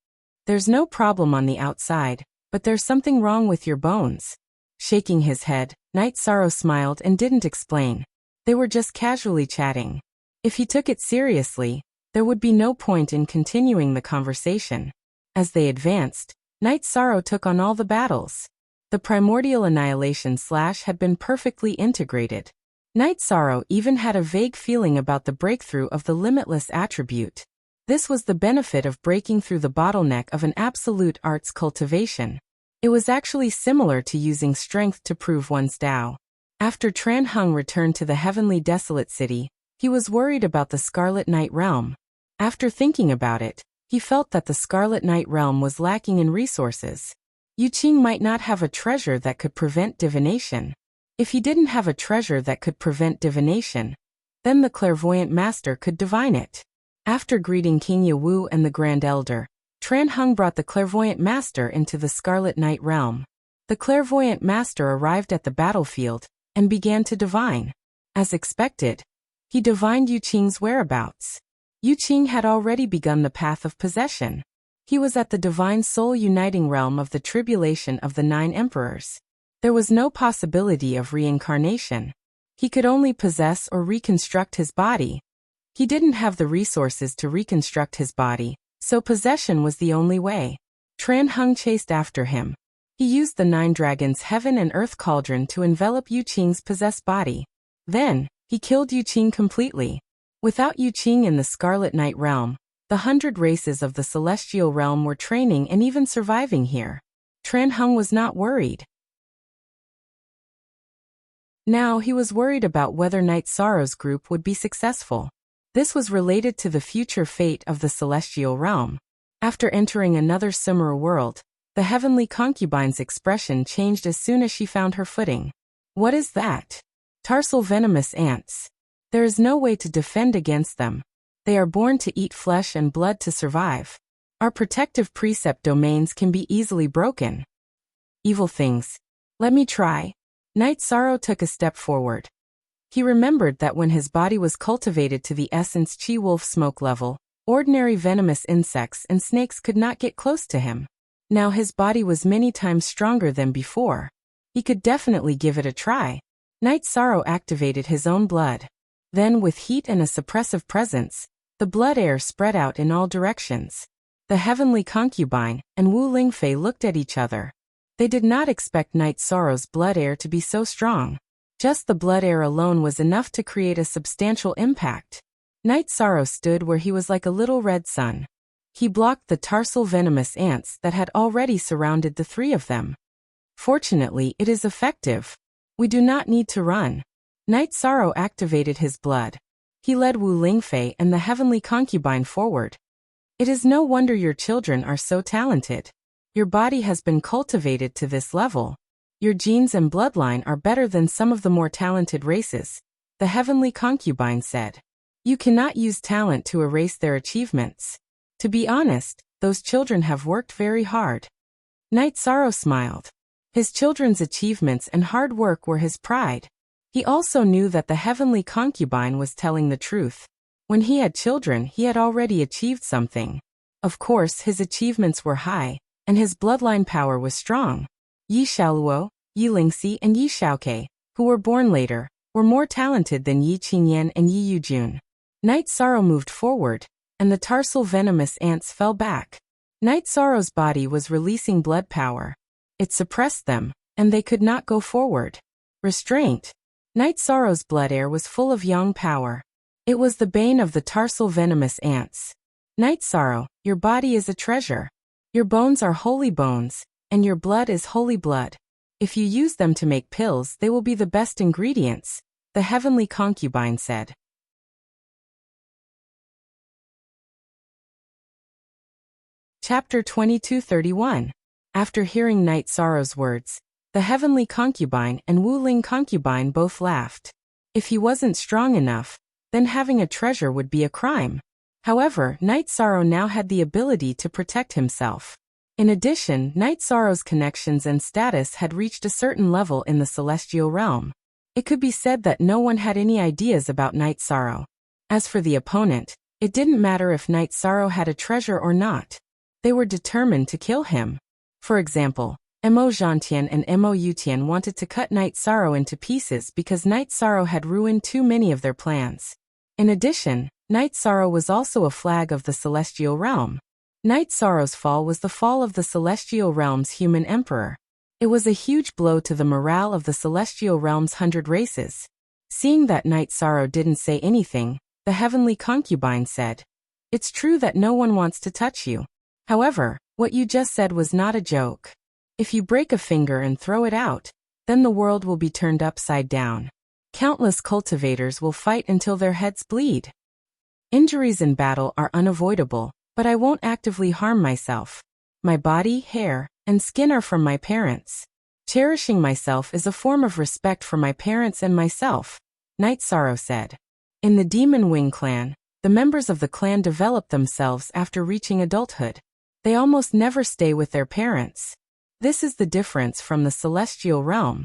Speaker 1: There's no problem on the outside, but there's something wrong with your bones. Shaking his head, Night Sorrow smiled and didn't explain. They were just casually chatting. If he took it seriously, there would be no point in continuing the conversation. As they advanced, Night Sorrow took on all the battles. The primordial annihilation slash had been perfectly integrated. Night Sorrow even had a vague feeling about the breakthrough of the limitless attribute. This was the benefit of breaking through the bottleneck of an absolute arts cultivation. It was actually similar to using strength to prove one's Tao. After Tran Hung returned to the heavenly desolate city, he was worried about the Scarlet Night Realm. After thinking about it, he felt that the Scarlet Night Realm was lacking in resources. Yu Qing might not have a treasure that could prevent divination. If he didn't have a treasure that could prevent divination, then the clairvoyant master could divine it. After greeting King Yawu and the Grand Elder, Tran Hung brought the clairvoyant master into the Scarlet Night Realm. The clairvoyant master arrived at the battlefield and began to divine. As expected, he divined Yu Qing's whereabouts. Yu Qing had already begun the path of possession. He was at the divine soul-uniting realm of the tribulation of the 9 emperors. There was no possibility of reincarnation. He could only possess or reconstruct his body. He didn't have the resources to reconstruct his body, so possession was the only way. Tran Hung chased after him. He used the 9 dragons' heaven and earth cauldron to envelop Yu Qing's possessed body. Then, he killed Yu Qing completely. Without Yu Qing in the Scarlet Night realm, the 100 races of the celestial realm were training and even surviving here. Tran Hung was not worried. Now he was worried about whether Night Sorrow's group would be successful. This was related to the future fate of the celestial realm. After entering another Summer world, the heavenly concubine's expression changed as soon as she found her footing. What is that? Tarsal venomous ants. There is no way to defend against them. They are born to eat flesh and blood to survive. Our protective precept domains can be easily broken. Evil things. Let me try. Night Sorrow took a step forward. He remembered that when his body was cultivated to the essence Chi Wolf smoke level, ordinary venomous insects and snakes could not get close to him. Now his body was many times stronger than before. He could definitely give it a try. Night Sorrow activated his own blood. Then, with heat and a suppressive presence, the blood air spread out in all directions. The heavenly concubine and Wu Lingfei looked at each other. They did not expect Night Sorrow's blood air to be so strong. Just the blood air alone was enough to create a substantial impact. Night Sorrow stood where he was like a little red sun. He blocked the tarsal venomous ants that had already surrounded the 3 of them. Fortunately, it is effective. We do not need to run. Night Sorrow activated his blood. He led Wu Lingfei and the heavenly concubine forward. It is no wonder your children are so talented. Your body has been cultivated to this level. Your genes and bloodline are better than some of the more talented races, the heavenly concubine said. You cannot use talent to erase their achievements. To be honest, those children have worked very hard. Night Sorrow smiled. His children's achievements and hard work were his pride. He also knew that the heavenly concubine was telling the truth. When he had children, he had already achieved something. Of course, his achievements were high, and his bloodline power was strong. Yi Xiaoluo, Yi Lingxi and Yi Xiaokei, who were born later, were more talented than Yi Qingyan and Yi Yujun. Night Sorrow moved forward, and the tarsal venomous ants fell back. Night Sorrow's body was releasing blood power. It suppressed them, and they could not go forward. Restraint. Night Sorrow's blood air was full of yang power. It was the bane of the tarsal venomous ants. Night Sorrow, your body is a treasure. Your bones are holy bones, and your blood is holy blood. If you use them to make pills, they will be the best ingredients, the heavenly concubine said. Chapter 2231. After hearing Night Sorrow's words, the heavenly concubine and Wu Ling concubine both laughed. If he wasn't strong enough, then having a treasure would be a crime. However, Night Sorrow now had the ability to protect himself. In addition, Night Sorrow's connections and status had reached a certain level in the celestial realm. It could be said that no one had any ideas about Night Sorrow. As for the opponent, it didn't matter if Night Sorrow had a treasure or not. They were determined to kill him. For example, Mo Zhantian and Mo Yutian wanted to cut Night Sorrow into pieces because Night Sorrow had ruined too many of their plans. In addition, Night Sorrow was also a flag of the celestial realm. Night Sorrow's fall was the fall of the celestial realm's human emperor. It was a huge blow to the morale of the celestial realm's 100 races. Seeing that Night Sorrow didn't say anything, the heavenly concubine said, "It's true that no one wants to touch you. However, what you just said was not a joke. If you break a finger and throw it out, then the world will be turned upside down. Countless cultivators will fight until their heads bleed. Injuries in battle are unavoidable, but I won't actively harm myself. My body, hair, and skin are from my parents. Cherishing myself is a form of respect for my parents and myself," Night Sorrow said. In the Demon Wing clan, the members of the clan develop themselves after reaching adulthood. They almost never stay with their parents. This is the difference from the celestial realm.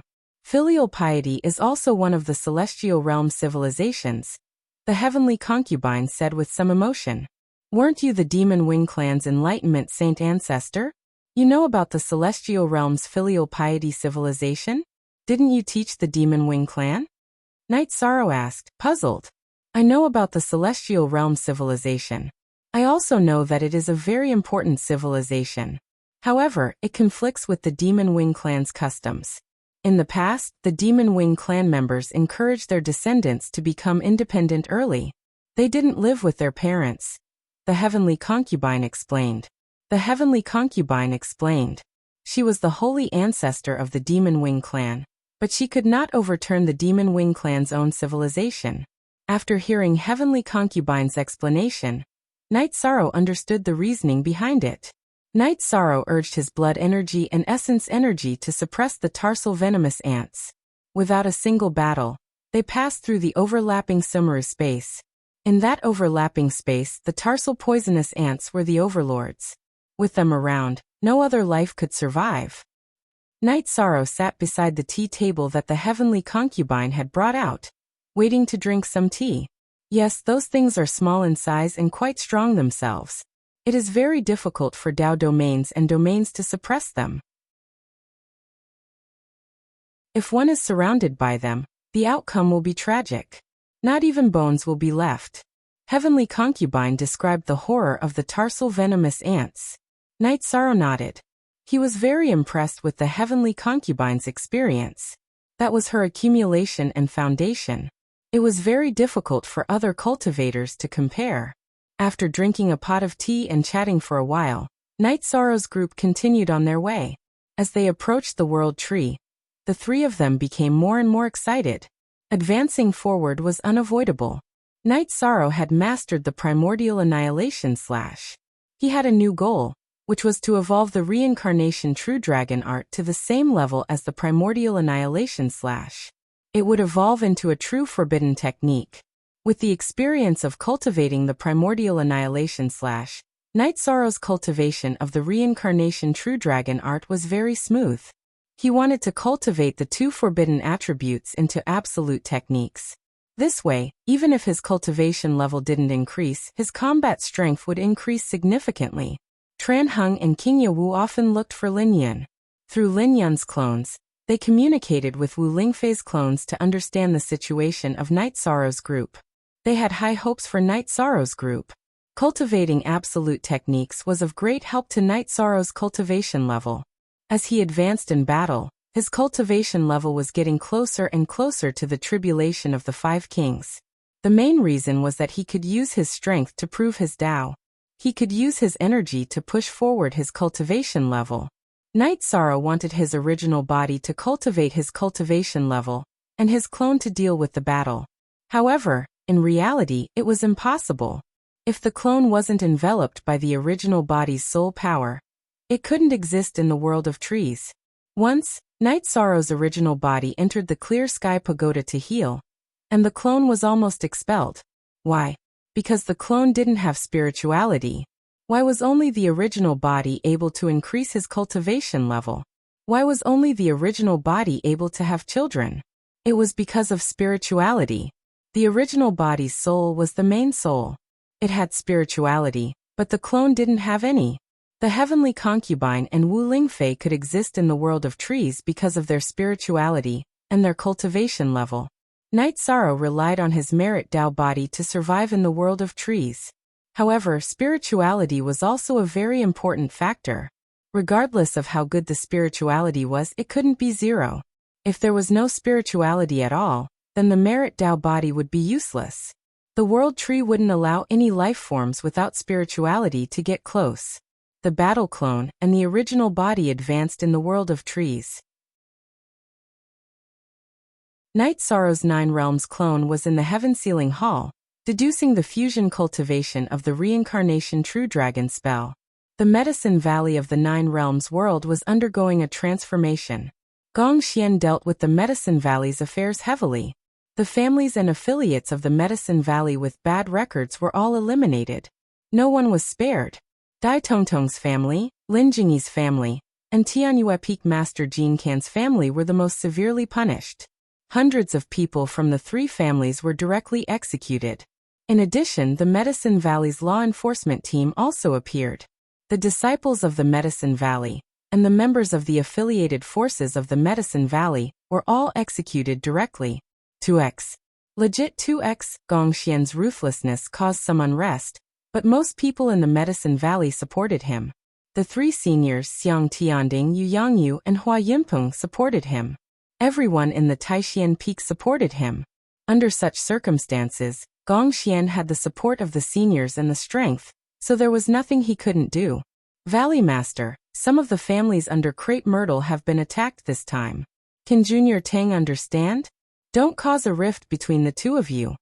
Speaker 1: Filial piety is also one of the celestial realm civilizations, the heavenly concubine said with some emotion. Weren't you the Demon Wing clan's enlightenment saint ancestor? You know about the celestial realm's filial piety civilization? Didn't you teach the Demon Wing clan? Night Sorrow asked, puzzled. I know about the celestial realm civilization. I also know that it is a very important civilization. However, it conflicts with the Demon Wing clan's customs. In the past, the Demon Wing clan members encouraged their descendants to become independent early. They didn't live with their parents. The heavenly concubine explained. The heavenly concubine explained. She was the holy ancestor of the Demon Wing clan, but she could not overturn the Demon Wing clan's own civilization. After hearing heavenly concubine's explanation, Night Sorrow understood the reasoning behind it. Night Sorrow urged his blood energy and essence energy to suppress the tarsal venomous ants. Without a single battle, they passed through the overlapping Sumeru space. In that overlapping space, the tarsal poisonous ants were the overlords. With them around, no other life could survive. Night Sorrow sat beside the tea table that the heavenly concubine had brought out, waiting to drink some tea. Yes, those things are small in size and quite strong themselves. It is very difficult for Dao domains and domains to suppress them. If one is surrounded by them, the outcome will be tragic. Not even bones will be left. Heavenly concubine described the horror of the tarsal venomous ants. Night Sorrow nodded. He was very impressed with the heavenly concubine's experience. That was her accumulation and foundation. It was very difficult for other cultivators to compare. After drinking a pot of tea and chatting for a while, Night Sorrow's group continued on their way. As they approached the world tree, the three of them became more and more excited. Advancing forward was unavoidable. Night Sorrow had mastered the primordial annihilation slash. He had a new goal, which was to evolve the reincarnation true dragon art to the same level as the primordial annihilation slash. It would evolve into a true forbidden technique. With the experience of cultivating the primordial annihilation slash, Night Sorrow's cultivation of the reincarnation true dragon art was very smooth. He wanted to cultivate the two forbidden attributes into absolute techniques. This way, even if his cultivation level didn't increase, his combat strength would increase significantly. Tran Hung and King Yawu often looked for Lin Yun. Through Lin Yun's clones, they communicated with Wu Lingfei's clones to understand the situation of Night Sorrow's group. They had high hopes for Night Sorrow's group. Cultivating absolute techniques was of great help to Night Sorrow's cultivation level. As he advanced in battle, his cultivation level was getting closer and closer to the tribulation of the Five Kings. The main reason was that he could use his strength to prove his Tao. He could use his energy to push forward his cultivation level. Night Sorrow wanted his original body to cultivate his cultivation level, and his clone to deal with the battle. However, in reality, it was impossible. If the clone wasn't enveloped by the original body's soul power, it couldn't exist in the world of trees. Once, Night Sorrow's original body entered the clear sky pagoda to heal, and the clone was almost expelled. Why? Because the clone didn't have spirituality. Why was only the original body able to increase his cultivation level? Why was only the original body able to have children? It was because of spirituality. The original body's soul was the main soul. It had spirituality, but the clone didn't have any. The heavenly concubine and Wu Lingfei could exist in the world of trees because of their spirituality and their cultivation level. Night Sorrow relied on his merit Tao body to survive in the world of trees. However, spirituality was also a very important factor. Regardless of how good the spirituality was, it couldn't be zero. If there was no spirituality at all, then the merit Tao body would be useless. The world tree wouldn't allow any life forms without spirituality to get close. The battle clone and the original body advanced in the world of trees. Night Sorrow's Nine Realms clone was in the Heaven Sealing Hall, deducing the fusion cultivation of the reincarnation true dragon spell. The Medicine Valley of the Nine Realms world was undergoing a transformation. Gong Xian dealt with the Medicine Valley's affairs heavily. The families and affiliates of the Medicine Valley with bad records were all eliminated. No one was spared. Dai Tongtong's family, Lin Jingyi's family, and Tianyue Peak Master Jean Can's family were the most severely punished. Hundreds of people from the three families were directly executed. In addition, the Medicine Valley's law enforcement team also appeared. The disciples of the Medicine Valley and the members of the affiliated forces of the Medicine Valley were all executed directly. 2x. Legit 2x. Gong Xian's ruthlessness caused some unrest, but most people in the Medicine Valley supported him. The three seniors Xiang Tianding, Yu Yangyu, and Hua Yinpeng supported him. Everyone in the Taishan Peak supported him. Under such circumstances, Gong Xian had the support of the seniors and the strength, so there was nothing he couldn't do. Valley Master, some of the families under Crepe Myrtle have been attacked this time. Can Junior Tang understand? Don't cause a rift between the two of you.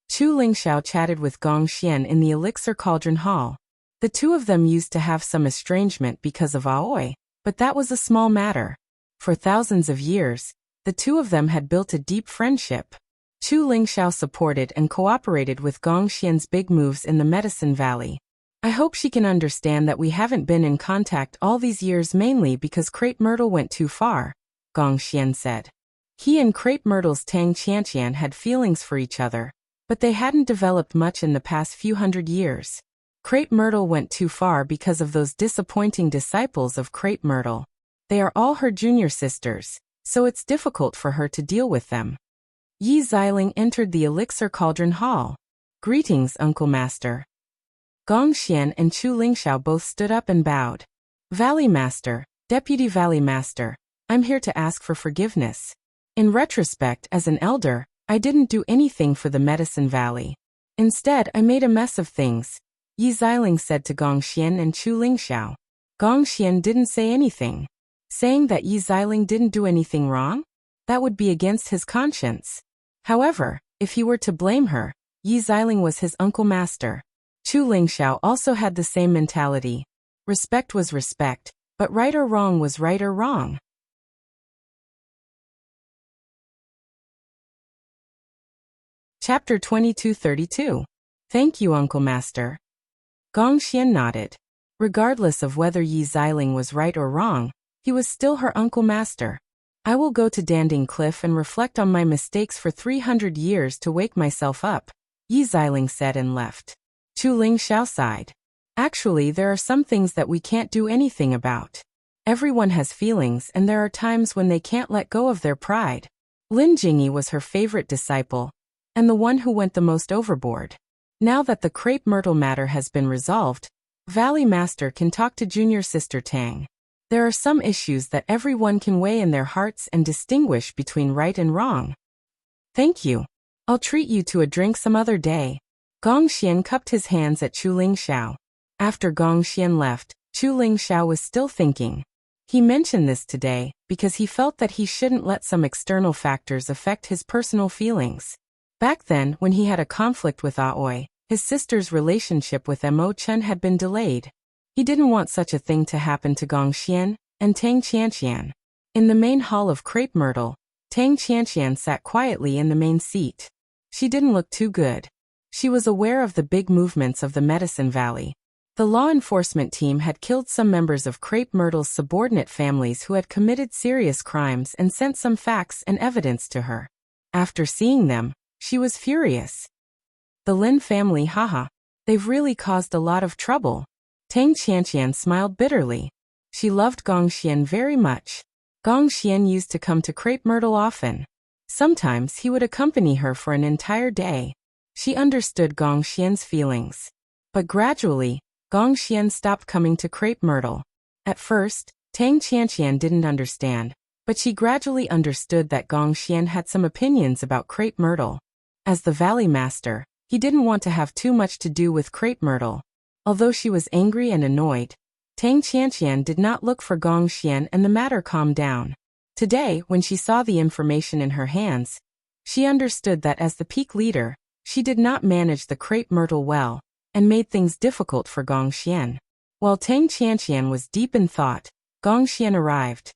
Speaker 1: Chu Lingxiao chatted with Gong Xian in the Elixir Cauldron Hall. The two of them used to have some estrangement because of Aoi, but that was a small matter. For thousands of years, the two of them had built a deep friendship. Chu Lingxiao supported and cooperated with Gong Xian's big moves in the Medicine Valley. I hope she can understand that we haven't been in contact all these years mainly because Crepe Myrtle went too far, Gong Xian said. He and Crepe Myrtle's Tang Qianqian had feelings for each other, but they hadn't developed much in the past few hundred years. Crepe Myrtle went too far because of those disappointing disciples of Crepe Myrtle. They are all her junior sisters, so it's difficult for her to deal with them. Yi Xiling entered the Elixir Cauldron Hall. Greetings, Uncle Master. Gong Xian and Chu Lingxiao both stood up and bowed. Valley Master, Deputy Valley Master, I'm here to ask for forgiveness. In retrospect, as an elder, I didn't do anything for the Medicine Valley. Instead, I made a mess of things, Yi Xiling said to Gong Xian and Chu Lingxiao. Gong Xian didn't say anything. Saying that Yi Xiling didn't do anything wrong? That would be against his conscience. However, if he were to blame her, Yi Xiling was his uncle master. Chu Lingxiao also had the same mentality. Respect was respect, but right or wrong was right or wrong. Chapter 2232. Thank you, Uncle Master. Gong Xian nodded. Regardless of whether Yi Xiling was right or wrong, he was still her uncle master. I will go to Danding Cliff and reflect on my mistakes for 300 years to wake myself up, Yi Xiling said and left. Chu Lingxiao sighed. Actually, there are some things that we can't do anything about. Everyone has feelings and there are times when they can't let go of their pride. Lin Jingyi was her favorite disciple, and the one who went the most overboard. Now that the Crepe Myrtle matter has been resolved, Valley Master can talk to Junior Sister Tang. There are some issues that everyone can weigh in their hearts and distinguish between right and wrong. Thank you. I'll treat you to a drink some other day. Gong Xian cupped his hands at Chu Lingxiao. After Gong Xian left, Chu Lingxiao was still thinking. He mentioned this today because he felt that he shouldn't let some external factors affect his personal feelings. Back then, when he had a conflict with Aoi, his sister's relationship with Mo Chen had been delayed. He didn't want such a thing to happen to Gong Xian and Tang Qianqian. In the main hall of Crepe Myrtle, Tang Qianqian sat quietly in the main seat. She didn't look too good. She was aware of the big movements of the Medicine Valley. The law enforcement team had killed some members of Crepe Myrtle's subordinate families who had committed serious crimes and sent some facts and evidence to her. After seeing them, she was furious. The Lin family, haha. They've really caused a lot of trouble. Tang Qianqian smiled bitterly. She loved Gong Xian very much. Gong Xian used to come to Crepe Myrtle often. Sometimes he would accompany her for an entire day. She understood Gong Xian's feelings. But gradually, Gong Xian stopped coming to Crepe Myrtle. At first, Tang Qianqian didn't understand, but she gradually understood that Gong Xian had some opinions about Crepe Myrtle. As the Valley Master, he didn't want to have too much to do with Crepe Myrtle. Although she was angry and annoyed, Tang Qianqian did not look for Gong Xian and the matter calmed down. Today, when she saw the information in her hands, she understood that as the peak leader, she did not manage the Crepe Myrtle well, and made things difficult for Gong Xian. While Tang Qianqian was deep in thought, Gong Xian arrived.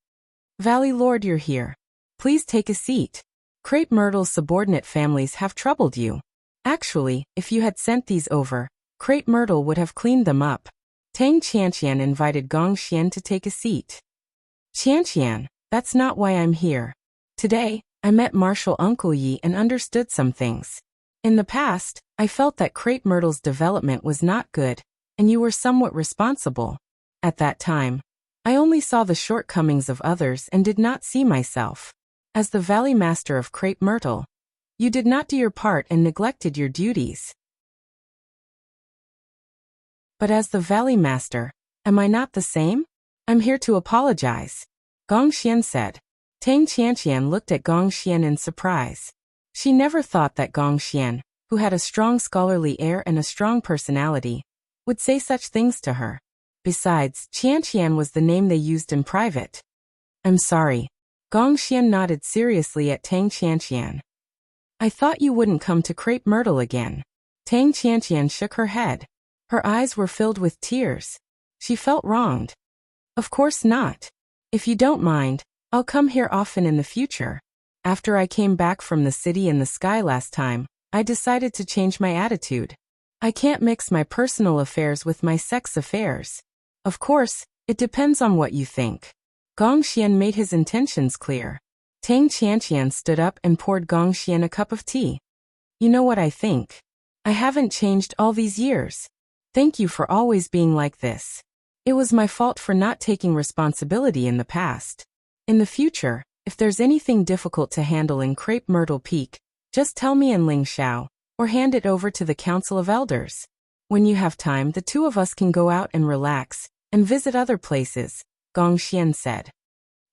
Speaker 1: Valley Lord, you're here. Please take a seat. Crepe Myrtle's subordinate families have troubled you. Actually, if you had sent these over, Crepe Myrtle would have cleaned them up. Tang Qianqian invited Gong Xian to take a seat. Qian, that's not why I'm here. Today, I met Marshal Uncle Yi and understood some things. In the past, I felt that Crepe Myrtle's development was not good, and you were somewhat responsible. At that time, I only saw the shortcomings of others and did not see myself. As the Valley Master of Crepe Myrtle, you did not do your part and neglected your duties. But as the Valley Master, am I not the same? I'm here to apologize, Gong Xian said. Tang Qianqian looked at Gong Xian in surprise. She never thought that Gong Xian, who had a strong scholarly air and a strong personality, would say such things to her. Besides, Qianqian was the name they used in private. I'm sorry. Gong Xian nodded seriously at Tang Qianqian. I thought you wouldn't come to Crepe Myrtle again. Tang Qianqian shook her head. Her eyes were filled with tears. She felt wronged. Of course not. If you don't mind, I'll come here often in the future. After I came back from the city in the sky last time, I decided to change my attitude. I can't mix my personal affairs with my sex affairs. Of course, it depends on what you think. Gong Xian made his intentions clear. Tang Qianqian stood up and poured Gong Xian a cup of tea. You know what I think? I haven't changed all these years. Thank you for always being like this. It was my fault for not taking responsibility in the past. In the future, if there's anything difficult to handle in Crepe Myrtle Peak, just tell me in Ling Xiao, or hand it over to the Council of Elders. When you have time, the two of us can go out and relax, and visit other places, Gong Xian said.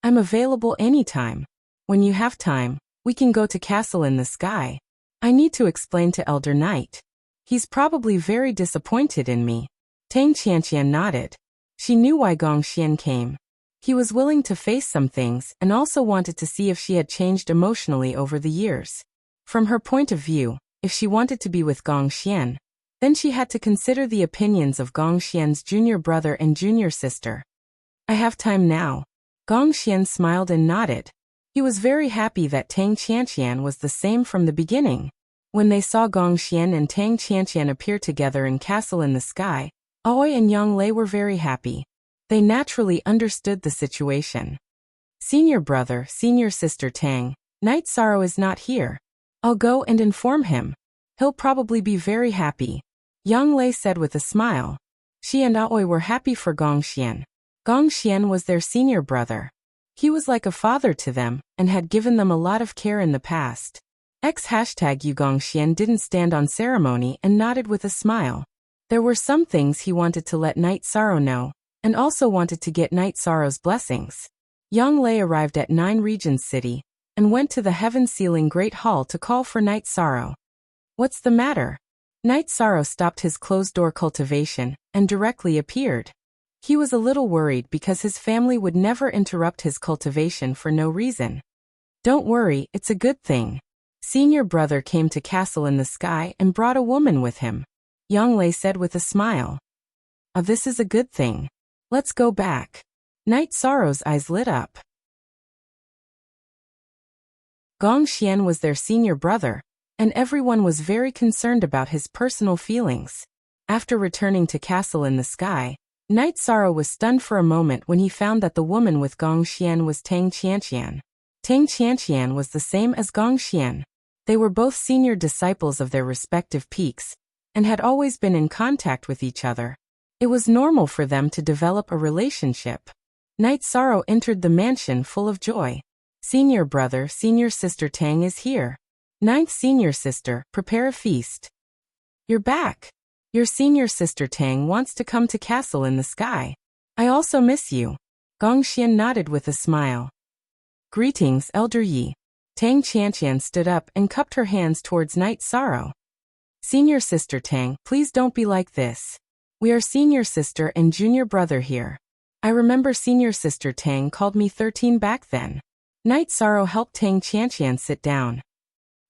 Speaker 1: I'm available anytime. When you have time, we can go to Castle in the Sky. I need to explain to Elder Knight. He's probably very disappointed in me. Tang Qianqian nodded. She knew why Gong Xian came. He was willing to face some things and also wanted to see if she had changed emotionally over the years. From her point of view, if she wanted to be with Gong Xian, then she had to consider the opinions of Gong Xian's junior brother and junior sister. I have time now. Gong Xian smiled and nodded. He was very happy that Tang Qianqian was the same from the beginning. When they saw Gong Xian and Tang Qianqian appear together in Castle in the Sky, Aoi and Yang Lei were very happy. They naturally understood the situation. Senior brother, senior sister Tang, Night Sorrow is not here. I'll go and inform him. He'll probably be very happy, Yang Lei said with a smile. She and Aoi were happy for Gong Xian. Gong Xian was their senior brother. He was like a father to them, and had given them a lot of care in the past. #You Gong Xian didn't stand on ceremony and nodded with a smile. There were some things he wanted to let Night Sorrow know, and also wanted to get Night Sorrow's blessings. Yang Lei arrived at 9 Regions City, and went to the Heaven-Sealing Great Hall to call for Night Sorrow. What's the matter? Night Sorrow stopped his closed-door cultivation, and directly appeared. He was a little worried because his family would never interrupt his cultivation for no reason. Don't worry, it's a good thing. Senior brother came to Castle in the Sky and brought a woman with him, Yang Lei said with a smile. This is a good thing. Let's go back. Night Sorrow's eyes lit up. Gong Xian was their senior brother, and everyone was very concerned about his personal feelings. After returning to Castle in the Sky, Night Sorrow was stunned for a moment when he found that the woman with Gong Xian was Tang Qianqian. Tang Qianqian was the same as Gong Xian. They were both senior disciples of their respective peaks, and had always been in contact with each other. It was normal for them to develop a relationship. Night Sorrow entered the mansion full of joy. Senior brother, senior sister Tang is here. 9th senior sister, prepare a feast. You're back. Your senior sister Tang wants to come to Castle in the Sky. I also miss you. Gong Xian nodded with a smile. Greetings, Elder Yi. Tang Qianqian stood up and cupped her hands towards Night Sorrow. Senior sister Tang, please don't be like this. We are senior sister and junior brother here. I remember senior sister Tang called me 13 back then. Night Sorrow helped Tang Qianqian sit down.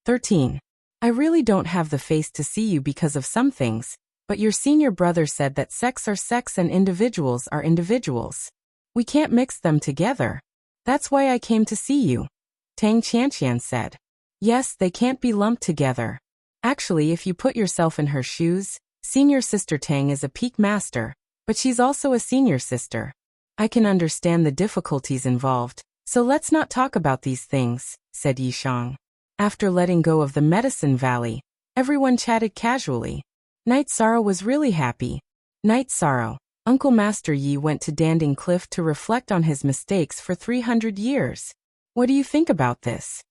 Speaker 1: 13. I really don't have the face to see you because of some things, but your senior brother said that sex are sex and individuals are individuals. We can't mix them together. That's why I came to see you, Tang Qianqian said. Yes, they can't be lumped together. Actually, if you put yourself in her shoes, senior sister Tang is a peak master, but she's also a senior sister. I can understand the difficulties involved, so let's not talk about these things, said Yishang. After letting go of the Medicine Valley, everyone chatted casually. Night Sorrow was really happy. Night Sorrow, Uncle Master Yi went to Danding Cliff to reflect on his mistakes for 300 years. What do you think about this?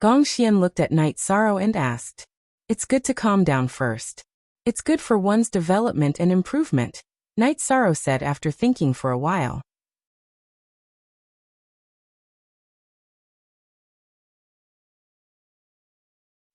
Speaker 1: Gong Xian looked at Night Sorrow and asked. It's good to calm down first. It's good for one's development and improvement, Night Sorrow said after thinking for a while.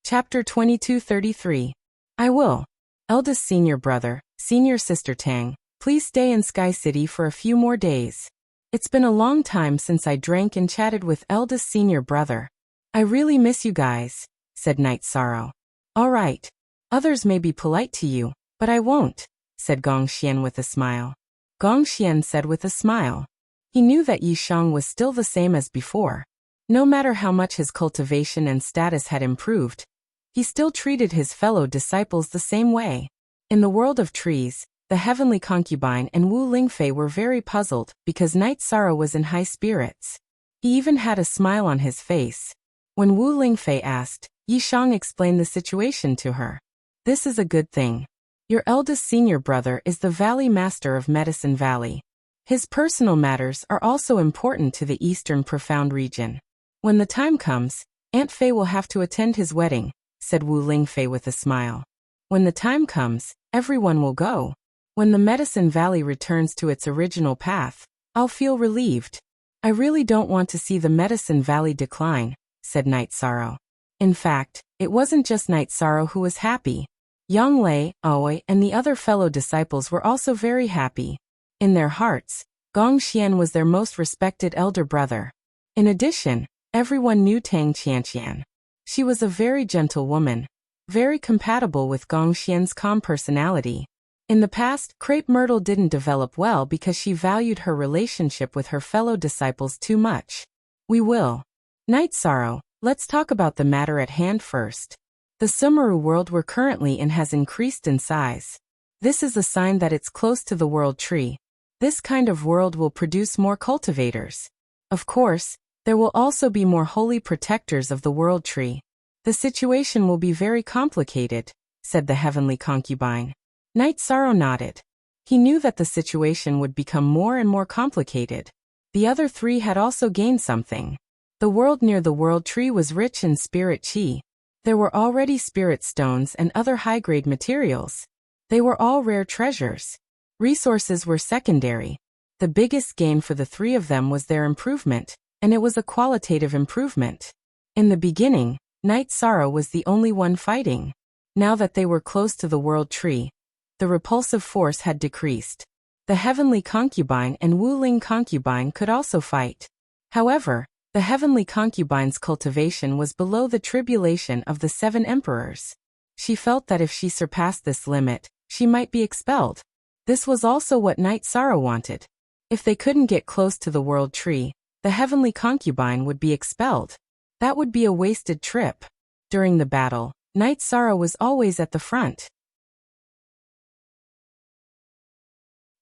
Speaker 1: Chapter 2233. I will. Eldest senior brother, senior sister Tang, please stay in Sky City for a few more days. It's been a long time since I drank and chatted with eldest senior brother. I really miss you guys, said Night Sorrow. All right. Others may be polite to you, but I won't, said Gong Xian with a smile. Gong Xian said with a smile. He knew that Yishang was still the same as before. No matter how much his cultivation and status had improved, he still treated his fellow disciples the same way. In the world of trees, the heavenly concubine and Wu Lingfei were very puzzled because Night Sorrow was in high spirits. He even had a smile on his face. When Wu Lingfei asked, Yishang explained the situation to her. This is a good thing. Your eldest senior brother is the Valley Master of Medicine Valley. His personal matters are also important to the Eastern Profound region. When the time comes, Aunt Fei will have to attend his wedding, said Wu Lingfei with a smile. When the time comes, everyone will go. When the Medicine Valley returns to its original path, I'll feel relieved. I really don't want to see the Medicine Valley decline, said Night Sorrow. In fact, it wasn't just Night Sorrow who was happy. Yang Lei, Aoi, and the other fellow disciples were also very happy. In their hearts, Gong Xian was their most respected elder brother. In addition, everyone knew Tang Qianqian. She was a very gentle woman, very compatible with Gong Xian's calm personality. In the past, Crepe Myrtle didn't develop well because she valued her relationship with her fellow disciples too much. We will. Night Sorrow, let's talk about the matter at hand first. The Sumeru world we're currently in has increased in size. This is a sign that it's close to the world tree. This kind of world will produce more cultivators. Of course, there will also be more holy protectors of the world tree. The situation will be very complicated, said the heavenly concubine. Night Sorrow nodded. He knew that the situation would become more and more complicated. The other three had also gained something. The world near the world tree was rich in spirit qi. There were already spirit stones and other high-grade materials. They were all rare treasures. Resources were secondary. The biggest gain for the three of them was their improvement, and it was a qualitative improvement. In the beginning, Night Sorrow was the only one fighting. Now that they were close to the world tree, the repulsive force had decreased. The heavenly concubine and Wu Ling concubine could also fight. However, the heavenly concubine's cultivation was below the tribulation of the 7 emperors. She felt that if she surpassed this limit, she might be expelled. This was also what Night Sorrow wanted. If they couldn't get close to the world tree, the heavenly concubine would be expelled. That would be a wasted trip. During the battle, Night Sorrow was always at the front.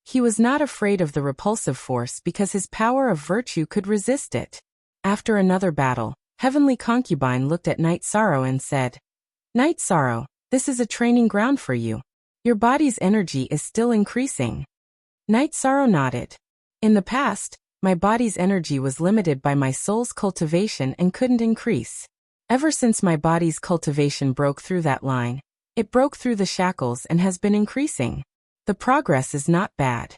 Speaker 1: He was not afraid of the repulsive force because his power of virtue could resist it. After another battle, Heavenly Concubine looked at Night Sorrow and said, Night Sorrow, this is a training ground for you. Your body's energy is still increasing. Night Sorrow nodded. In the past, my body's energy was limited by my soul's cultivation and couldn't increase. Ever since my body's cultivation broke through that line, it broke through the shackles and has been increasing. The progress is not bad.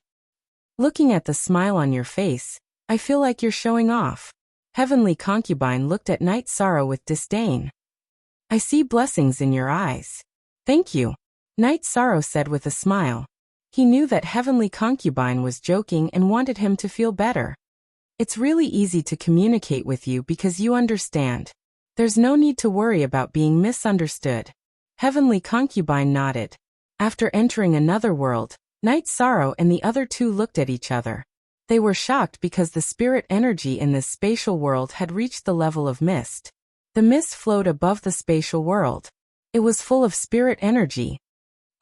Speaker 1: Looking at the smile on your face, I feel like you're showing off. Heavenly Concubine looked at Night Sorrow with disdain. I see blessings in your eyes. Thank you, Night Sorrow said with a smile. He knew that Heavenly Concubine was joking and wanted him to feel better. It's really easy to communicate with you because you understand. There's no need to worry about being misunderstood. Heavenly Concubine nodded. After entering another world, Night Sorrow and the other two looked at each other. They were shocked because the spirit energy in this spatial world had reached the level of mist. The mist flowed above the spatial world. It was full of spirit energy.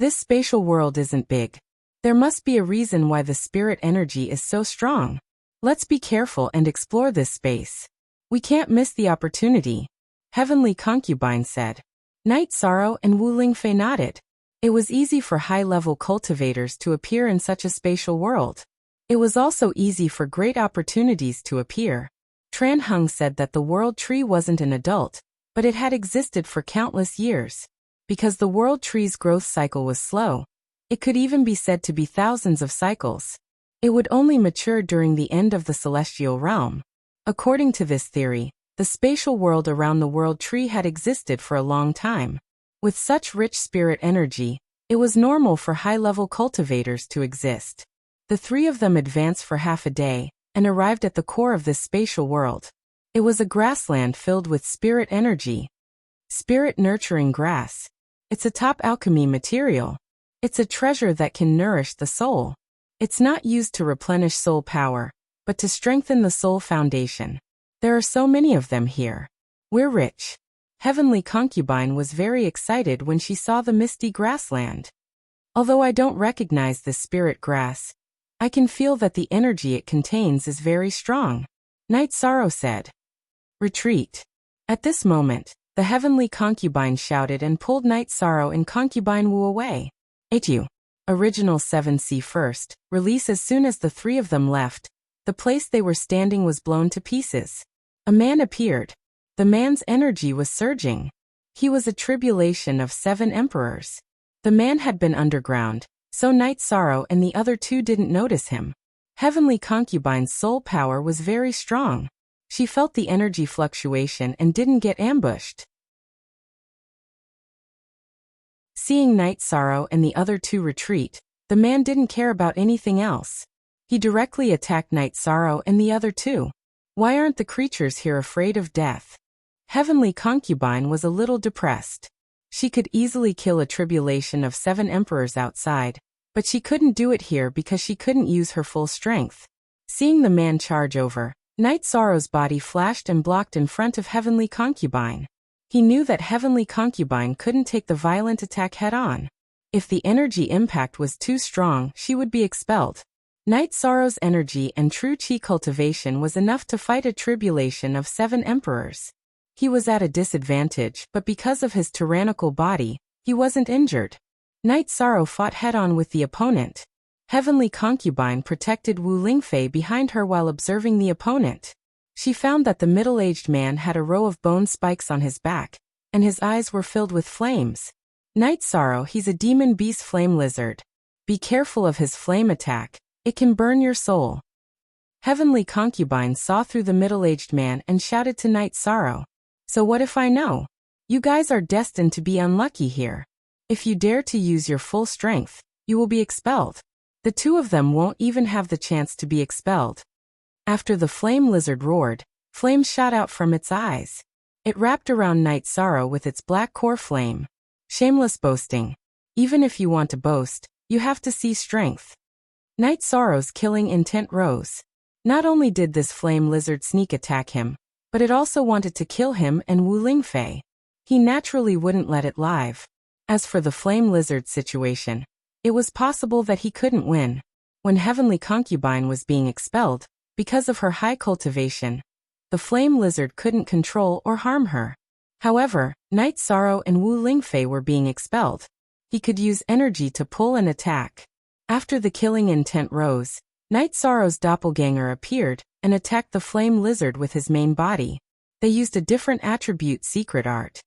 Speaker 1: This spatial world isn't big. There must be a reason why the spirit energy is so strong. Let's be careful and explore this space. We can't miss the opportunity, Heavenly Concubine said. Night Sorrow and Wu Lingfei nodded. It was easy for high-level cultivators to appear in such a spatial world. It was also easy for great opportunities to appear. Tran Hung said that the world tree wasn't an adult, but it had existed for countless years. Because the world tree's growth cycle was slow, it could even be said to be thousands of cycles. It would only mature during the end of the celestial realm. According to this theory, the spatial world around the world tree had existed for a long time. With such rich spirit energy, it was normal for high-level cultivators to exist. The three of them advanced for half a day and arrived at the core of this spatial world. It was a grassland filled with spirit energy. Spirit-nurturing grass. It's a top alchemy material. It's a treasure that can nourish the soul. It's not used to replenish soul power, but to strengthen the soul foundation. There are so many of them here. We're rich. Heavenly Concubine was very excited when she saw the misty grassland. Although I don't recognize this spirit grass, I can feel that the energy it contains is very strong, Night Sorrow said. Retreat. At this moment, the Heavenly Concubine shouted and pulled Night Sorrow and Concubine Wu away. HU. Original 7C first, release. As soon as the three of them left, the place they were standing was blown to pieces. A man appeared. The man's energy was surging. He was a tribulation of 7 emperors. The man had been underground, so Night Sorrow and the other two didn't notice him. Heavenly Concubine's soul power was very strong. She felt the energy fluctuation and didn't get ambushed. Seeing Night Sorrow and the other two retreat, the man didn't care about anything else. He directly attacked Night Sorrow and the other two. Why aren't the creatures here afraid of death? Heavenly Concubine was a little depressed. She could easily kill a tribulation of 7 emperors outside, but she couldn't do it here because she couldn't use her full strength. Seeing the man charge over, Night Sorrow's body flashed and blocked in front of Heavenly Concubine. He knew that Heavenly Concubine couldn't take the violent attack head-on. If the energy impact was too strong, she would be expelled. Night Sorrow's energy and true chi cultivation was enough to fight a tribulation of 7 emperors. He was at a disadvantage, but because of his tyrannical body, he wasn't injured. Night Sorrow fought head-on with the opponent. Heavenly Concubine protected Wu Lingfei behind her while observing the opponent. She found that the middle-aged man had a row of bone spikes on his back, and his eyes were filled with flames. Night Sorrow, he's a demon beast flame lizard. Be careful of his flame attack. It can burn your soul. Heavenly Concubine saw through the middle-aged man and shouted to Night Sorrow. So what if I know? You guys are destined to be unlucky here. If you dare to use your full strength, you will be expelled. The two of them won't even have the chance to be expelled. After the flame lizard roared, flames shot out from its eyes. It wrapped around Night Sorrow with its black core flame. Shameless boasting. Even if you want to boast, you have to see strength. Night Sorrow's killing intent rose. Not only did this flame lizard sneak attack him, but it also wanted to kill him and Wu Lingfei. He naturally wouldn't let it live. As for the flame lizard situation, it was possible that he couldn't win. When Heavenly Concubine was being expelled, because of her high cultivation, the flame lizard couldn't control or harm her. However, Night Sorrow and Wu Lingfei were being expelled. He could use energy to pull and attack. After the killing intent rose, Night Sorrow's doppelganger appeared and attacked the flame lizard with his main body. They used a different attribute secret art.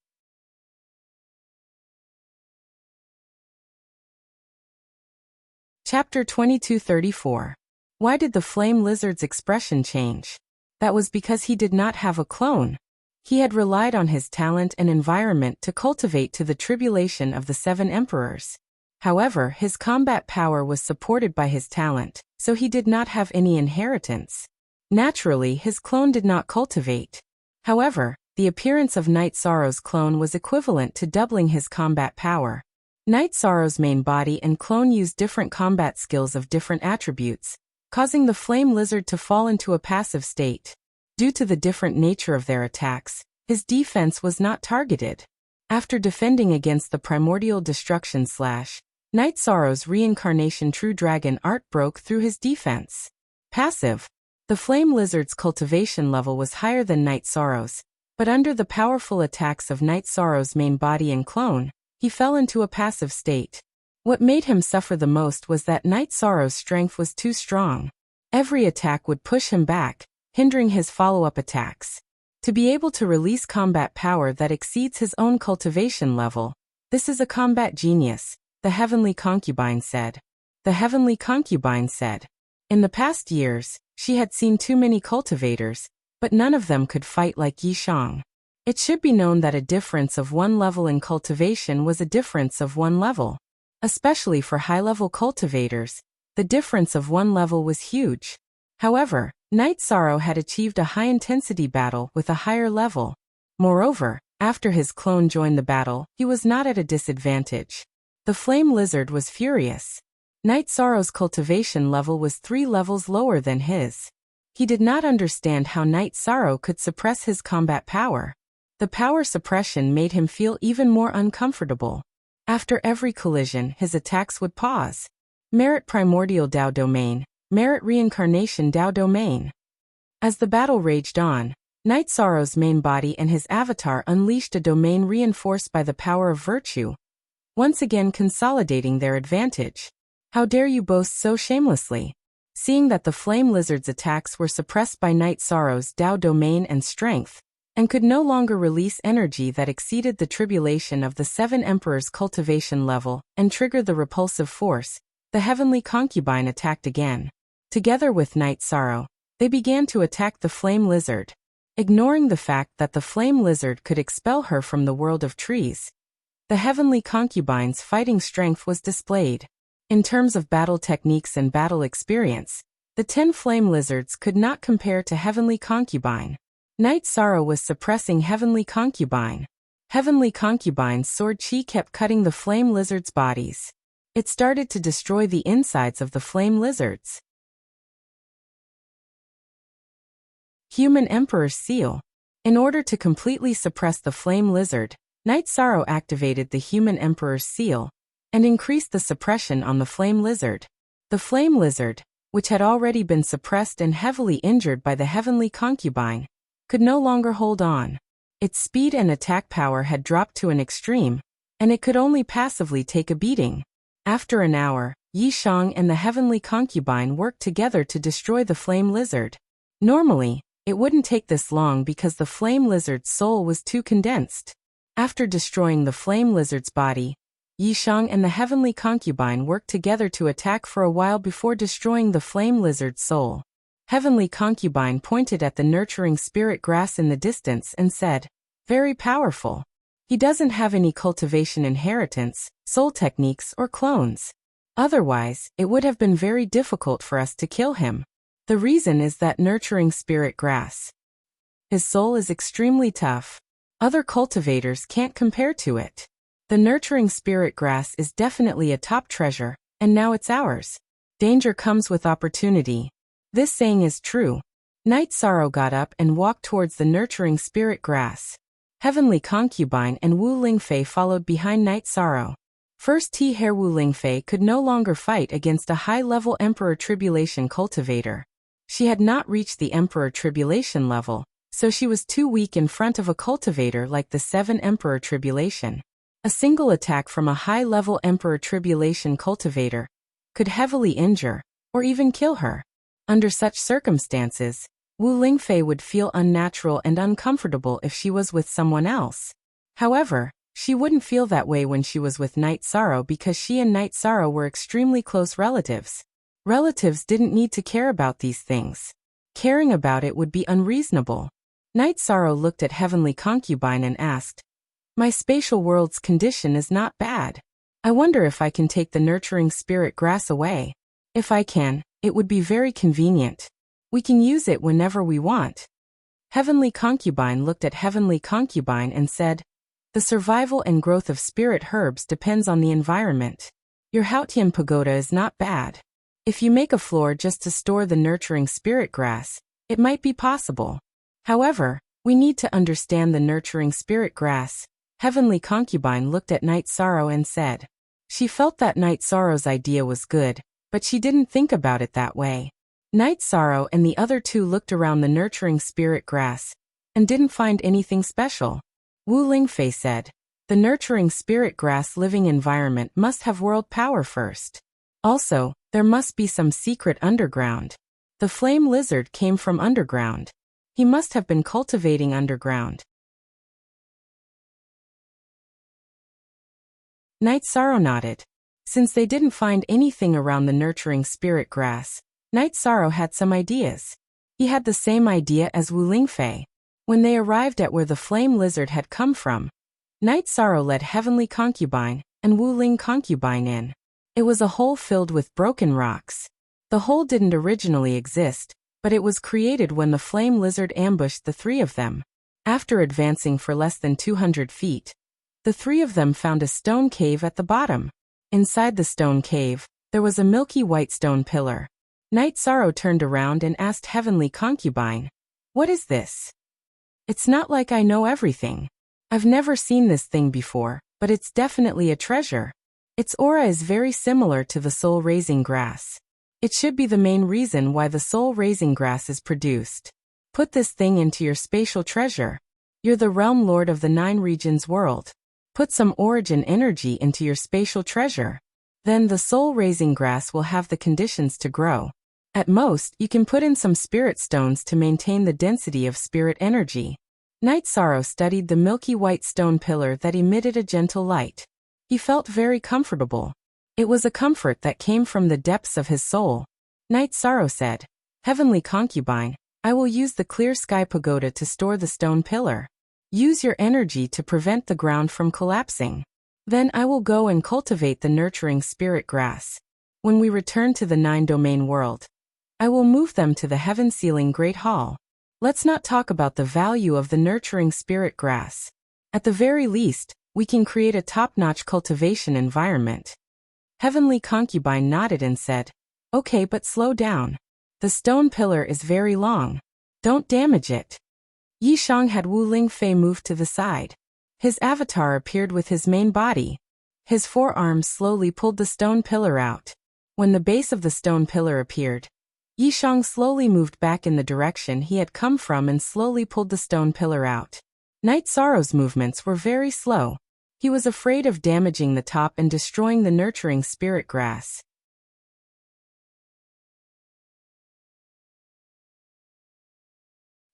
Speaker 1: Chapter 2234. Why did the flame lizard's expression change? That was because he did not have a clone. He had relied on his talent and environment to cultivate to the tribulation of the 7 emperors. However, his combat power was supported by his talent, so he did not have any inheritance. Naturally, his clone did not cultivate. However, the appearance of Night Sorrow's clone was equivalent to doubling his combat power. Night Sorrow's main body and clone used different combat skills of different attributes, causing the flame lizard to fall into a passive state. Due to the different nature of their attacks, his defense was not targeted. After defending against the primordial destruction / Night Sorrow's reincarnation true dragon art broke through his defense. Passive. The flame lizard's cultivation level was higher than Night Sorrow's, but under the powerful attacks of Night Sorrow's main body and clone, he fell into a passive state. What made him suffer the most was that Night Sorrow's strength was too strong. Every attack would push him back, hindering his follow-up attacks. To be able to release combat power that exceeds his own cultivation level, this is a combat genius, the Heavenly Concubine said. The Heavenly Concubine said. In the past years, she had seen too many cultivators, but none of them could fight like Yi Shang. It should be known that a difference of one level in cultivation was a difference of one level. Especially for high-level cultivators, the difference of one level was huge. However, Night Sorrow had achieved a high-intensity battle with a higher level. Moreover, after his clone joined the battle, he was not at a disadvantage. The Flame Lizard was furious. Night Sorrow's cultivation level was 3 levels lower than his. He did not understand how Night Sorrow could suppress his combat power. The power suppression made him feel even more uncomfortable. After every collision, his attacks would pause. Merit Primordial Dao Domain, Merit Reincarnation Dao Domain. As the battle raged on, Night Sorrow's main body and his avatar unleashed a domain reinforced by the power of virtue, once again consolidating their advantage. How dare you boast so shamelessly? Seeing that the Flame Lizard's attacks were suppressed by Night Sorrow's Dao Domain and strength, and could no longer release energy that exceeded the tribulation of the 7 Emperor's cultivation level and trigger the repulsive force, the Heavenly Concubine attacked again. Together with Night Sorrow, they began to attack the Flame Lizard. Ignoring the fact that the Flame Lizard could expel her from the world of trees, the Heavenly Concubine's fighting strength was displayed. In terms of battle techniques and battle experience, the 10 Flame Lizards could not compare to Heavenly Concubine. Night Sorrow was suppressing Heavenly Concubine. Heavenly Concubine's sword chi kept cutting the Flame Lizards' bodies. It started to destroy the insides of the Flame Lizards. Human Emperor's Seal. In order to completely suppress the Flame Lizard, Night Sorrow activated the Human Emperor's Seal and increased the suppression on the Flame Lizard. The Flame Lizard, which had already been suppressed and heavily injured by the Heavenly Concubine, could no longer hold on. Its speed and attack power had dropped to an extreme, and it could only passively take a beating. After an hour, Yi Shang and the Heavenly Concubine worked together to destroy the Flame Lizard. Normally, it wouldn't take this long because the Flame Lizard's soul was too condensed. After destroying the Flame Lizard's body, Yi Shang and the Heavenly Concubine worked together to attack for a while before destroying the Flame Lizard's soul. Heavenly Concubine pointed at the nurturing spirit grass in the distance and said, "Very powerful. He doesn't have any cultivation inheritance, soul techniques or clones. Otherwise, it would have been very difficult for us to kill him. The reason is that nurturing spirit grass. His soul is extremely tough. Other cultivators can't compare to it. The nurturing spirit grass is definitely a top treasure, and now it's ours. Danger comes with opportunity." This saying is true. Night Sorrow got up and walked towards the nurturing spirit grass. Heavenly Concubine and Wu Lingfei followed behind Night Sorrow. First T-Hair Wu Lingfei could no longer fight against a high-level Emperor Tribulation cultivator. She had not reached the Emperor Tribulation level, so she was too weak in front of a cultivator like the 7 Emperor Tribulation. A single attack from a high-level Emperor Tribulation cultivator could heavily injure, or even kill her. Under such circumstances, Wu Lingfei would feel unnatural and uncomfortable if she was with someone else. However, she wouldn't feel that way when she was with Night Sorrow because she and Night Sorrow were extremely close relatives. Relatives didn't need to care about these things. Caring about it would be unreasonable. Night Sorrow looked at Heavenly Concubine and asked, "My spatial world's condition is not bad. I wonder if I can take the nurturing spirit grass away. If I can, it would be very convenient. We can use it whenever we want." Heavenly Concubine looked at Heavenly Concubine and said, "The survival and growth of spirit herbs depends on the environment. Your Haotian pagoda is not bad. If you make a floor just to store the nurturing spirit grass, it might be possible. However, we need to understand the nurturing spirit grass." Heavenly Concubine looked at Night Sorrow and said. She felt that Night Sorrow's idea was good, but she didn't think about it that way. Night Sorrow and the other two looked around the nurturing spirit grass and didn't find anything special. Wu Lingfei said, "The nurturing spirit grass living environment must have world power first. Also, there must be some secret underground. The flame lizard came from underground. He must have been cultivating underground." Night Sorrow nodded. Since they didn't find anything around the nurturing spirit grass, Night Sorrow had some ideas. He had the same idea as Wu Lingfei. When they arrived at where the flame lizard had come from, Night Sorrow led Heavenly Concubine and Wu Ling Concubine in. It was a hole filled with broken rocks. The hole didn't originally exist, but it was created when the flame lizard ambushed the three of them. After advancing for less than 200 feet, the three of them found a stone cave at the bottom. Inside the stone cave, there was a milky white stone pillar. Night Sorrow turned around and asked Heavenly Concubine, "What is this? It's not like I know everything. I've never seen this thing before, but it's definitely a treasure. Its aura is very similar to the soul-raising grass. It should be the main reason why the soul-raising grass is produced. Put this thing into your spatial treasure. You're the realm lord of the 9 regions world. Put some origin energy into your spatial treasure. Then the soul-raising grass will have the conditions to grow. At most, you can put in some spirit stones to maintain the density of spirit energy." Night Sorrow studied the milky white stone pillar that emitted a gentle light. He felt very comfortable. It was a comfort that came from the depths of his soul. Night Sorrow said, "Heavenly Concubine, I will use the clear sky pagoda to store the stone pillar. Use your energy to prevent the ground from collapsing. Then I will go and cultivate the nurturing spirit grass. When we return to the 9-domain world, I will move them to the heaven-sealing Great Hall. Let's not talk about the value of the nurturing spirit grass. At the very least, we can create a top-notch cultivation environment." Heavenly Concubine nodded and said, "Okay, but slow down. The stone pillar is very long. Don't damage it." Yishang had Wu Lingfei moved to the side. His avatar appeared with his main body. His forearms slowly pulled the stone pillar out. When the base of the stone pillar appeared, Yishang slowly moved back in the direction he had come from and slowly pulled the stone pillar out. Night Sorrow's movements were very slow. He was afraid of damaging the top and destroying the nurturing spirit grass.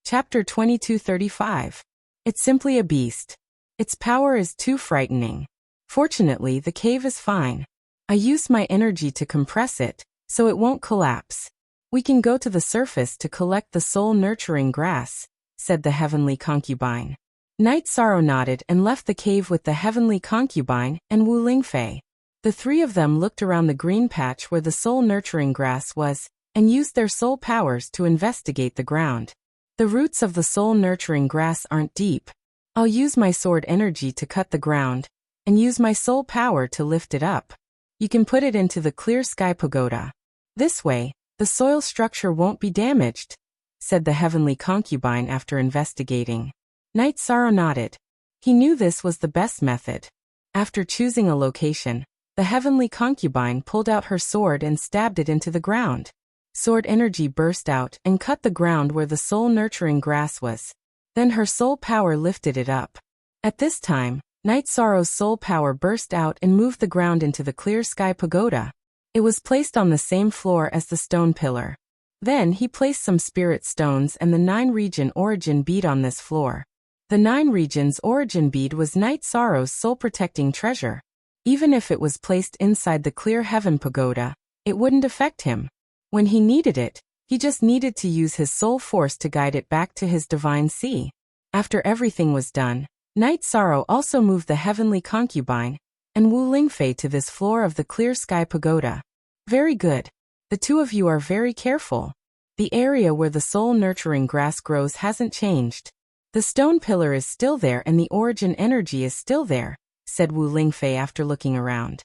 Speaker 1: Chapter 2235. It's simply a beast. Its power is too frightening. Fortunately, the cave is fine. I used my energy to compress it, so it won't collapse. We can go to the surface to collect the soul-nurturing grass," said the Heavenly Concubine. Night Sorrow nodded and left the cave with the Heavenly Concubine and Wu Lingfei. The three of them looked around the green patch where the soul-nurturing grass was, and used their soul powers to investigate the ground. The roots of the soul-nurturing grass aren't deep. I'll use my sword energy to cut the ground, and use my soul power to lift it up. You can put it into the clear sky pagoda. This way, the soil structure won't be damaged," said the Heavenly Concubine after investigating. Night Sorrow nodded. He knew this was the best method. After choosing a location, the Heavenly Concubine pulled out her sword and stabbed it into the ground. Sword energy burst out and cut the ground where the soul-nurturing grass was. Then her soul power lifted it up. At this time, Night Sorrow's soul power burst out and moved the ground into the clear sky pagoda. It was placed on the same floor as the stone pillar. Then he placed some spirit stones and the 9-region origin bead on this floor. The 9 regions origin bead was Night Sorrow's soul-protecting treasure. Even if it was placed inside the clear heaven pagoda, it wouldn't affect him. When he needed it, he just needed to use his soul force to guide it back to his divine sea. After everything was done, Night Sorrow also moved the Heavenly Concubine and Wu Lingfei to this floor of the clear sky pagoda. Very good. The two of you are very careful. The area where the soul-nurturing grass grows hasn't changed. The stone pillar is still there and the origin energy is still there, said Wu Lingfei after looking around.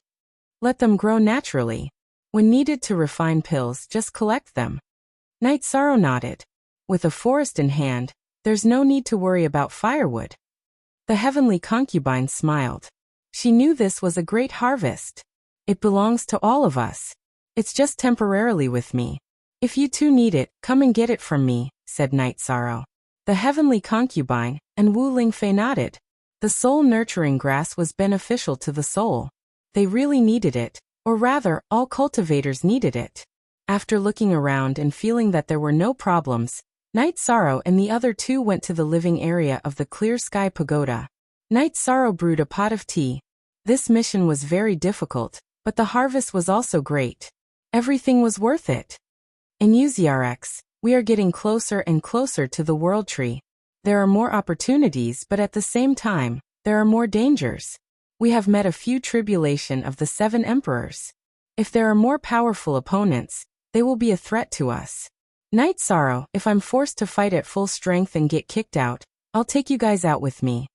Speaker 1: Let them grow naturally. When needed to refine pills, just collect them. Night Sorrow nodded. With a forest in hand, there's no need to worry about firewood. The Heavenly Concubine smiled. She knew this was a great harvest. It belongs to all of us. It's just temporarily with me. If you too need it, come and get it from me, said Night Sorrow. The heavenly concubine and Wu Lingfei nodded. The soul-nurturing grass was beneficial to the soul. They really needed it, or rather, all cultivators needed it. After looking around and feeling that there were no problems, Night Sorrow and the other two went to the living area of the Clear Sky Pagoda. Night Sorrow brewed a pot of tea. This mission was very difficult, but the harvest was also great. Everything was worth it. In UZRX, we are getting closer and closer to the World Tree. There are more opportunities, but at the same time, there are more dangers. We have met a few tribulation of the 7 emperors. If there are more powerful opponents, they will be a threat to us. Night Sorrow, if I'm forced to fight at full strength and get kicked out, I'll take you guys out with me.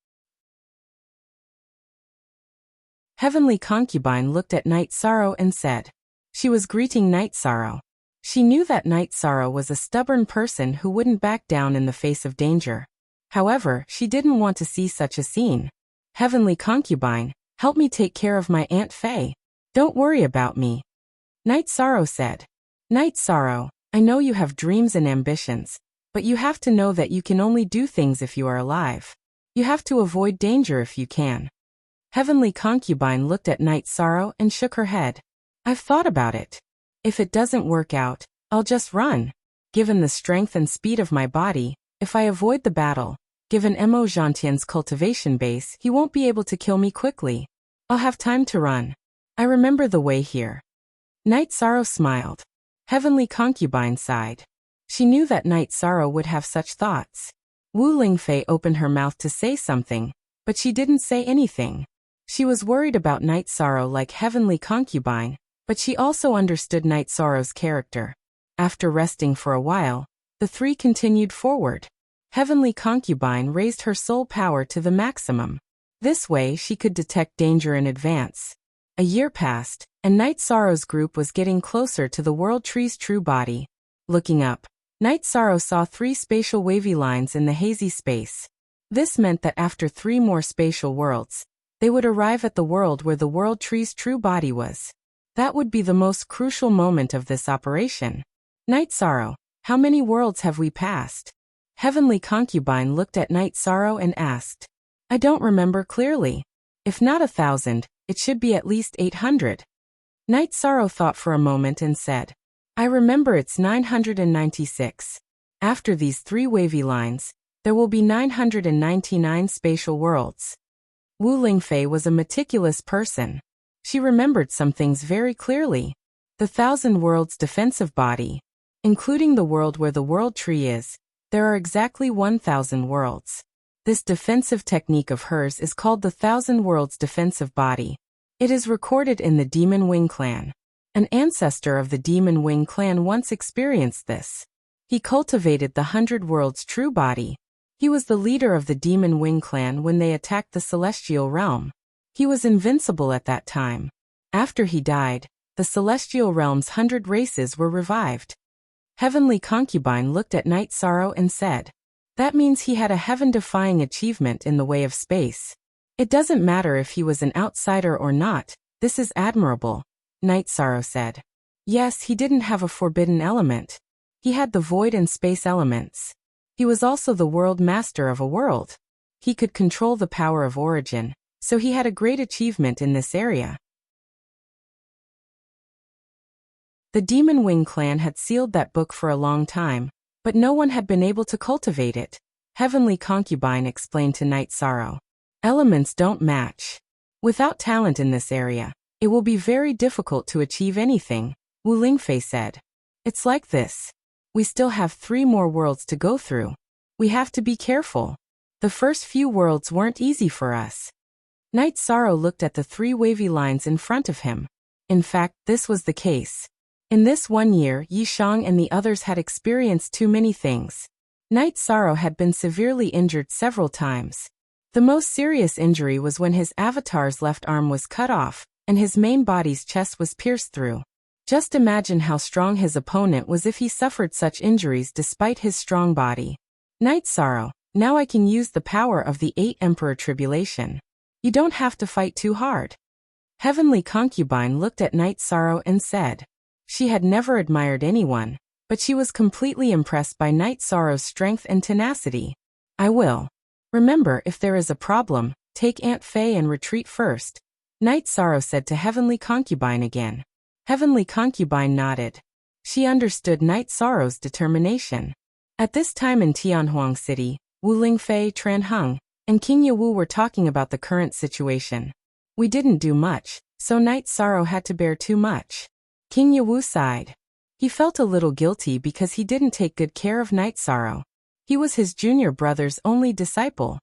Speaker 1: Heavenly Concubine looked at Night Sorrow and said. She was greeting Night Sorrow. She knew that Night Sorrow was a stubborn person who wouldn't back down in the face of danger. However, she didn't want to see such a scene. Heavenly Concubine, help me take care of my Aunt Faye. Don't worry about me. Night Sorrow said. Night Sorrow, I know you have dreams and ambitions, but you have to know that you can only do things if you are alive. You have to avoid danger if you can. Heavenly Concubine looked at Night Sorrow and shook her head. I've thought about it. If it doesn't work out, I'll just run. Given the strength and speed of my body, if I avoid the battle, given Emo Gentian's cultivation base, he won't be able to kill me quickly. I'll have time to run. I remember the way here. Night Sorrow smiled. Heavenly Concubine sighed. She knew that Night Sorrow would have such thoughts. Wu Lingfei opened her mouth to say something, but she didn't say anything. She was worried about Night Sorrow like Heavenly Concubine, but she also understood Night Sorrow's character. After resting for a while, the three continued forward. Heavenly Concubine raised her soul power to the maximum. This way she could detect danger in advance. A year passed, and Night Sorrow's group was getting closer to the World Tree's true body. Looking up, Night Sorrow saw 3 spatial wavy lines in the hazy space. This meant that after 3 more spatial worlds, they would arrive at the world where the World Tree's true body was. That would be the most crucial moment of this operation. Night Sorrow, how many worlds have we passed? Heavenly Concubine looked at Night Sorrow and asked. I don't remember clearly. If not 1,000, it should be at least 800. Night Sorrow thought for a moment and said. I remember it's 996. After these 3 wavy lines, there will be 999 spatial worlds. Wu Lingfei was a meticulous person. She remembered some things very clearly. The 1,000 worlds defensive body, including the world where the World Tree is, there are exactly 1,000 worlds. This defensive technique of hers is called the 1,000 worlds defensive body. It is recorded in the Demon Wing clan. An ancestor of the Demon Wing clan once experienced this. He cultivated the 100 worlds true body. He was the leader of the Demon Wing clan when they attacked the celestial realm. He was invincible at that time. After he died, the celestial realm's 100 races were revived. Heavenly Concubine looked at Night Sorrow and said. That means he had a heaven-defying achievement in the way of space. It doesn't matter if he was an outsider or not, this is admirable, Night Sorrow said. Yes, he didn't have a forbidden element. He had the void and space elements. He was also the world master of a world. He could control the power of origin, so he had a great achievement in this area. The Demon Wing clan had sealed that book for a long time, but no one had been able to cultivate it. Heavenly Concubine explained to Night Sorrow. Elements don't match. Without talent in this area, it will be very difficult to achieve anything, Wu Lingfei said. It's like this. We still have 3 more worlds to go through. We have to be careful. The first few worlds weren't easy for us. Night Sorrow looked at the 3 wavy lines in front of him. In fact, this was the case. In this 1 year, Yi Shang and the others had experienced too many things. Night Sorrow had been severely injured several times. The most serious injury was when his avatar's left arm was cut off, and his main body's chest was pierced through. Just imagine how strong his opponent was if he suffered such injuries despite his strong body. Night Sorrow, now I can use the power of the 8 Emperor Tribulation. You don't have to fight too hard. Heavenly Concubine looked at Night Sorrow and said. She had never admired anyone, but she was completely impressed by Night Sorrow's strength and tenacity. I will. Remember, if there is a problem, take Aunt Faye and retreat first, Night Sorrow said to Heavenly Concubine again. Heavenly Concubine nodded. She understood Night Sorrow's determination. At this time in Tianhuang City, Wu Lingfei, Tran Heng, and King Yewu were talking about the current situation. We didn't do much, so Night Sorrow had to bear too much. King Yewu sighed. He felt a little guilty because he didn't take good care of Night Sorrow. He was his junior brother's only disciple.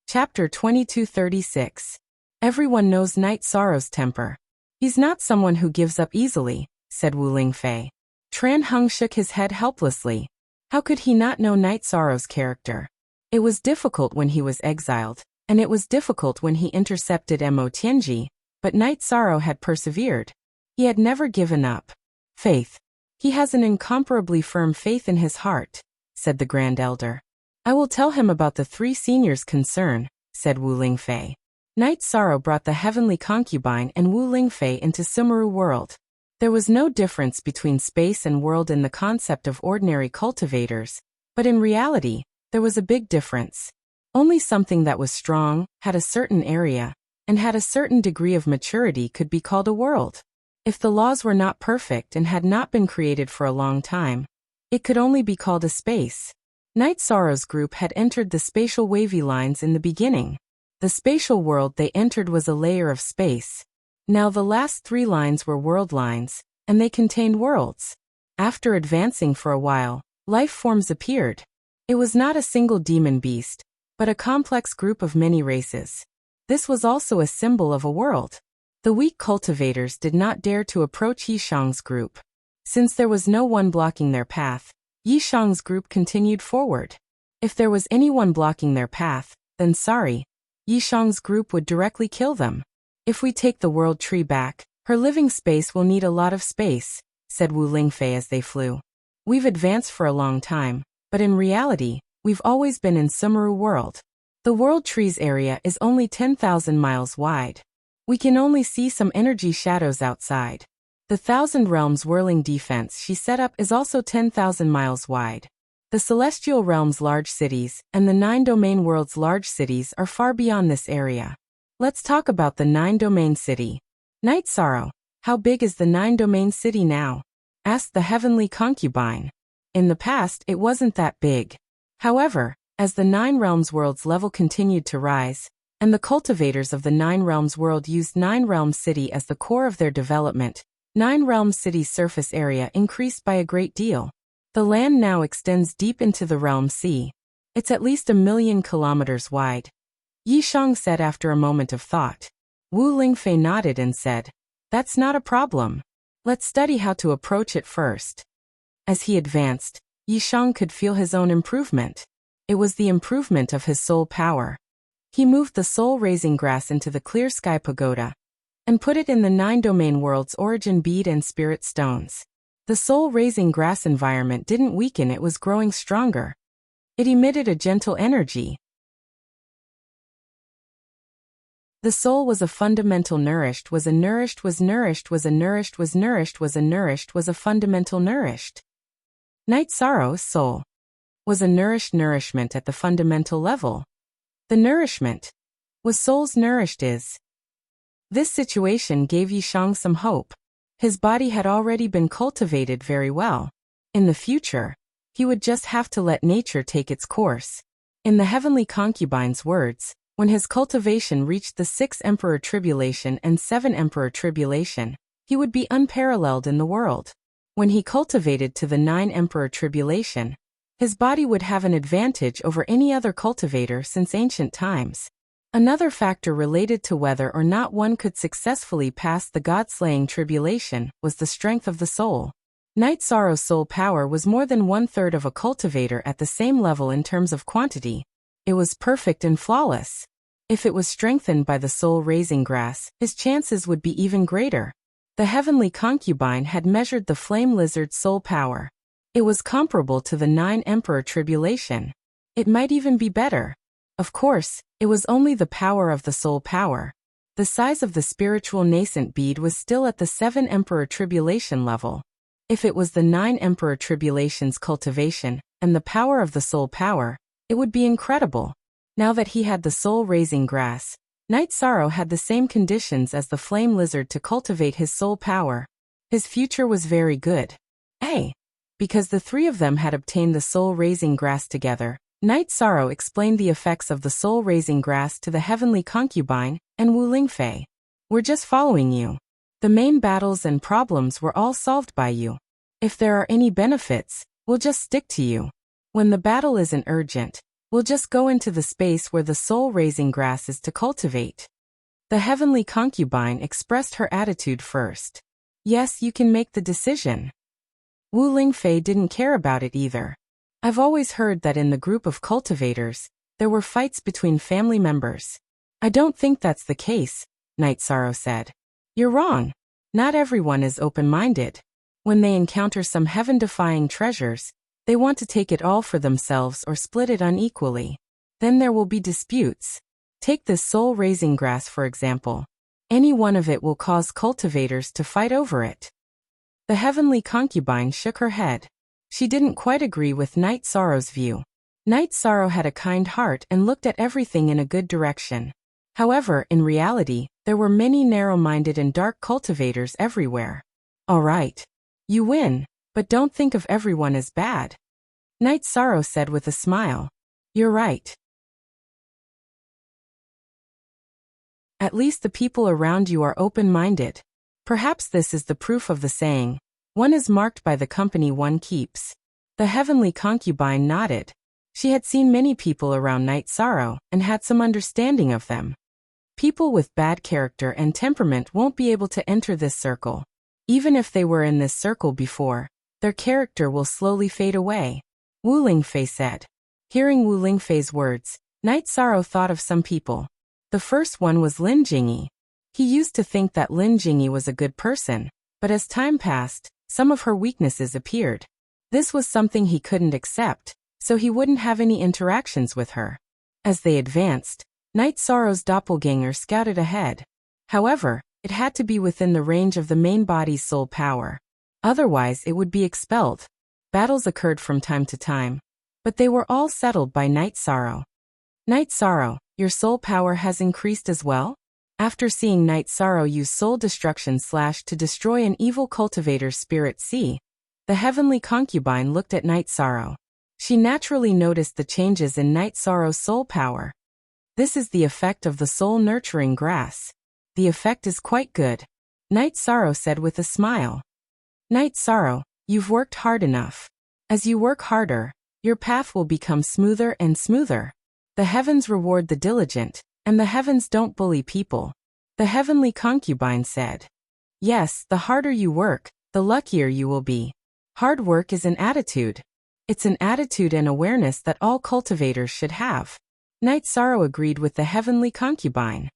Speaker 1: Chapter 2236. Everyone knows Night Sorrow's temper. He's not someone who gives up easily, said Wu Lingfei. Tran Heng shook his head helplessly. How could he not know Night Sorrow's character? It was difficult when he was exiled, and it was difficult when he intercepted Mo Tianji, but Night Sorrow had persevered. He had never given up. Faith. He has an incomparably firm faith in his heart, said the Grand Elder. I will tell him about the 3 seniors' concern, said Wu Lingfei. Night Sorrow brought the Heavenly Concubine and Wu Lingfei into Sumeru world. There was no difference between space and world in the concept of ordinary cultivators, but in reality, there was a big difference. Only something that was strong, had a certain area, and had a certain degree of maturity could be called a world. If the laws were not perfect and had not been created for a long time, it could only be called a space. Night Sorrow's group had entered the spatial wavy lines in the beginning. The spatial world they entered was a layer of space. Now the last 3 lines were world lines, and they contained worlds. After advancing for a while, life forms appeared. It was not a single demon beast, but a complex group of many races. This was also a symbol of a world. The weak cultivators did not dare to approach Yishang's group. Since there was no one blocking their path, Yishang's group continued forward. If there was anyone blocking their path, then sorry, Yishang's group would directly kill them. If we take the world tree back, her living space will need a lot of space, said Wu Lingfei as they flew. We've advanced for a long time, but in reality, we've always been in Sumeru world. The world tree's area is only 10,000 miles wide. We can only see some energy shadows outside. The 1,000 realms whirling defense she set up is also 10,000 miles wide. The celestial realm's large cities and the 9 domain world's large cities are far beyond this area. Let's talk about the 9 domain city. Night Sorrow, how big is the 9 domain city now? Asked the Heavenly Concubine. In the past, it wasn't that big. However, as the 9 realms world's level continued to rise, and the cultivators of the 9 realms world used 9 realms city as the core of their development, 9 realms city's surface area increased by a great deal. The land now extends deep into the realm sea. It's at least 1,000,000 kilometers wide. Yishang said after a moment of thought. Wu Lingfei nodded and said, that's not a problem. Let's study how to approach it first. As he advanced, Yishang could feel his own improvement. It was the improvement of his soul power. He moved the soul-raising grass into the clear sky pagoda and put it in the 9 domain world's origin bead and spirit stones. The soul-raising grass environment didn't weaken, it was growing stronger. It emitted a gentle energy. The soul was a fundamental nourished, was a nourished, was nourished, was a nourished, was nourished, was a nourished, was a fundamental nourished. Night Sorrow's soul was a nourished nourishment at the fundamental level. The nourishment was soul's nourished is. This situation gave Yishang some hope. His body had already been cultivated very well. In the future, he would just have to let nature take its course. In the Heavenly Concubine's words, when his cultivation reached the 6 Emperor Tribulation and 7 Emperor Tribulation, he would be unparalleled in the world. When he cultivated to the 9 Emperor Tribulation, his body would have an advantage over any other cultivator since ancient times. Another factor related to whether or not one could successfully pass the God-slaying tribulation was the strength of the soul. Night Sorrow's soul power was more than 1/3 of a cultivator at the same level in terms of quantity. It was perfect and flawless. If it was strengthened by the soul-raising grass, his chances would be even greater. The Heavenly Concubine had measured the flame lizard's soul power. It was comparable to the 9 Emperor Tribulation. It might even be better. Of course, it was only the power of the soul power. The size of the spiritual nascent bead was still at the 7 Emperor Tribulation level. If it was the 9 Emperor Tribulation's cultivation, and the power of the soul power, it would be incredible. Now that he had the soul-raising grass, Night Sorrow had the same conditions as the flame lizard to cultivate his soul power. His future was very good. Because the three of them had obtained the soul-raising grass together, Night Sorrow explained the effects of the soul-raising grass to the heavenly concubine and Wu Lingfei. "We're just following you. The main battles and problems were all solved by you. If there are any benefits, we'll just stick to you. When the battle isn't urgent, we'll just go into the space where the soul-raising grass is to cultivate." The heavenly concubine expressed her attitude first. "Yes, you can make the decision." Wu Lingfei didn't care about it either. "I've always heard that in the group of cultivators, there were fights between family members." "I don't think that's the case," Night Sorrow said. "You're wrong. Not everyone is open-minded. When they encounter some heaven-defying treasures, they want to take it all for themselves or split it unequally. Then there will be disputes. Take this soul-raising grass for example. Any one of it will cause cultivators to fight over it." The heavenly concubine shook her head. She didn't quite agree with Night Sorrow's view. Night Sorrow had a kind heart and looked at everything in a good direction. However, in reality, there were many narrow-minded and dark cultivators everywhere. "All right. You win, but don't think of everyone as bad," Night Sorrow said with a smile. "You're right. At least the people around you are open-minded. Perhaps this is the proof of the saying, 'One is marked by the company one keeps.'" The heavenly concubine nodded. She had seen many people around Night Sorrow and had some understanding of them. People with bad character and temperament won't be able to enter this circle. Even if they were in this circle before, their character will slowly fade away, Wu Lingfei said. Hearing Wu Lingfei's words, Night Sorrow thought of some people. The first one was Lin Jingyi. He used to think that Lin Jingyi was a good person, but as time passed, some of her weaknesses appeared. This was something he couldn't accept, so he wouldn't have any interactions with her. As they advanced, Night Sorrow's doppelganger scouted ahead. However, it had to be within the range of the main body's soul power. Otherwise it would be expelled. Battles occurred from time to time, but they were all settled by Night Sorrow. "Night Sorrow, your soul power has increased as well?" After seeing Night Sorrow use soul destruction / to destroy an evil cultivator's spirit C, the heavenly concubine looked at Night Sorrow. She naturally noticed the changes in Night Sorrow's soul power. "This is the effect of the soul-nurturing grass. The effect is quite good," Night Sorrow said with a smile. "Night Sorrow, you've worked hard enough. As you work harder, your path will become smoother and smoother. The heavens reward the diligent, and the heavens don't bully people," the heavenly concubine said. "Yes, the harder you work, the luckier you will be. Hard work is an attitude. It's an attitude and awareness that all cultivators should have." Night Sorrow agreed with the heavenly concubine.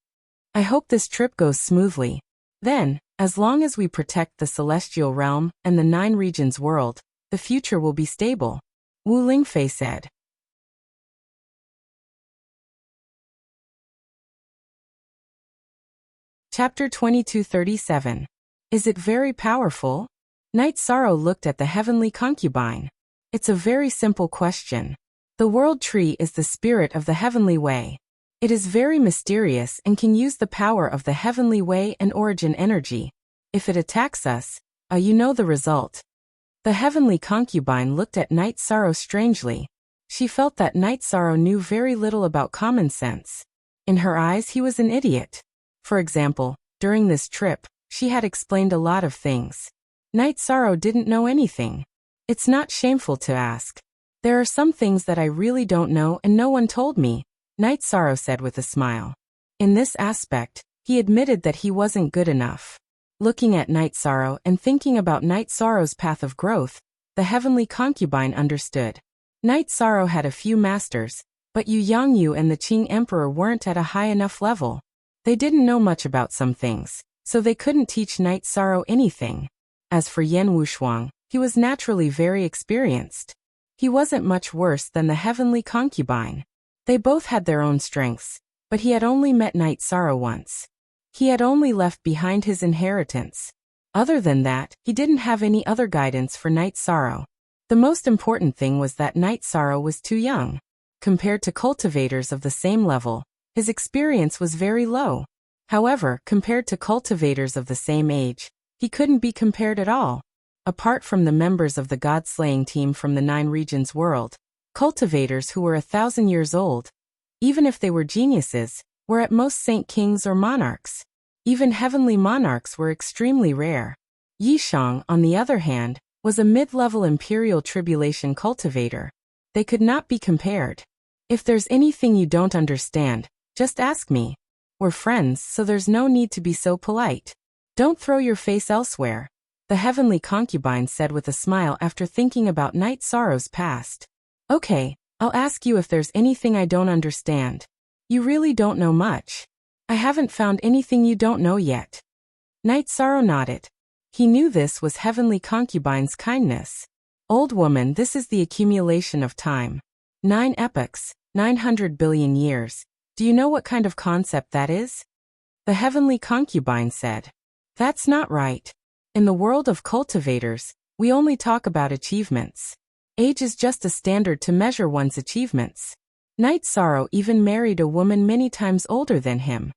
Speaker 1: "I hope this trip goes smoothly. Then, as long as we protect the celestial realm and the 9 regions world, the future will be stable," Wu Lingfei said. Chapter 2237. Is it very powerful? Night Sorrow looked at the heavenly concubine. "It's a very simple question. The world tree is the spirit of the heavenly way. It is very mysterious and can use the power of the heavenly way and origin energy. If it attacks us, you know the result." The heavenly concubine looked at Night Sorrow strangely. She felt that Night Sorrow knew very little about common sense. In her eyes he was an idiot. For example, during this trip, she had explained a lot of things. Night Sorrow didn't know anything. "It's not shameful to ask. There are some things that I really don't know and no one told me," Night Sorrow said with a smile. In this aspect, he admitted that he wasn't good enough. Looking at Night Sorrow and thinking about Night Sorrow's path of growth, the heavenly concubine understood. Night Sorrow had a few masters, but Yu Yangyu and the Qing Emperor weren't at a high enough level. They didn't know much about some things, so they couldn't teach Night Sorrow anything. As for Yan Wushuang, he was naturally very experienced. He wasn't much worse than the heavenly concubine. They both had their own strengths, but he had only met Night Sorrow once. He had only left behind his inheritance. Other than that, he didn't have any other guidance for Night Sorrow. The most important thing was that Night Sorrow was too young. Compared to cultivators of the same level, his experience was very low. However, compared to cultivators of the same age, he couldn't be compared at all. Apart from the members of the god-slaying team from the 9 regions world, cultivators who were 1,000 years old, even if they were geniuses, were at most saint kings or monarchs. Even heavenly monarchs were extremely rare. Yishang, on the other hand, was a mid-level imperial tribulation cultivator. They could not be compared. If there's anything you don't understand, just ask me. We're friends, so there's no need to be so polite. Don't throw your face elsewhere, the heavenly concubine said with a smile after thinking about Night Sorrow's past. Okay, I'll ask you if there's anything I don't understand. You really don't know much. I haven't found anything you don't know yet. Night Sorrow nodded. He knew this was heavenly concubine's kindness. Old woman, this is the accumulation of time. 9 epochs, 900 billion years. Do you know what kind of concept that is? The heavenly concubine said. That's not right. In the world of cultivators, we only talk about achievements. Age is just a standard to measure one's achievements. Night Sorrow even married a woman many times older than him.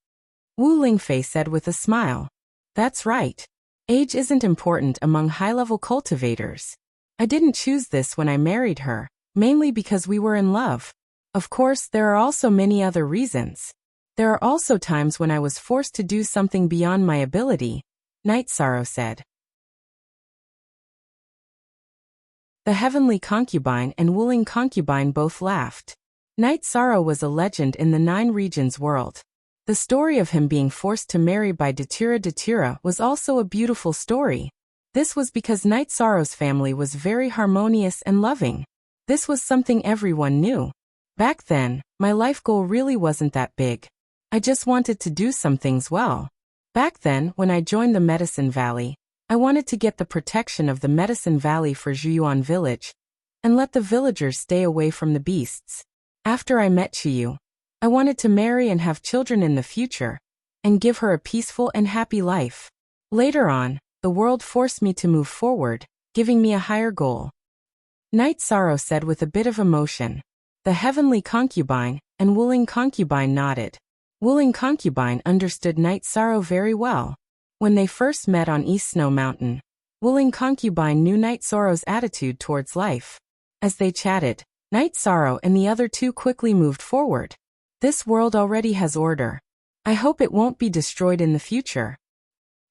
Speaker 1: Wu Lingfei said with a smile. That's right. Age isn't important among high-level cultivators. I didn't choose this when I married her, mainly because we were in love. Of course, there are also many other reasons. There are also times when I was forced to do something beyond my ability, Night Sorrow said. The heavenly concubine and Wuling concubine both laughed. Night Sorrow was a legend in the 9 regions world. The story of him being forced to marry by Datura was also a beautiful story. This was because Night Sorrow's family was very harmonious and loving. This was something everyone knew. Back then, my life goal really wasn't that big. I just wanted to do some things well. Back then, when I joined the Medicine Valley, I wanted to get the protection of the Medicine Valley for Zhuyuan village, and let the villagers stay away from the beasts. After I met Chiyu, I wanted to marry and have children in the future, and give her a peaceful and happy life. Later on, the world forced me to move forward, giving me a higher goal. Night Sorrow said with a bit of emotion. The heavenly concubine and Wuling concubine nodded. Wuling concubine understood Night Sorrow very well. When they first met on East Snow Mountain, Wuling concubine knew Night Sorrow's attitude towards life. As they chatted, Night Sorrow and the other 2 quickly moved forward. This world already has order. I hope it won't be destroyed in the future.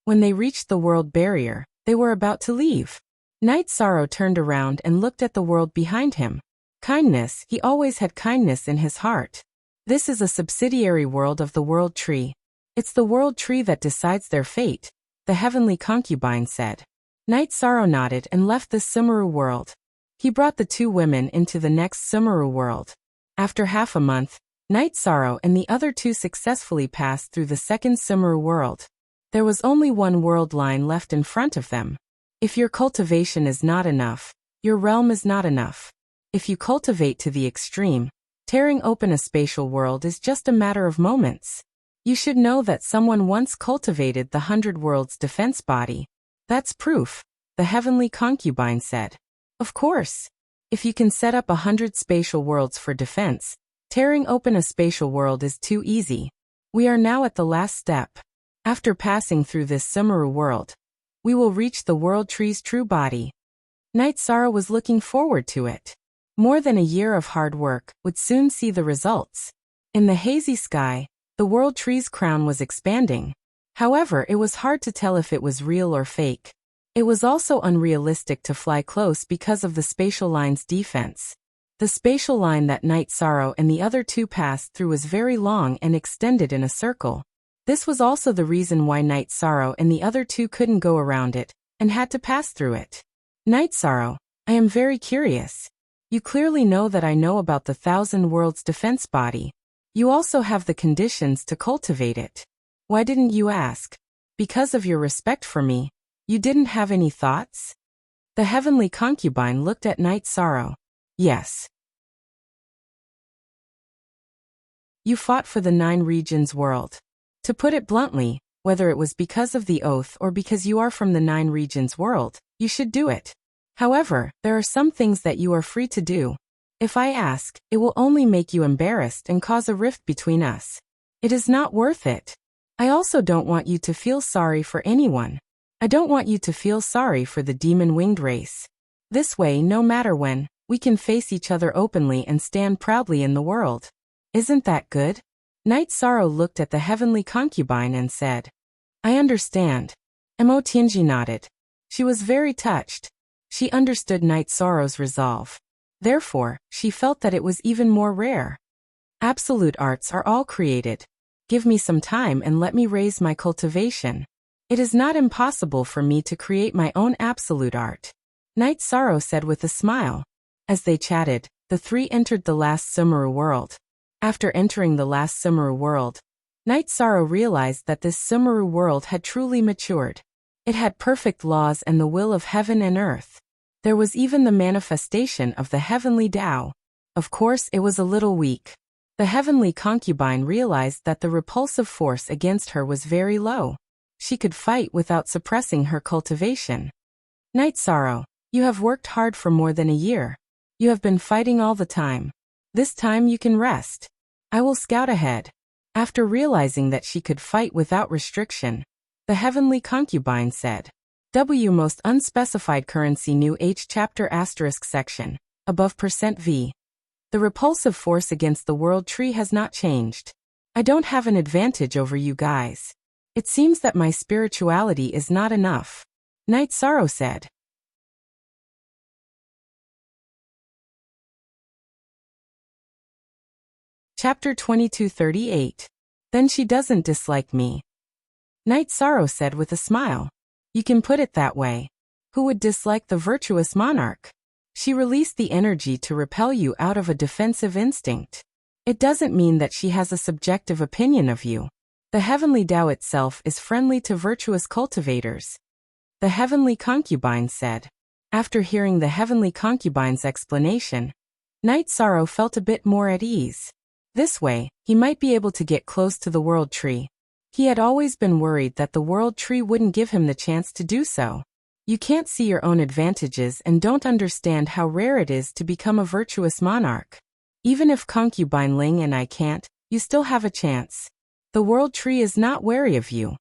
Speaker 1: When they reached the world barrier, they were about to leave. Night Sorrow turned around and looked at the world behind him. Kindness, he always had kindness in his heart. This is a subsidiary world of the World Tree. It's the World Tree that decides their fate, the heavenly concubine said. Night Sorrow nodded and left the Sumeru world. He brought the 2 women into the next Sumeru world. After half a month, Night Sorrow and the other 2 successfully passed through the second Sumeru world. There was only one world line left in front of them. If your cultivation is not enough, your realm is not enough. If you cultivate to the extreme, tearing open a spatial world is just a matter of moments. You should know that someone once cultivated the 100 Worlds defense body. That's proof, the heavenly concubine said. Of course. If you can set up 100 spatial worlds for defense, tearing open a spatial world is too easy. We are now at the last step. After passing through this Sumeru world, we will reach the World Tree's true body. Night Sorrow was looking forward to it. More than a year of hard work would soon see the results. In the hazy sky, the World Tree's crown was expanding. However, it was hard to tell if it was real or fake. It was also unrealistic to fly close because of the spatial line's defense. The spatial line that Night Sorrow and the other 2 passed through was very long and extended in a circle. This was also the reason why Night Sorrow and the other 2 couldn't go around it, and had to pass through it. Night Sorrow, I am very curious. You clearly know that I know about the 1,000 Worlds defense body. You also have the conditions to cultivate it. Why didn't you ask? Because of your respect for me, you didn't have any thoughts? The heavenly concubine looked at Night Sorrow. Yes. You fought for the 9 regions world. To put it bluntly, Whether it was because of the oath or because you are from the 9 regions world, you should do it. However, there are some things that you are free to do. If I ask, it will only make you embarrassed and cause a rift between us. It is not worth it. I also don't want you to feel sorry for anyone. I don't want you to feel sorry for the demon-winged race. This way, no matter when, we can face each other openly and stand proudly in the world. Isn't that good? Night Sorrow looked at the heavenly concubine and said, I understand. Mo Tianji nodded. She was very touched. She understood Night Sorrow's resolve. Therefore, she felt that it was even more rare. Absolute arts are all created. Give me some time and let me raise my cultivation. It is not impossible for me to create my own absolute art. Night Sorrow said with a smile. As they chatted, the 3 entered the last Sumeru world. After entering the last Sumeru world, Night Sorrow realized that this Sumeru world had truly matured. It had perfect laws and the will of heaven and earth. There was even the manifestation of the heavenly Tao. Of course, it was a little weak. The heavenly concubine realized that the repulsive force against her was very low. She could fight without suppressing her cultivation. Night Sorrow, you have worked hard for more than a year. You have been fighting all the time. This time you can rest. I will scout ahead. After realizing that she could fight without restriction, the heavenly concubine said, W most unspecified currency new H chapter asterisk section, above %V. The repulsive force against the world tree has not changed. I don't have an advantage over you guys. It seems that my spirituality is not enough. Night Sorrow said. Chapter 2238. Then she doesn't dislike me. Night Sorrow said with a smile. You can put it that way. Who would dislike the virtuous monarch? She released the energy to repel you out of a defensive instinct. It doesn't mean that she has a subjective opinion of you. The heavenly Tao itself is friendly to virtuous cultivators. The heavenly concubine said. After hearing the heavenly concubine's explanation, Night Sorrow felt a bit more at ease. This way, he might be able to get close to the world tree. He had always been worried that the world tree wouldn't give him the chance to do so. You can't see your own advantages and don't understand how rare it is to become a virtuous monarch. Even if concubine Ling and I can't, you still have a chance. The world tree is not wary of you.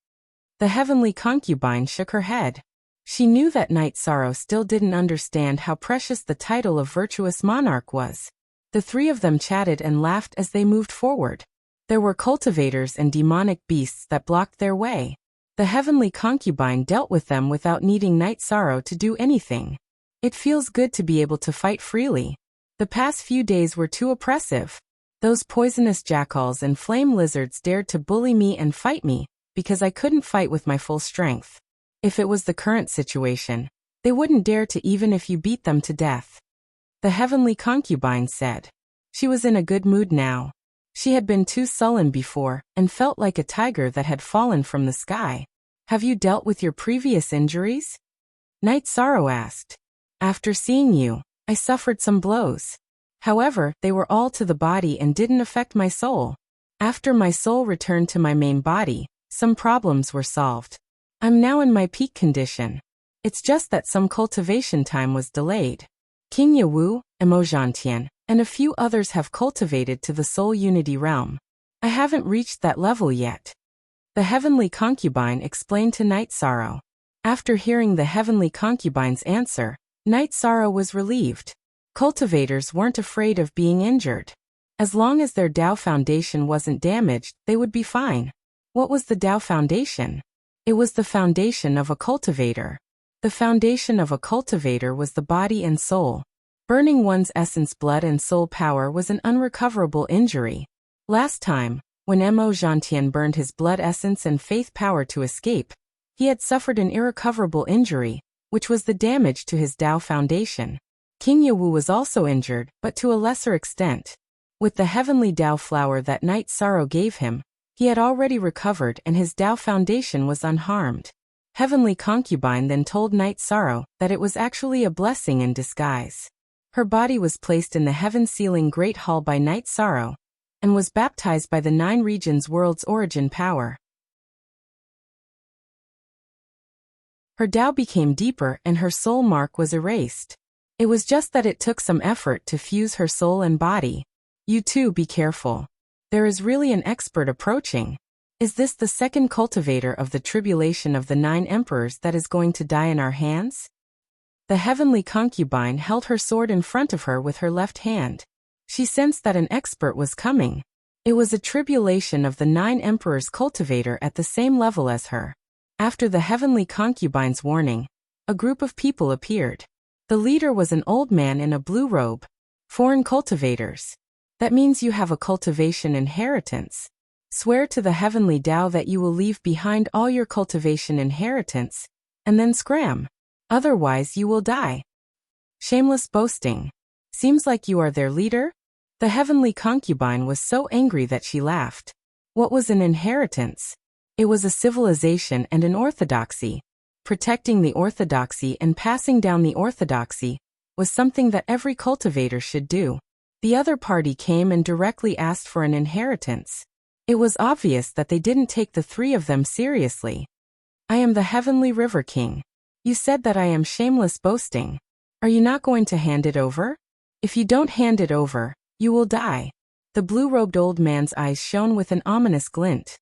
Speaker 1: The heavenly concubine shook her head. She knew that Night Sorrow still didn't understand how precious the title of virtuous monarch was. The 3 of them chatted and laughed as they moved forward. There were cultivators and demonic beasts that blocked their way. The heavenly concubine dealt with them without needing Night Sorrow to do anything. It feels good to be able to fight freely. The past few days were too oppressive. Those poisonous jackals and flame lizards dared to bully me and fight me, because I couldn't fight with my full strength. If it was the current situation, they wouldn't dare to even if you beat them to death. The heavenly concubine said. She was in a good mood now. She had been too sullen before, and felt like a tiger that had fallen from the sky. Have you dealt with your previous injuries? Night Sorrow asked. After seeing you, I suffered some blows. However, they were all to the body and didn't affect my soul. After my soul returned to my main body, some problems were solved. I'm now in my peak condition. It's just that some cultivation time was delayed. King Yawu, Mo Zhantian, and a few others have cultivated to the soul unity realm. I haven't reached that level yet. The heavenly concubine explained to Night Sorrow. After hearing the heavenly concubine's answer, Night Sorrow was relieved. Cultivators weren't afraid of being injured. As long as their Tao foundation wasn't damaged, they would be fine. What was the Tao foundation? It was the foundation of a cultivator. The foundation of a cultivator was the body and soul. Burning one's essence, blood and soul power was an unrecoverable injury. Last time, when Mo Zhantian burned his blood essence and faith power to escape, he had suffered an irrecoverable injury, which was the damage to his Tao foundation. King Yawu was also injured, but to a lesser extent. With the heavenly Tao flower that Night Sorrow gave him, he had already recovered and his Tao foundation was unharmed. Heavenly concubine then told Night Sorrow that it was actually a blessing in disguise. Her body was placed in the heaven-sealing Great Hall by Night Sorrow, and was baptized by the 9 regions world's origin power. Her Tao became deeper and her soul mark was erased. It was just that it took some effort to fuse her soul and body. You too, be careful. There is really an expert approaching. Is this the second cultivator of the tribulation of the 9 emperors that is going to die in our hands? The heavenly concubine held her sword in front of her with her left hand. She sensed that an expert was coming. It was a tribulation of the 9 emperors cultivator at the same level as her. After the heavenly concubine's warning, a group of people appeared. The leader was an old man in a blue robe. Foreign cultivators. That means you have a cultivation inheritance. Swear to the heavenly Tao that you will leave behind all your cultivation inheritance, and then scram. Otherwise you will die. Shameless boasting. Seems like you are their leader? The heavenly concubine was so angry that she laughed. What was an inheritance? It was a civilization and an orthodoxy. Protecting the orthodoxy and passing down the orthodoxy was something that every cultivator should do. The other party came and directly asked for an inheritance. It was obvious that they didn't take the 3 of them seriously. I am the heavenly river king. You said that I am shameless boasting. Are you not going to hand it over? If you don't hand it over, you will die. The blue-robed old man's eyes shone with an ominous glint.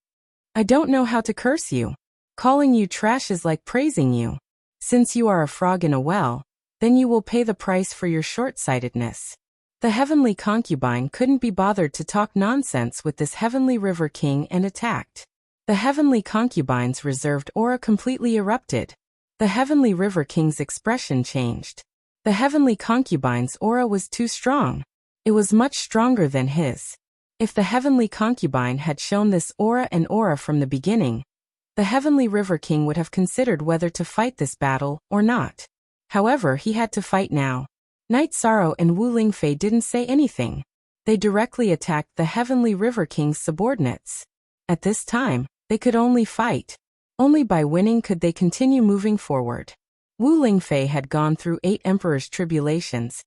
Speaker 1: I don't know how to curse you. Calling you trash is like praising you. Since you are a frog in a well, then you will pay the price for your short-sightedness. The heavenly concubine couldn't be bothered to talk nonsense with this heavenly river king and attacked. The heavenly concubine's reserved aura completely erupted. The heavenly river king's expression changed. The heavenly concubine's aura was too strong. It was much stronger than his. If the heavenly concubine had shown this aura and aura from the beginning, the heavenly river king would have considered whether to fight this battle or not. However, he had to fight now. Night Sorrow and Wu Lingfei didn't say anything. They directly attacked the heavenly river king's subordinates. At this time, they could only fight. Only by winning could they continue moving forward. Wu Lingfei had gone through 8 emperors' tribulations,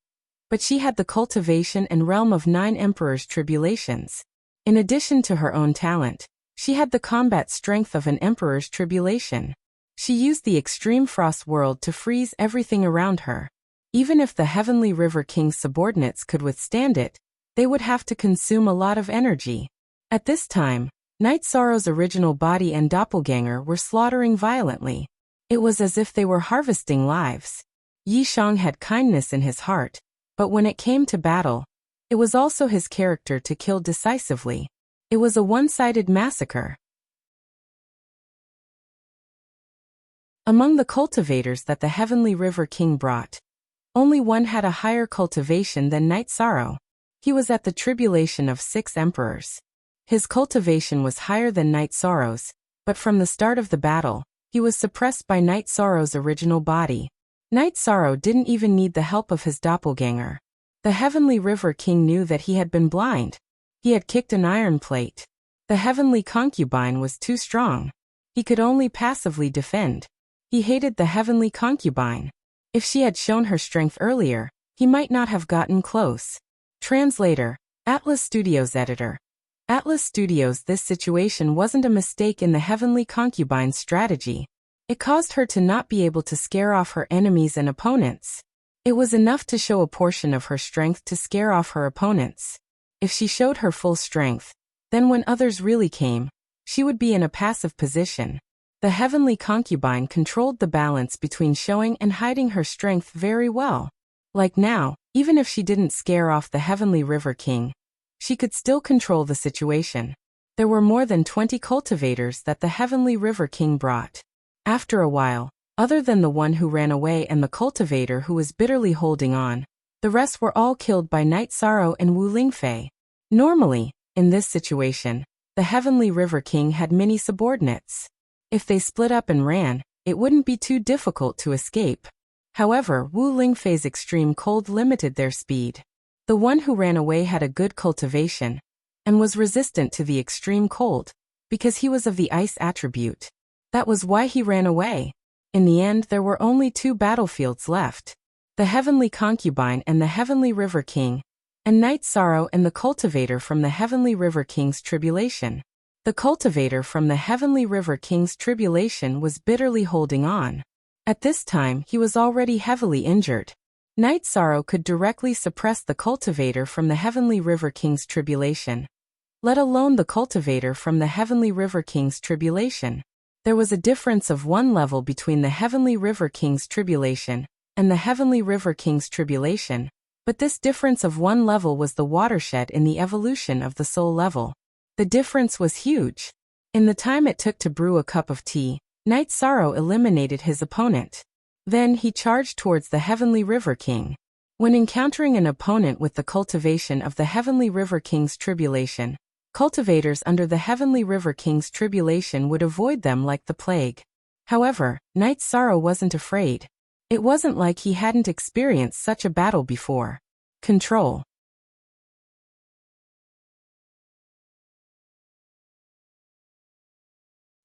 Speaker 1: but she had the cultivation and realm of 9 emperors' tribulations. In addition to her own talent, she had the combat strength of an emperor's tribulation. She used the extreme frost world to freeze everything around her. Even if the heavenly river king's subordinates could withstand it, they would have to consume a lot of energy. At this time, Night Sorrow's original body and doppelganger were slaughtering violently. It was as if they were harvesting lives. Yi Shang had kindness in his heart, but when it came to battle, it was also his character to kill decisively. It was a one-sided massacre. Among the cultivators that the heavenly river king brought, only one had a higher cultivation than Night Sorrow. He was at the tribulation of 6 emperors. His cultivation was higher than Night Sorrow's, but from the start of the battle, he was suppressed by Night Sorrow's original body. Night Sorrow didn't even need the help of his doppelganger. The heavenly river king knew that he had been blind. He had kicked an iron plate. The heavenly concubine was too strong. He could only passively defend. He hated the heavenly concubine. If she had shown her strength earlier, he might not have gotten close. Translator, Atlas Studios editor. Atlas Studios. This situation wasn't a mistake in the heavenly concubine's strategy. It caused her to not be able to scare off her enemies and opponents. It was enough to show a portion of her strength to scare off her opponents. If she showed her full strength, then when others really came, she would be in a passive position. The heavenly concubine controlled the balance between showing and hiding her strength very well. Like now, even if she didn't scare off the heavenly river king, she could still control the situation. There were more than 20 cultivators that the heavenly river king brought. After a while, other than the one who ran away and the cultivator who was bitterly holding on, the rest were all killed by Night Sorrow and Wu Lingfei. Normally, in this situation, the heavenly river king had many subordinates. If they split up and ran, it wouldn't be too difficult to escape. However, Wu Lingfei's extreme cold limited their speed. The one who ran away had a good cultivation, and was resistant to the extreme cold, because he was of the ice attribute. That was why he ran away. In the end, there were only 2 battlefields left. The heavenly concubine and the heavenly river king, and Night Sorrow and the cultivator from the heavenly river king's tribulation. The cultivator from the heavenly river king's tribulation was bitterly holding on. At this time, he was already heavily injured. Night Sorrow could directly suppress the cultivator from the Heavenly River King's tribulation, let alone the cultivator from the Heavenly River King's tribulation. There was a difference of 1 level between the Heavenly River King's tribulation and the Heavenly River King's tribulation, but this difference of 1 level was the watershed in the evolution of the soul level. The difference was huge. In the time it took to brew a cup of tea, Night Sorrow eliminated his opponent. Then he charged towards the Heavenly River King. When encountering an opponent with the cultivation of the Heavenly River King's tribulation, cultivators under the Heavenly River King's tribulation would avoid them like the plague. However, Night Sorrow wasn't afraid. It wasn't like he hadn't experienced such a battle before. Control.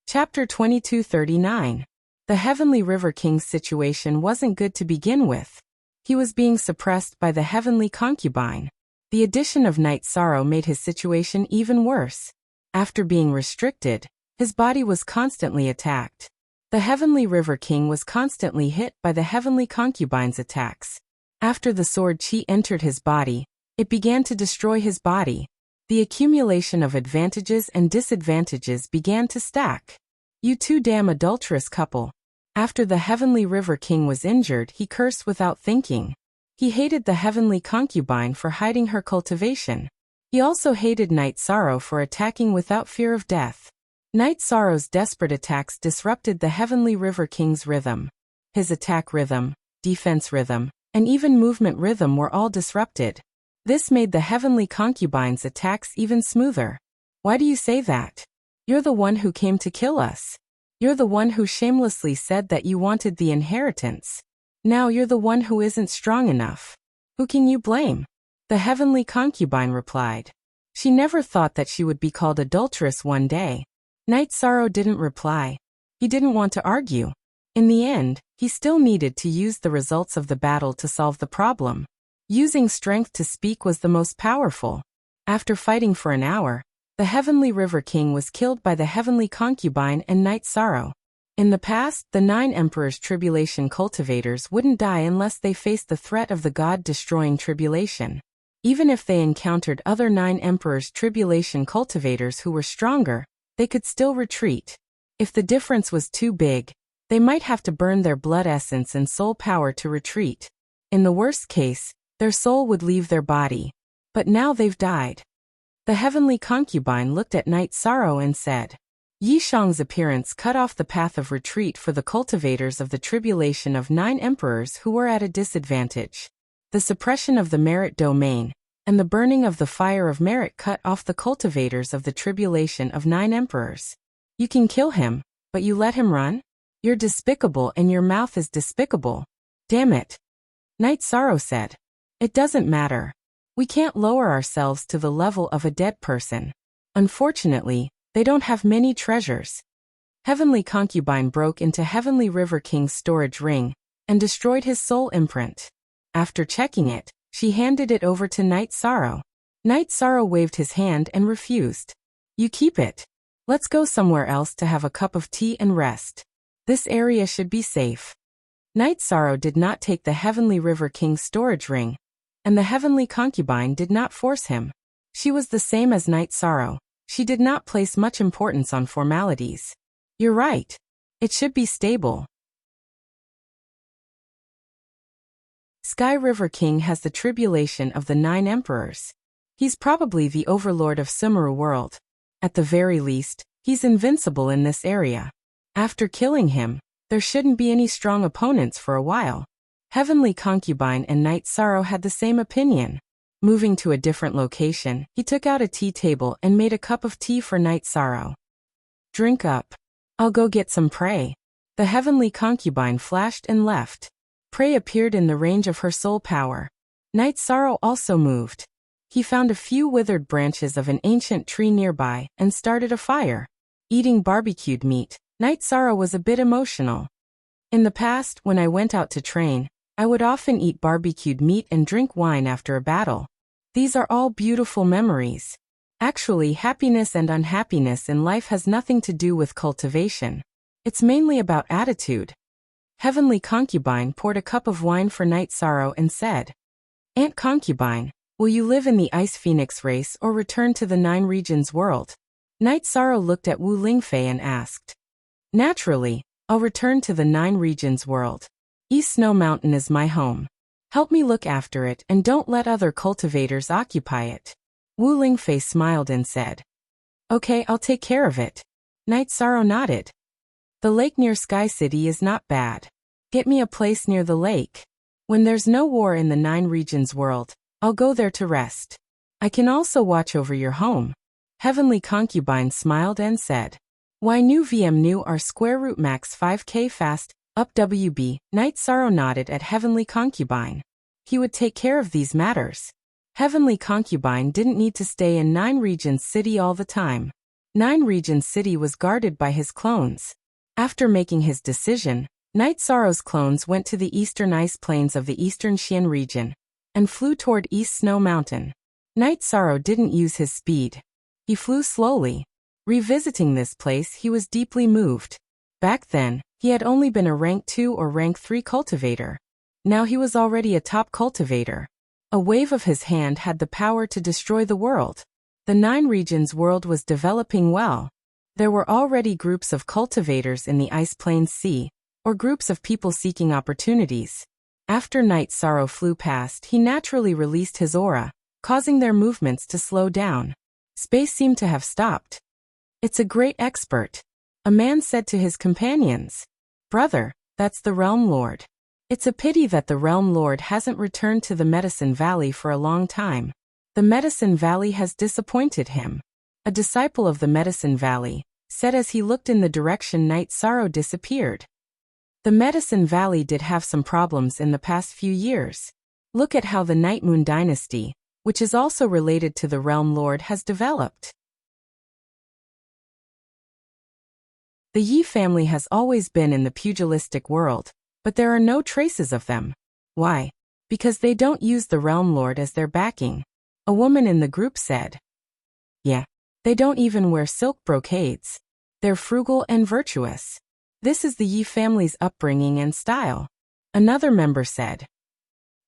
Speaker 1: Chapter 2239. The Heavenly River King's situation wasn't good to begin with. He was being suppressed by the Heavenly Concubine. The addition of Night Sorrow made his situation even worse. After being restricted, his body was constantly attacked. The Heavenly River King was constantly hit by the Heavenly Concubine's attacks. After the sword chi entered his body, it began to destroy his body. The accumulation of advantages and disadvantages began to stack. You two damn adulterous couple. After the Heavenly River King was injured, he cursed without thinking. He hated the Heavenly Concubine for hiding her cultivation. He also hated Night Sorrow for attacking without fear of death. Night Sorrow's desperate attacks disrupted the Heavenly River King's rhythm. His attack rhythm, defense rhythm, and even movement rhythm were all disrupted. This made the Heavenly Concubine's attacks even smoother. Why do you say that? You're the one who came to kill us. You're the one who shamelessly said that you wanted the inheritance. Now you're the one who isn't strong enough. Who can you blame? The Heavenly Concubine replied. She never thought that she would be called adulterous one day. Night Sorrow didn't reply. He didn't want to argue. In the end, he still needed to use the results of the battle to solve the problem. Using strength to speak was the most powerful. After fighting for an hour, the Heavenly River King was killed by the Heavenly Concubine and Night Sorrow. In the past, the 9 Emperors' tribulation cultivators wouldn't die unless they faced the threat of the God-destroying tribulation. Even if they encountered other 9 Emperors' tribulation cultivators who were stronger, they could still retreat. If the difference was too big, they might have to burn their blood essence and soul power to retreat. In the worst case, their soul would leave their body. But now they've died. The Heavenly Concubine looked at Night Sorrow and said, Yi Shang's appearance cut off the path of retreat for the cultivators of the tribulation of 9 emperors who were at a disadvantage. The suppression of the merit domain and the burning of the fire of merit cut off the cultivators of the tribulation of 9 emperors. You can kill him, but you let him run? You're despicable and your mouth is despicable. Damn it. Night Sorrow said. It doesn't matter. We can't lower ourselves to the level of a dead person. Unfortunately, they don't have many treasures. Heavenly Concubine broke into Heavenly River King's storage ring and destroyed his soul imprint. After checking it, she handed it over to Night Sorrow. Night Sorrow waved his hand and refused. You keep it. Let's go somewhere else to have a cup of tea and rest. This area should be safe. Night Sorrow did not take the Heavenly River King's storage ring, and the Heavenly Concubine did not force him. She was the same as Night Sorrow. She did not place much importance on formalities. You're right. It should be stable. Sky River King has the tribulation of the 9 emperors. He's probably the overlord of Sumeru world. At the very least, he's invincible in this area. After killing him, there shouldn't be any strong opponents for a while. Heavenly Concubine and Night Sorrow had the same opinion. Moving to a different location, he took out a tea table and made a cup of tea for Night Sorrow. Drink up. I'll go get some prey. The Heavenly Concubine flashed and left. Prey appeared in the range of her soul power. Night Sorrow also moved. He found a few withered branches of an ancient tree nearby and started a fire. Eating barbecued meat, Night Sorrow was a bit emotional. In the past, when I went out to train, I would often eat barbecued meat and drink wine after a battle. These are all beautiful memories. Actually, happiness and unhappiness in life has nothing to do with cultivation. It's mainly about attitude. Heavenly Concubine poured a cup of wine for Night Sorrow and said, Aunt Concubine, will you live in the Ice Phoenix race or return to the Nine Regions world? Night Sorrow looked at Wu Lingfei and asked. Naturally, I'll return to the Nine Regions world. East Snow Mountain is my home. Help me look after it and don't let other cultivators occupy it. Wu Lingfei smiled and said, Okay, I'll take care of it. Night Sorrow nodded. The lake near Sky City is not bad. Get me a place near the lake. When there's no war in the Nine Regions world, I'll go there to rest. I can also watch over your home. Heavenly Concubine smiled and said, Why new VM new are square root max 5k fast, up WB. Night Sorrow nodded at Heavenly Concubine. He would take care of these matters. Heavenly Concubine didn't need to stay in Nine Regions City all the time. Nine Regions City was guarded by his clones. After making his decision, Night Sorrow's clones went to the eastern ice plains of the eastern Xian region and flew toward East Snow Mountain. Night Sorrow didn't use his speed. He flew slowly. Revisiting this place, he was deeply moved. Back then, he had only been a rank 2 or rank 3 cultivator. Now he was already a top cultivator. A wave of his hand had the power to destroy the world. The Nine Regions world was developing well. There were already groups of cultivators in the Ice Plains Sea, or groups of people seeking opportunities. After Night Sorrow flew past, he naturally released his aura, causing their movements to slow down. Space seemed to have stopped. It's a great expert. A man said to his companions. Brother, that's the Realm Lord. It's a pity that the Realm Lord hasn't returned to the Medicine Valley for a long time. The Medicine Valley has disappointed him. A disciple of the Medicine Valley said as he looked in the direction Night Sorrow disappeared. The Medicine Valley did have some problems in the past few years. Look at how the Night Moon Dynasty, which is also related to the Realm Lord, has developed. The Yi family has always been in the pugilistic world, but there are no traces of them. Why? Because they don't use the Realm Lord as their backing. A woman in the group said. Yeah. They don't even wear silk brocades. They're frugal and virtuous. This is the Yi family's upbringing and style. Another member said.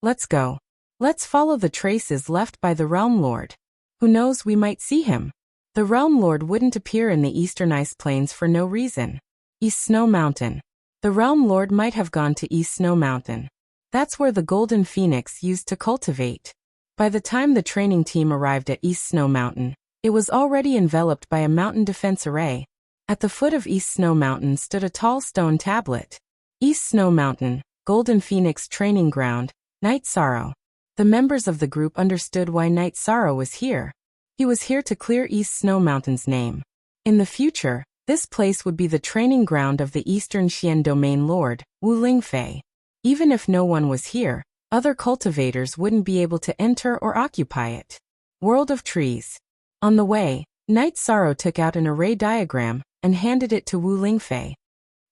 Speaker 1: Let's go. Let's follow the traces left by the Realm Lord. Who knows, we might see him. The Realm Lord wouldn't appear in the eastern ice plains for no reason. East Snow Mountain. The Realm Lord might have gone to East Snow Mountain. That's where the Golden Phoenix used to cultivate. By the time the training team arrived at East Snow Mountain, it was already enveloped by a mountain defense array. At the foot of East Snow Mountain stood a tall stone tablet. East Snow Mountain, Golden Phoenix Training Ground, Night Sorrow. The members of the group understood why Night Sorrow was here. He was here to clear East Snow Mountain's name. In the future, this place would be the training ground of the Eastern Xian Domain Lord, Wu Lingfei. Even if no one was here, other cultivators wouldn't be able to enter or occupy it. World of Trees. On the way, Night Sorrow took out an array diagram and handed it to Wu Lingfei.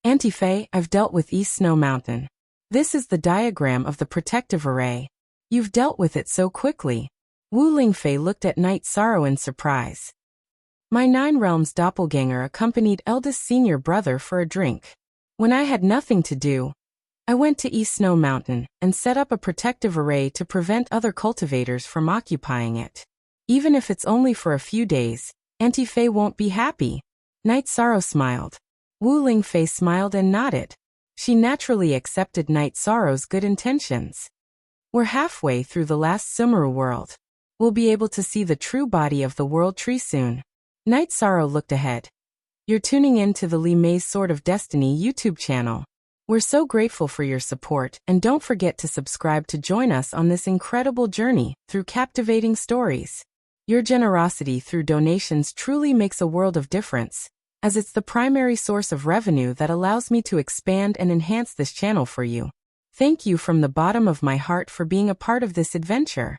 Speaker 1: Auntie Fei, I've dealt with East Snow Mountain. This is the diagram of the protective array. You've dealt with it so quickly. Wu Lingfei looked at Night Sorrow in surprise. My Nine Realms doppelganger accompanied eldest senior brother for a drink. When I had nothing to do, I went to East Snow Mountain and set up a protective array to prevent other cultivators from occupying it. Even if it's only for a few days, Auntie Fei won't be happy. Night Sorrow smiled. Wu Lingfei smiled and nodded. She naturally accepted Night Sorrow's good intentions. We're halfway through the last Sumeru world. We'll be able to see the true body of the world tree soon. Night Sorrow looked ahead. You're tuning in to the Li Mei's Sword of Destiny YouTube channel. We're so grateful for your support, and don't forget to subscribe to join us on this incredible journey through captivating stories. Your generosity through donations truly makes a world of difference, as it's the primary source of revenue that allows me to expand and enhance this channel for you. Thank you from the bottom of my heart for being a part of this adventure.